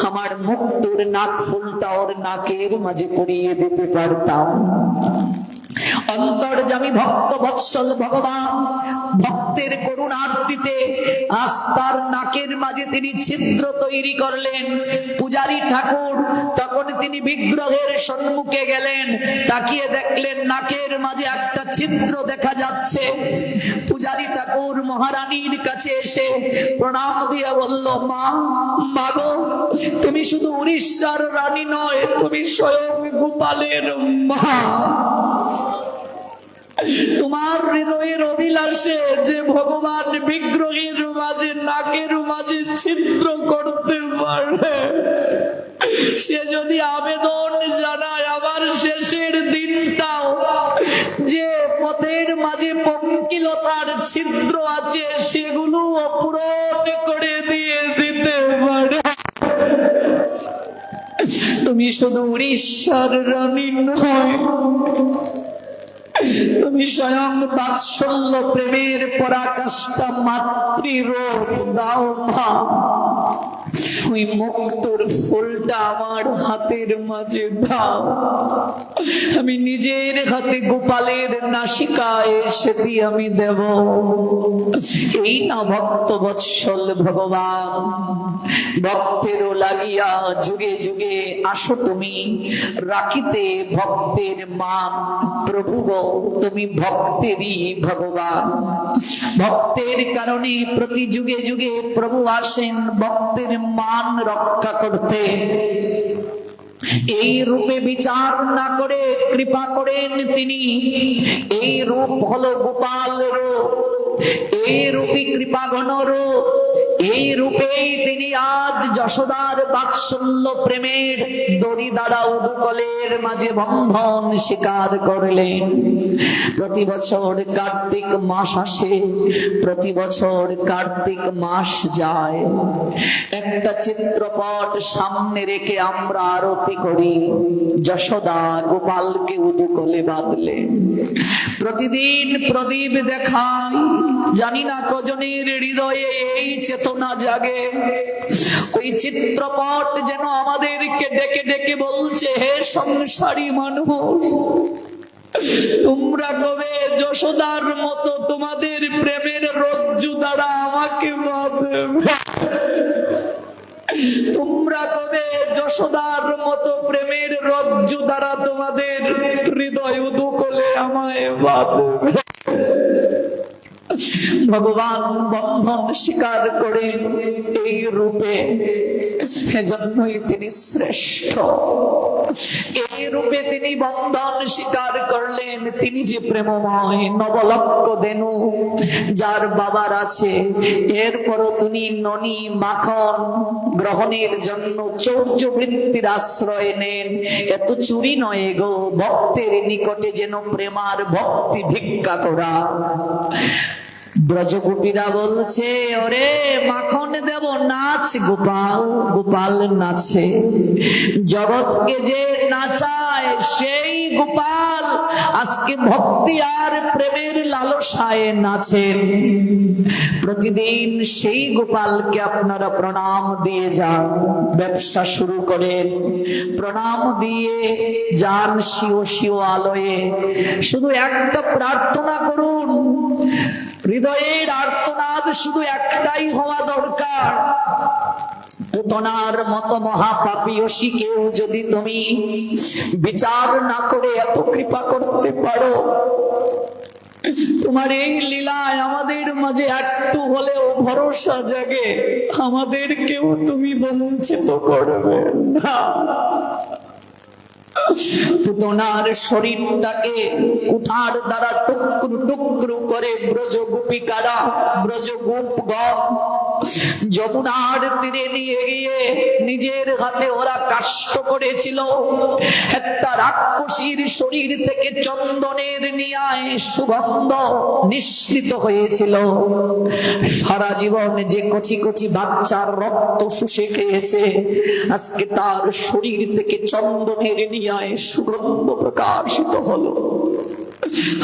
আমার মুক্তোর নাক ফুলটা ওর নাকের মাঝে পরিয়ে দিতে পারতাম। অন্তর্যামী ভক্ত বৎসল ভগবান ভক্তের করুণার্তিতে আস্থার নাকের মাঝে তিনি ছিদ্র তৈরি করলেন। পূজারী ঠাকুর তখন তিনি বিগ্রহের সম্মুখে গেলেন, তাকিয়ে দেখলেন নাকের মাঝে একটা ছিদ্র দেখা যাচ্ছে। পূজারী ঠাকুর মহারানীর কাছে এসে প্রণাম দিয়ে বলল, মা, মাগো, তুমি শুধু উড়িষ্যার রানী নয়, তুমি স্বয়ং গোপালের মা। তোমার হৃদয়ের অভিলাষে যে ভগবান বিগ্রহের মাঝে নাকের মাঝে ছিদ্র করতে পারে, সে যদি আবেদন জানায় আবার শেষের দিনটাও যে পথের মাঝে পঙ্কিলতার ছিদ্র আছে সেগুলো পূরণ করে দিয়ে দিতে পারে। তুমি শুধু উড়িষ্যার রানী নয়, তুমি স্বয়ং বাৎসল্য প্রেমের পরাকাষ্ঠা মাতৃরূপ দাও মা। ওই মুক্তোর ফুলটা আমার হাতের মাঝে দাও, আমি নিজের হাতে গোপালের নাসিকায় সেটি আমি দেব। এই না ভক্ত বৎসল ভগবান, ভক্তেরও লাগিয়া যুগে যুগে আসো তুমি রাখিতে ভক্তের মান। প্রভু গো, তুমি ভক্তেরই ভগবান, ভক্তের কারণে প্রতি যুগে যুগে প্রভু আসেন ভক্তের মান রক্ষা করতে। এই রূপে বিচার না করে কৃপা করেন তিনি। এই রূপ হলো গোপাল রূপ, এই রূপী কৃপা ঘন রূপ। এই রূপেই তিনি আজ যশোদার বাৎসল্য প্রেমের দড়ি দ্বারা উদুকলের মাঝে বন্ধন স্বীকার করলেন। প্রতি বছর কার্তিক মাস আসে, প্রতি বছর কার্তিক মাস যায়, একটা চিত্রপট সামনে রেখে আমরা আরতি করি। যশোদা গোপালকে উদুকলে বাঁধলেন, প্রতিদিন প্রদীপ দেখাই। জানি না কজনের হৃদয়ে এই চেতনা জাগে। ওই চিত্রপট যেন আমাদেরকে ডেকে ডেকে বলছে, হে সংসারী মানুষ, তোমরা কবে যশোদার মতো তোমাদের প্রেমের রজ্জু দ্বারা আমাকে বাঁধবে? তোমরা কবে যশোদার মতো প্রেমের রজ্জু দ্বারা তোমাদের হৃদয় উদুকলে আমায় বাঁধবে? ভগবান বন্ধন স্বীকার করেন এই রূপে, এজন্যই তিনি শ্রেষ্ঠ। এই রূপে তিনি বন্ধন স্বীকার করলেন। তিনি যে প্রেমময় নবলক্ষ দেনু যার বাবার আছে, এরপরও তিনি ননি মাখন গ্রহণের জন্য চৌর্য বৃত্তির আশ্রয় নেন। এত চুরি নয় গো, ভক্তের নিকটে যেন প্রেমার ভক্তি ভিক্ষা করা। ব্রজগোপীরা বলছে, ওরে মাখন দেব, নাচ গোপাল। গোপাল নাচে, জগৎকে যে নাচায় সেই গোপাল আজকে ভক্তি আর প্রেমের লালসায় নাচেন। প্রতিদিন সেই গোপালকে আপনারা প্রণাম দিয়ে যান। ব্যবসা শুরু করেন, প্রণাম দিয়ে যান শিও শিও আলোয়ে। শুধু একটা প্রার্থনা করুন, হৃদয়ের আর্তনাদ শুধু একটাই হওয়া দরকার, পুতনার মতো মহাপাপী কেউ যদি তুমি বিচার না করে এত কৃপা করতে পারো, তোমার এই লীলায় আমাদের মাঝে একটু হলেও ভরসা জাগে, আমাদের কেউ তুমি বঞ্চিত করবে না। পুতনার শরীরটাকে কুঠার দ্বারা টুকরু টুকরু করে ব্রজ গোপিকারা, ব্রজ গোপগণ যমুনার তীরে নিয়ে গিয়ে নিজের হাতে ওরা কাষ্ট করেছিল। একটা রাক্ষসীর শরীর থেকে চন্দনের নিয়ায় সুগন্ধ নিঃসৃত হয়েছিল। সারা জীবন যে কচি কচি বাচ্চার রক্ত শুষে খেয়েছে, আজকে তার শরীর থেকে চন্দনের নিয়ায় সুগন্ধ প্রকাশিত হলো।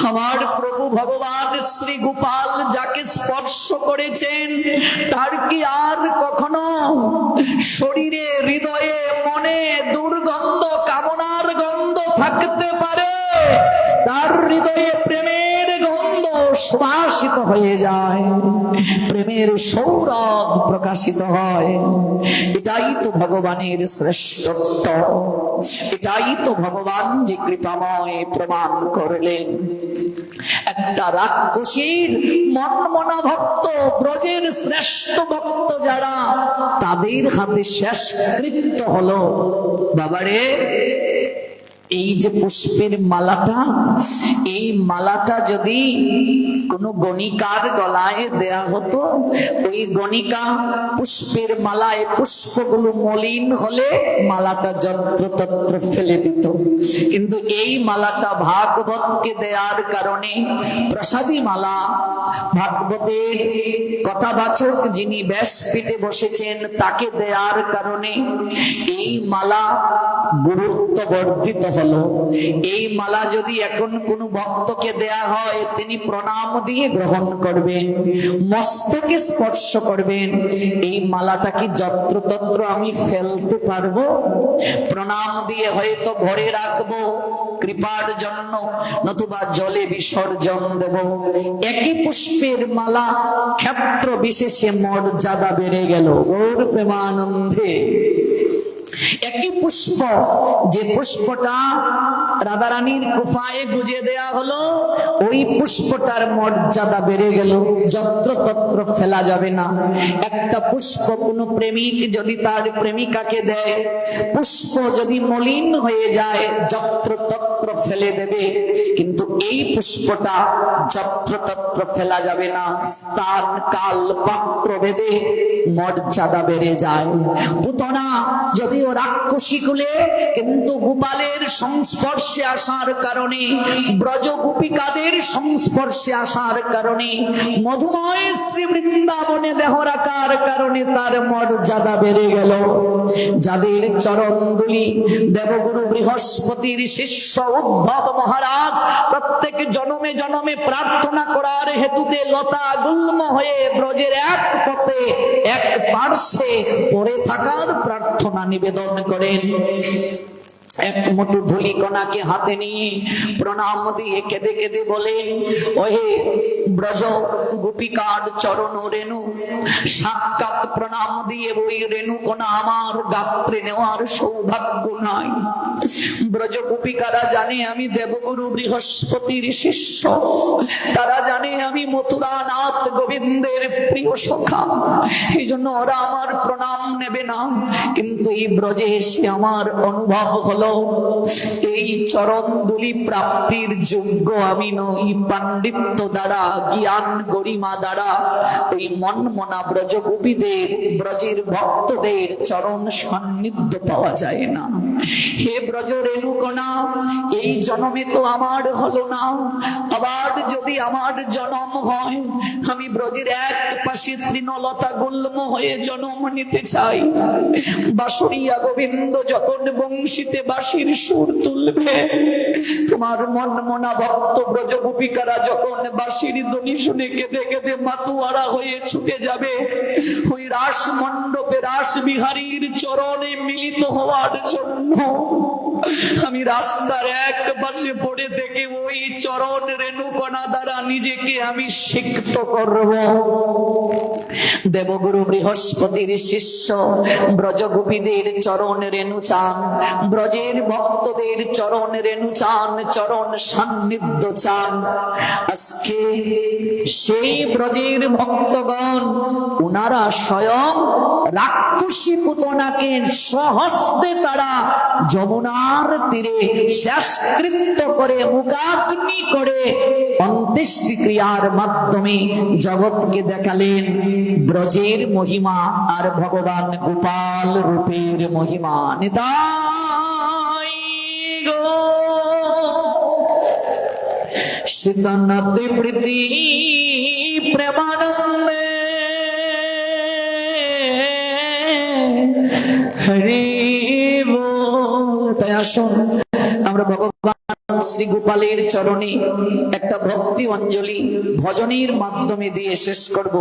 আমার প্রভু ভগবান শ্রী গোপাল যাকে স্পর্শ করেছেন, তার কি আর কখনো শরীরে হৃদয়ে মনে দুর্গন্ধ কামনার গন্ধ থাকতে পারে? তার হৃদয়ে প্রেমের গন্ধ সুবাসিত হয়ে যায়, প্রেমের সৌরভ প্রকাশিত হয়। এটাই তো ভগবানের শ্রেষ্ঠত্ব, এটাই তো ভগবান যে কৃপাময় প্রমাণ করলেন। একটা রাক্ষসীর মনমনা ভক্ত, ব্রজের শ্রেষ্ঠ ভক্ত যারা, তাদের হাতে শেষ কৃত্য হলো, বাবারে এই যে পুষ্পের মালাটা, এই মালাটা যদি কোনো গণিকার গলায় দেয়া হতো, ওই গণিকা পুষ্পের মালায় পুষ্পগুলো মলিন হলে মালাটা যত্রতত্র ফেলে দিত। কিন্তু এই মালাটা ভাগবতকে দেওয়ার কারণে, প্রসাদী মালা, ভাগবতের কথাবাচক যিনি ব্যাসপীঠে বসেছেন তাকে দেওয়ার কারণে এই মালা গুরুত্ব বর্ধিত হলো। এই মালা যদি এখন কোনো ভক্তকে দেয়া হয়, তিনি প্রণাম দিয়ে গ্রহণ করবেন, মস্তকে স্পর্শ করবেন। এই মালাটা কি যত্রতত্র আমি ফেলতে পারবো? প্রণাম দিয়ে হয়তো ঘরে রাখবো কৃপার জন্য, নতুবা জলে বিসর্জন দেব। একই পুষ্পের মালা ক্ষেত্র বিশেষে মর্যাদা বেড়ে গেল। ওর প্রেমানন্দে একই পুষ্প, যে পুষ্পটা রাধারানীর কুফায় গুজে দেয়া হলো, ওই পুষ্পটার মর্যাদা বেড়ে গেল, যত্রতত্র ফেলা যাবে না। একটা পুষ্প কোনো প্রেমিক যদি তার প্রেমিকাকে দেয়, পুষ্প যদি মলিন হয়ে যায় যত্রতত্র ফেলে দেবে, কিন্তু এই পুষ্পটা যত্রতত্র ফেলা যাবে না। স্থান কাল পাত্র ভেদে মর্যাদা বেড়ে যায়। পুতনা যদিও রাক্ষসী কুলে, কিন্তু গোপালের সংস্পর্শে আসার কারণে, ব্রজ গোপিকাদের সংস্পর্শে আসার কারণে, মধুময় শ্রী বৃন্দাবনে দেহ রাখার কারণে তার মর্যাদা বেড়ে গেল। যাদের চরণ ধুলি দেবগুরু বৃহস্পতির শিষ্য উদ্ধব মহারাজ প্রত্যেক জনমে জনমে প্রার্থনা করার হেতুতে লতা গুল্ম হয়ে ব্রজের এক পথে এক পার্শ্বে পড়ে থাকার প্রার্থনা নিবেদন করেন, এক মুঠো ধুলিকণাকে হাতে নিয়ে প্রণাম দিয়ে কেঁদে কেঁদে বলেন, ওহে ব্রজ গোপিকার চরণ রেণু, সাক্ষাৎ প্রণাম দিয়ে ওই রেণুকণা আমার গাত্রে নেওয়ার সৌভাগ্য নাই। ব্রজ গোপিকারা জানে আমি দেবগুরু বৃহস্পতির শিষ্য, তারা জানে আমি মথুরানাথ গোবিন্দের প্রিয় সখা, এই জন্য ওরা আমার প্রণাম নেবে না। কিন্তু এই ব্রজে এসে আমার অনুভব হলো এই চরণ ধুলি প্রাপ্তির যোগ্য আমি নই। পাণ্ডিত্য দ্বারা, জ্ঞান গরিমা দ্বারা ওই মনমনা ব্রজ গোপীদের, ব্রজের ভক্তদের চরণ সান্নিধ্য পাওয়া যায় না। হে ব্রজ রেণুকণা, এই জন্মে তো আমার হলো না, আবার যদি আমার জন্ম হয়, আমি ব্রজের এক পাশে তৃণলতা গুল্ম হয়ে জন্ম নিতে চাই। বাঁশরিয়া গোবিন্দ যখন বংশীতে বাঁশির সুর তুলবে, তোমার মনমনা ভক্ত ব্রজ গোপিকারা যখন বাঁশির ধ্বনি শুনে কেঁদে কেঁদে মাতুয়ারা হয়ে ছুটে যাবে ওই রাস মণ্ডপে রাস বিহারীর চরণে মিলিত হওয়ার জন্য, আমি রাস্তার এক পাশে পড়ে থেকে ওই চরণ রেণুকণা দ্বারা নিজেকে আমি সিক্ত করব। দেবগুরু বৃহস্পতির শিষ্য ব্রজ গোপীদের চরণ রেণু চান, ব্রজের ভক্তদের চরণ রেণু চান, চরণ সান্নিধ্য চান। আজকে সেই ব্রজের ভক্তগণ ওনারা স্বয়ং রাক্ষসী পুতনাকে স্বহস্তে তারা যমুনার তীরে শেষকৃত্য করে, মুখাগ্নি করে অন্ত্যেষ্টি ক্রিয়ার মাধ্যমে জগৎকে দেখালেন ব্রজের মহিমা আর ভগবান গোপাল রূপের মহিমা। নিতাই গো শীতনাথে প্রীতি প্রেমানন্দে হরি বল। তাই আসুন আমরা ভগবান শ্রী গোপালের চরণে একটা ভক্তি অঞ্জলি ভজনের মাধ্যমে দিয়ে শেষ করব।